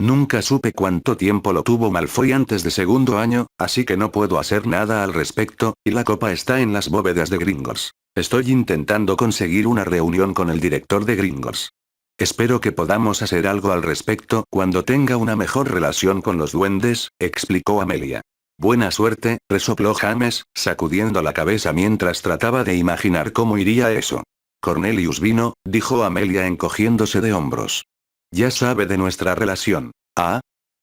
Nunca supe cuánto tiempo lo tuvo Malfoy antes de segundo año, así que no puedo hacer nada al respecto, y la copa está en las bóvedas de Gringotts. Estoy intentando conseguir una reunión con el director de Gringotts. Espero que podamos hacer algo al respecto cuando tenga una mejor relación con los duendes, explicó Amelia. Buena suerte, resopló James, sacudiendo la cabeza mientras trataba de imaginar cómo iría eso. Cornelius vino, dijo Amelia encogiéndose de hombros. Ya sabe de nuestra relación. ¿Ah?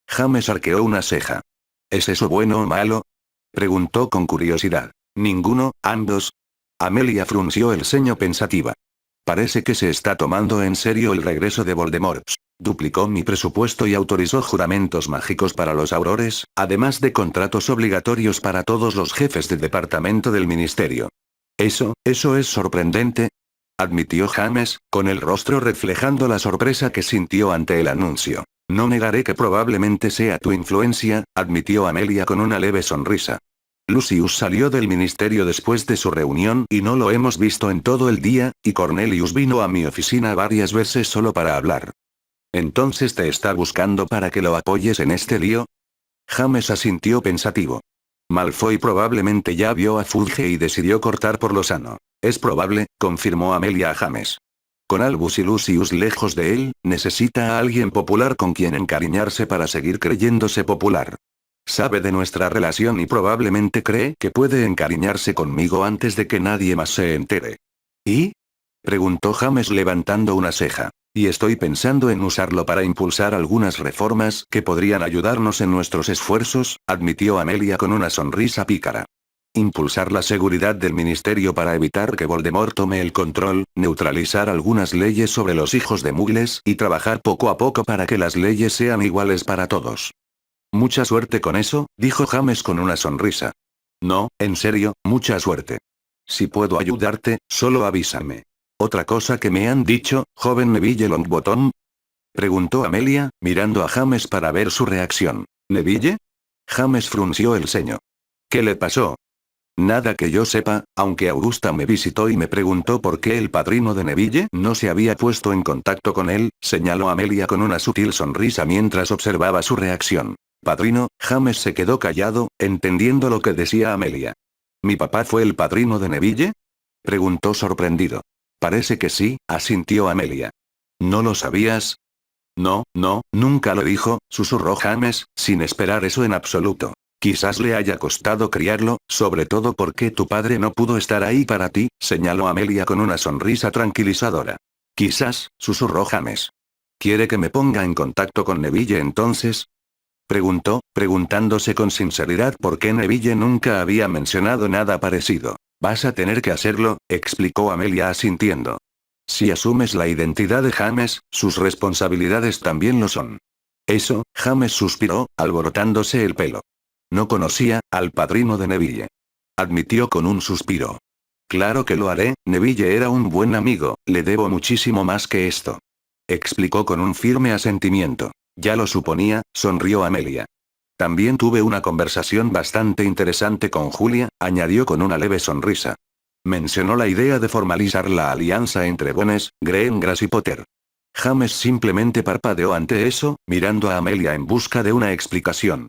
James arqueó una ceja. ¿Es eso bueno o malo?, preguntó con curiosidad. Ninguno, ambos. Amelia frunció el ceño pensativa. Parece que se está tomando en serio el regreso de Voldemort. Duplicó mi presupuesto y autorizó juramentos mágicos para los aurores, además de contratos obligatorios para todos los jefes de departamento del ministerio. Eso es sorprendente, admitió James, con el rostro reflejando la sorpresa que sintió ante el anuncio. No negaré que probablemente sea tu influencia, admitió Amelia con una leve sonrisa. Lucius salió del ministerio después de su reunión y no lo hemos visto en todo el día, y Cornelius vino a mi oficina varias veces solo para hablar. ¿Entonces te está buscando para que lo apoyes en este lío? James asintió pensativo. Malfoy probablemente ya vio a Fudge y decidió cortar por lo sano. Es probable, confirmó Amelia a James. Con Albus y Lucius lejos de él, necesita a alguien popular con quien encariñarse para seguir creyéndose popular. Sabe de nuestra relación y probablemente cree que puede encariñarse conmigo antes de que nadie más se entere. ¿Y? Preguntó James levantando una ceja. Y estoy pensando en usarlo para impulsar algunas reformas que podrían ayudarnos en nuestros esfuerzos, admitió Amelia con una sonrisa pícara. Impulsar la seguridad del ministerio para evitar que Voldemort tome el control, neutralizar algunas leyes sobre los hijos de Muggles y trabajar poco a poco para que las leyes sean iguales para todos. Mucha suerte con eso, dijo James con una sonrisa. No, en serio, mucha suerte. Si puedo ayudarte, solo avísame. ¿Otra cosa que me han dicho, joven Neville Longbottom? Preguntó Amelia, mirando a James para ver su reacción. ¿Neville? James frunció el ceño. ¿Qué le pasó? Nada que yo sepa, aunque Augusta me visitó y me preguntó por qué el padrino de Neville no se había puesto en contacto con él, señaló Amelia con una sutil sonrisa mientras observaba su reacción. ¿Padrino? James se quedó callado, entendiendo lo que decía Amelia. ¿Mi papá fue el padrino de Neville? Preguntó sorprendido. Parece que sí, asintió Amelia. ¿No lo sabías? No, no, nunca lo dijo, susurró James, sin esperar eso en absoluto. Quizás le haya costado criarlo, sobre todo porque tu padre no pudo estar ahí para ti, señaló Amelia con una sonrisa tranquilizadora. Quizás, susurró James. ¿Quiere que me ponga en contacto con Neville entonces? Preguntó, preguntándose con sinceridad por qué Neville nunca había mencionado nada parecido. Vas a tener que hacerlo, explicó Amelia asintiendo. Si asumes la identidad de James, sus responsabilidades también lo son. Eso, James suspiró, alborotándose el pelo. No conocía al padrino de Neville. Admitió con un suspiro. Claro que lo haré, Neville era un buen amigo, le debo muchísimo más que esto. Explicó con un firme asentimiento. Ya lo suponía, sonrió Amelia. También tuve una conversación bastante interesante con Julia, añadió con una leve sonrisa. Mencionó la idea de formalizar la alianza entre Bones, Greengrass y Potter. James simplemente parpadeó ante eso, mirando a Amelia en busca de una explicación.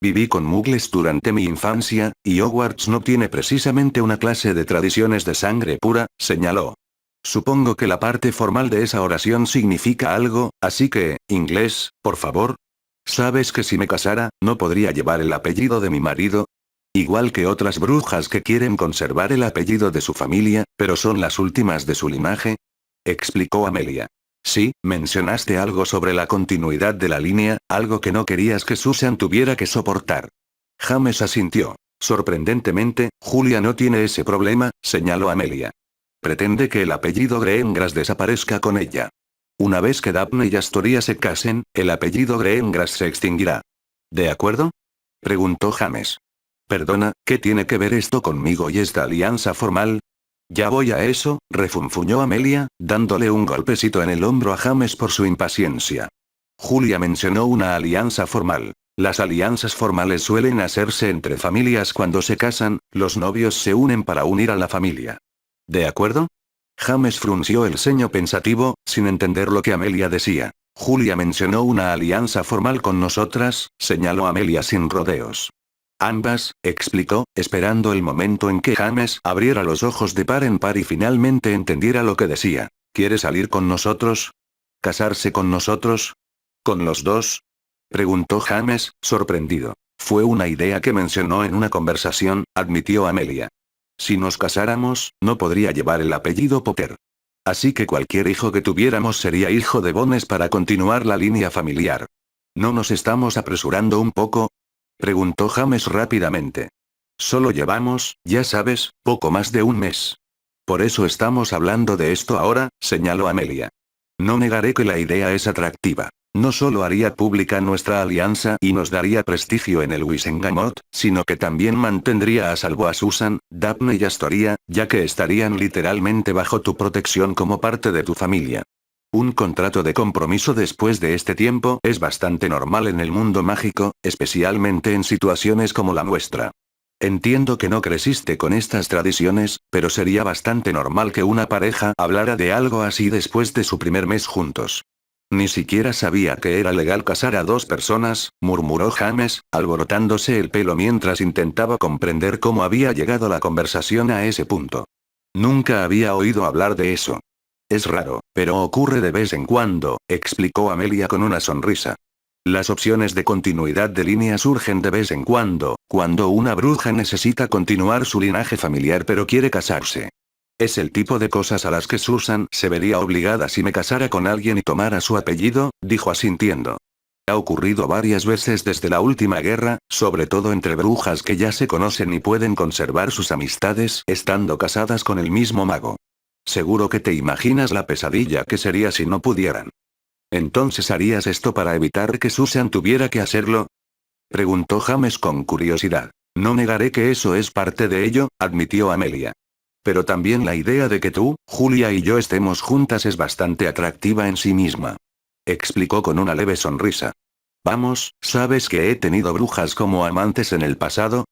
Viví con Muggles durante mi infancia, y Hogwarts no tiene precisamente una clase de tradiciones de sangre pura, señaló. Supongo que la parte formal de esa oración significa algo, así que, inglés, por favor. ¿Sabes que si me casara, no podría llevar el apellido de mi marido? Igual que otras brujas que quieren conservar el apellido de su familia, pero son las últimas de su linaje. Explicó Amelia. Sí, mencionaste algo sobre la continuidad de la línea, algo que no querías que Susan tuviera que soportar. James asintió. Sorprendentemente, Julia no tiene ese problema, señaló Amelia. Pretende que el apellido Greengrass desaparezca con ella. Una vez que Daphne y Astoria se casen, el apellido Greengrass se extinguirá. ¿De acuerdo? Preguntó James. Perdona, ¿qué tiene que ver esto conmigo y esta alianza formal? Ya voy a eso, refunfuñó Amelia, dándole un golpecito en el hombro a James por su impaciencia. Julia mencionó una alianza formal. Las alianzas formales suelen hacerse entre familias cuando se casan, los novios se unen para unir a la familia. ¿De acuerdo? James frunció el ceño pensativo, sin entender lo que Amelia decía. Julia mencionó una alianza formal con nosotras, señaló Amelia sin rodeos. Ambas, explicó, esperando el momento en que James abriera los ojos de par en par y finalmente entendiera lo que decía. ¿Quiere salir con nosotros? ¿Casarse con nosotros? ¿Con los dos? Preguntó James, sorprendido. Fue una idea que mencionó en una conversación, admitió Amelia. Si nos casáramos, no podría llevar el apellido Potter. Así que cualquier hijo que tuviéramos sería hijo de Bones para continuar la línea familiar. ¿No nos estamos apresurando un poco? Preguntó James rápidamente. Solo llevamos, ya sabes, poco más de un mes. Por eso estamos hablando de esto ahora, señaló Amelia. No negaré que la idea es atractiva. No solo haría pública nuestra alianza y nos daría prestigio en el Wisengamot, sino que también mantendría a salvo a Susan, Daphne y Astoria, ya que estarían literalmente bajo tu protección como parte de tu familia. Un contrato de compromiso después de este tiempo es bastante normal en el mundo mágico, especialmente en situaciones como la nuestra. Entiendo que no creciste con estas tradiciones, pero sería bastante normal que una pareja hablara de algo así después de su primer mes juntos. Ni siquiera sabía que era legal casar a dos personas, murmuró James, alborotándose el pelo mientras intentaba comprender cómo había llegado la conversación a ese punto. Nunca había oído hablar de eso. Es raro, pero ocurre de vez en cuando, explicó Amelia con una sonrisa. Las opciones de continuidad de línea surgen de vez en cuando una bruja necesita continuar su linaje familiar pero quiere casarse. Es el tipo de cosas a las que Susan se vería obligada si me casara con alguien y tomara su apellido, dijo asintiendo. Ha ocurrido varias veces desde la última guerra, sobre todo entre brujas que ya se conocen y pueden conservar sus amistades estando casadas con el mismo mago. Seguro que te imaginas la pesadilla que sería si no pudieran. ¿Entonces harías esto para evitar que Susan tuviera que hacerlo? Preguntó James con curiosidad. No negaré que eso es parte de ello, admitió Amelia. Pero también la idea de que tú, Julia y yo estemos juntas es bastante atractiva en sí misma. Explicó con una leve sonrisa. Vamos, ¿sabes que he tenido brujas como amantes en el pasado?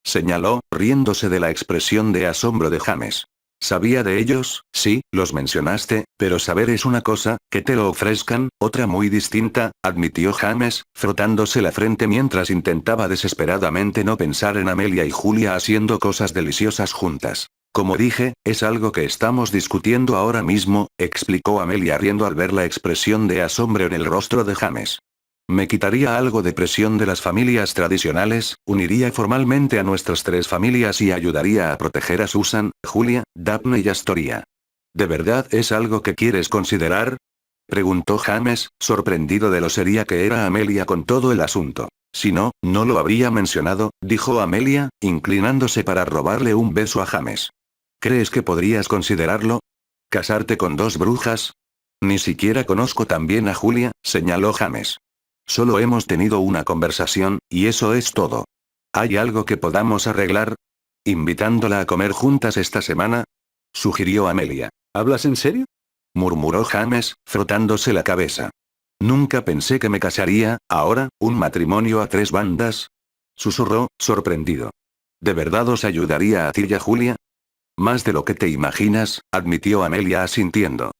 Señaló, riéndose de la expresión de asombro de James. Sabía de ellos, sí, los mencionaste, pero saber es una cosa, que te lo ofrezcan, otra muy distinta, admitió James, frotándose la frente mientras intentaba desesperadamente no pensar en Amelia y Julia haciendo cosas deliciosas juntas. Como dije, es algo que estamos discutiendo ahora mismo, explicó Amelia riendo al ver la expresión de asombro en el rostro de James. Me quitaría algo de presión de las familias tradicionales, uniría formalmente a nuestras tres familias y ayudaría a proteger a Susan, Julia, Daphne y Astoria. ¿De verdad es algo que quieres considerar? Preguntó James, sorprendido de lo seria que era Amelia con todo el asunto. Si no, no lo habría mencionado, dijo Amelia, inclinándose para robarle un beso a James. ¿Crees que podrías considerarlo? ¿Casarte con dos brujas? Ni siquiera conozco tan bien a Julia, señaló James. Solo hemos tenido una conversación, y eso es todo. ¿Hay algo que podamos arreglar? ¿Invitándola a comer juntas esta semana? Sugirió Amelia. ¿Hablas en serio? Murmuró James, frotándose la cabeza. Nunca pensé que me casaría, ahora, un matrimonio a tres bandas. Susurró, sorprendido. ¿De verdad os ayudaría a ti y a Julia? Más de lo que te imaginas, admitió Amelia asintiendo.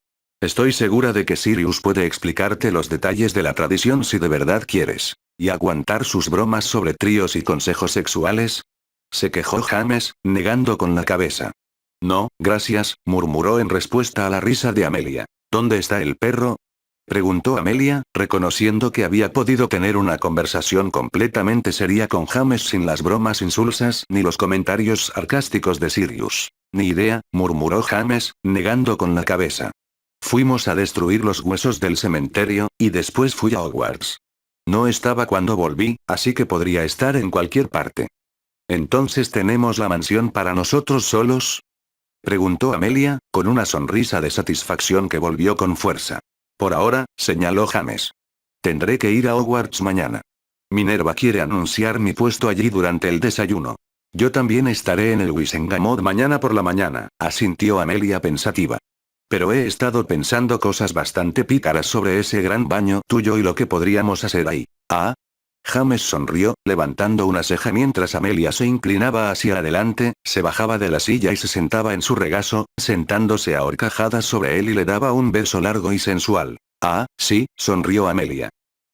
Estoy segura de que Sirius puede explicarte los detalles de la tradición si de verdad quieres. ¿Y aguantar sus bromas sobre tríos y consejos sexuales? Se quejó James, negando con la cabeza. No, gracias, murmuró en respuesta a la risa de Amelia. ¿Dónde está el perro? Preguntó Amelia, reconociendo que había podido tener una conversación completamente seria con James sin las bromas insulsas ni los comentarios sarcásticos de Sirius. Ni idea, murmuró James, negando con la cabeza. Fuimos a destruir los huesos del cementerio, y después fui a Hogwarts. No estaba cuando volví, así que podría estar en cualquier parte. ¿Entonces tenemos la mansión para nosotros solos? Preguntó Amelia, con una sonrisa de satisfacción que volvió con fuerza. Por ahora, señaló James. Tendré que ir a Hogwarts mañana. Minerva quiere anunciar mi puesto allí durante el desayuno. Yo también estaré en el Wisengamot mañana por la mañana, asintió Amelia pensativa. Pero he estado pensando cosas bastante pícaras sobre ese gran baño tuyo y lo que podríamos hacer ahí. ¿Ah? James sonrió, levantando una ceja mientras Amelia se inclinaba hacia adelante, se bajaba de la silla y se sentaba en su regazo, sentándose a horcajadas sobre él y le daba un beso largo y sensual. Ah, sí, sonrió Amelia.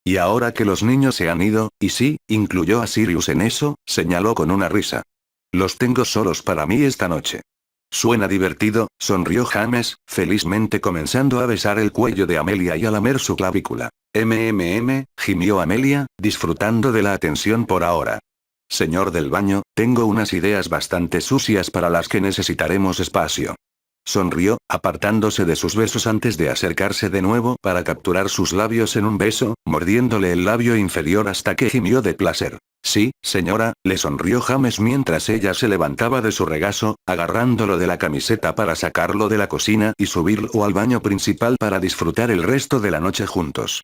Y ahora que los niños se han ido, y sí, incluyó a Sirius en eso, señaló con una risa. Los tengo solos para mí esta noche. Suena divertido, sonrió James, felizmente comenzando a besar el cuello de Amelia y a lamer su clavícula. Gimió Amelia, disfrutando de la atención por ahora. Señor del baño, tengo unas ideas bastante sucias para las que necesitaremos espacio. Sonrió, apartándose de sus besos antes de acercarse de nuevo para capturar sus labios en un beso, mordiéndole el labio inferior hasta que gimió de placer. Sí, señora, le sonrió James mientras ella se levantaba de su regazo, agarrándolo de la camiseta para sacarlo de la cocina y subirlo al baño principal para disfrutar el resto de la noche juntos.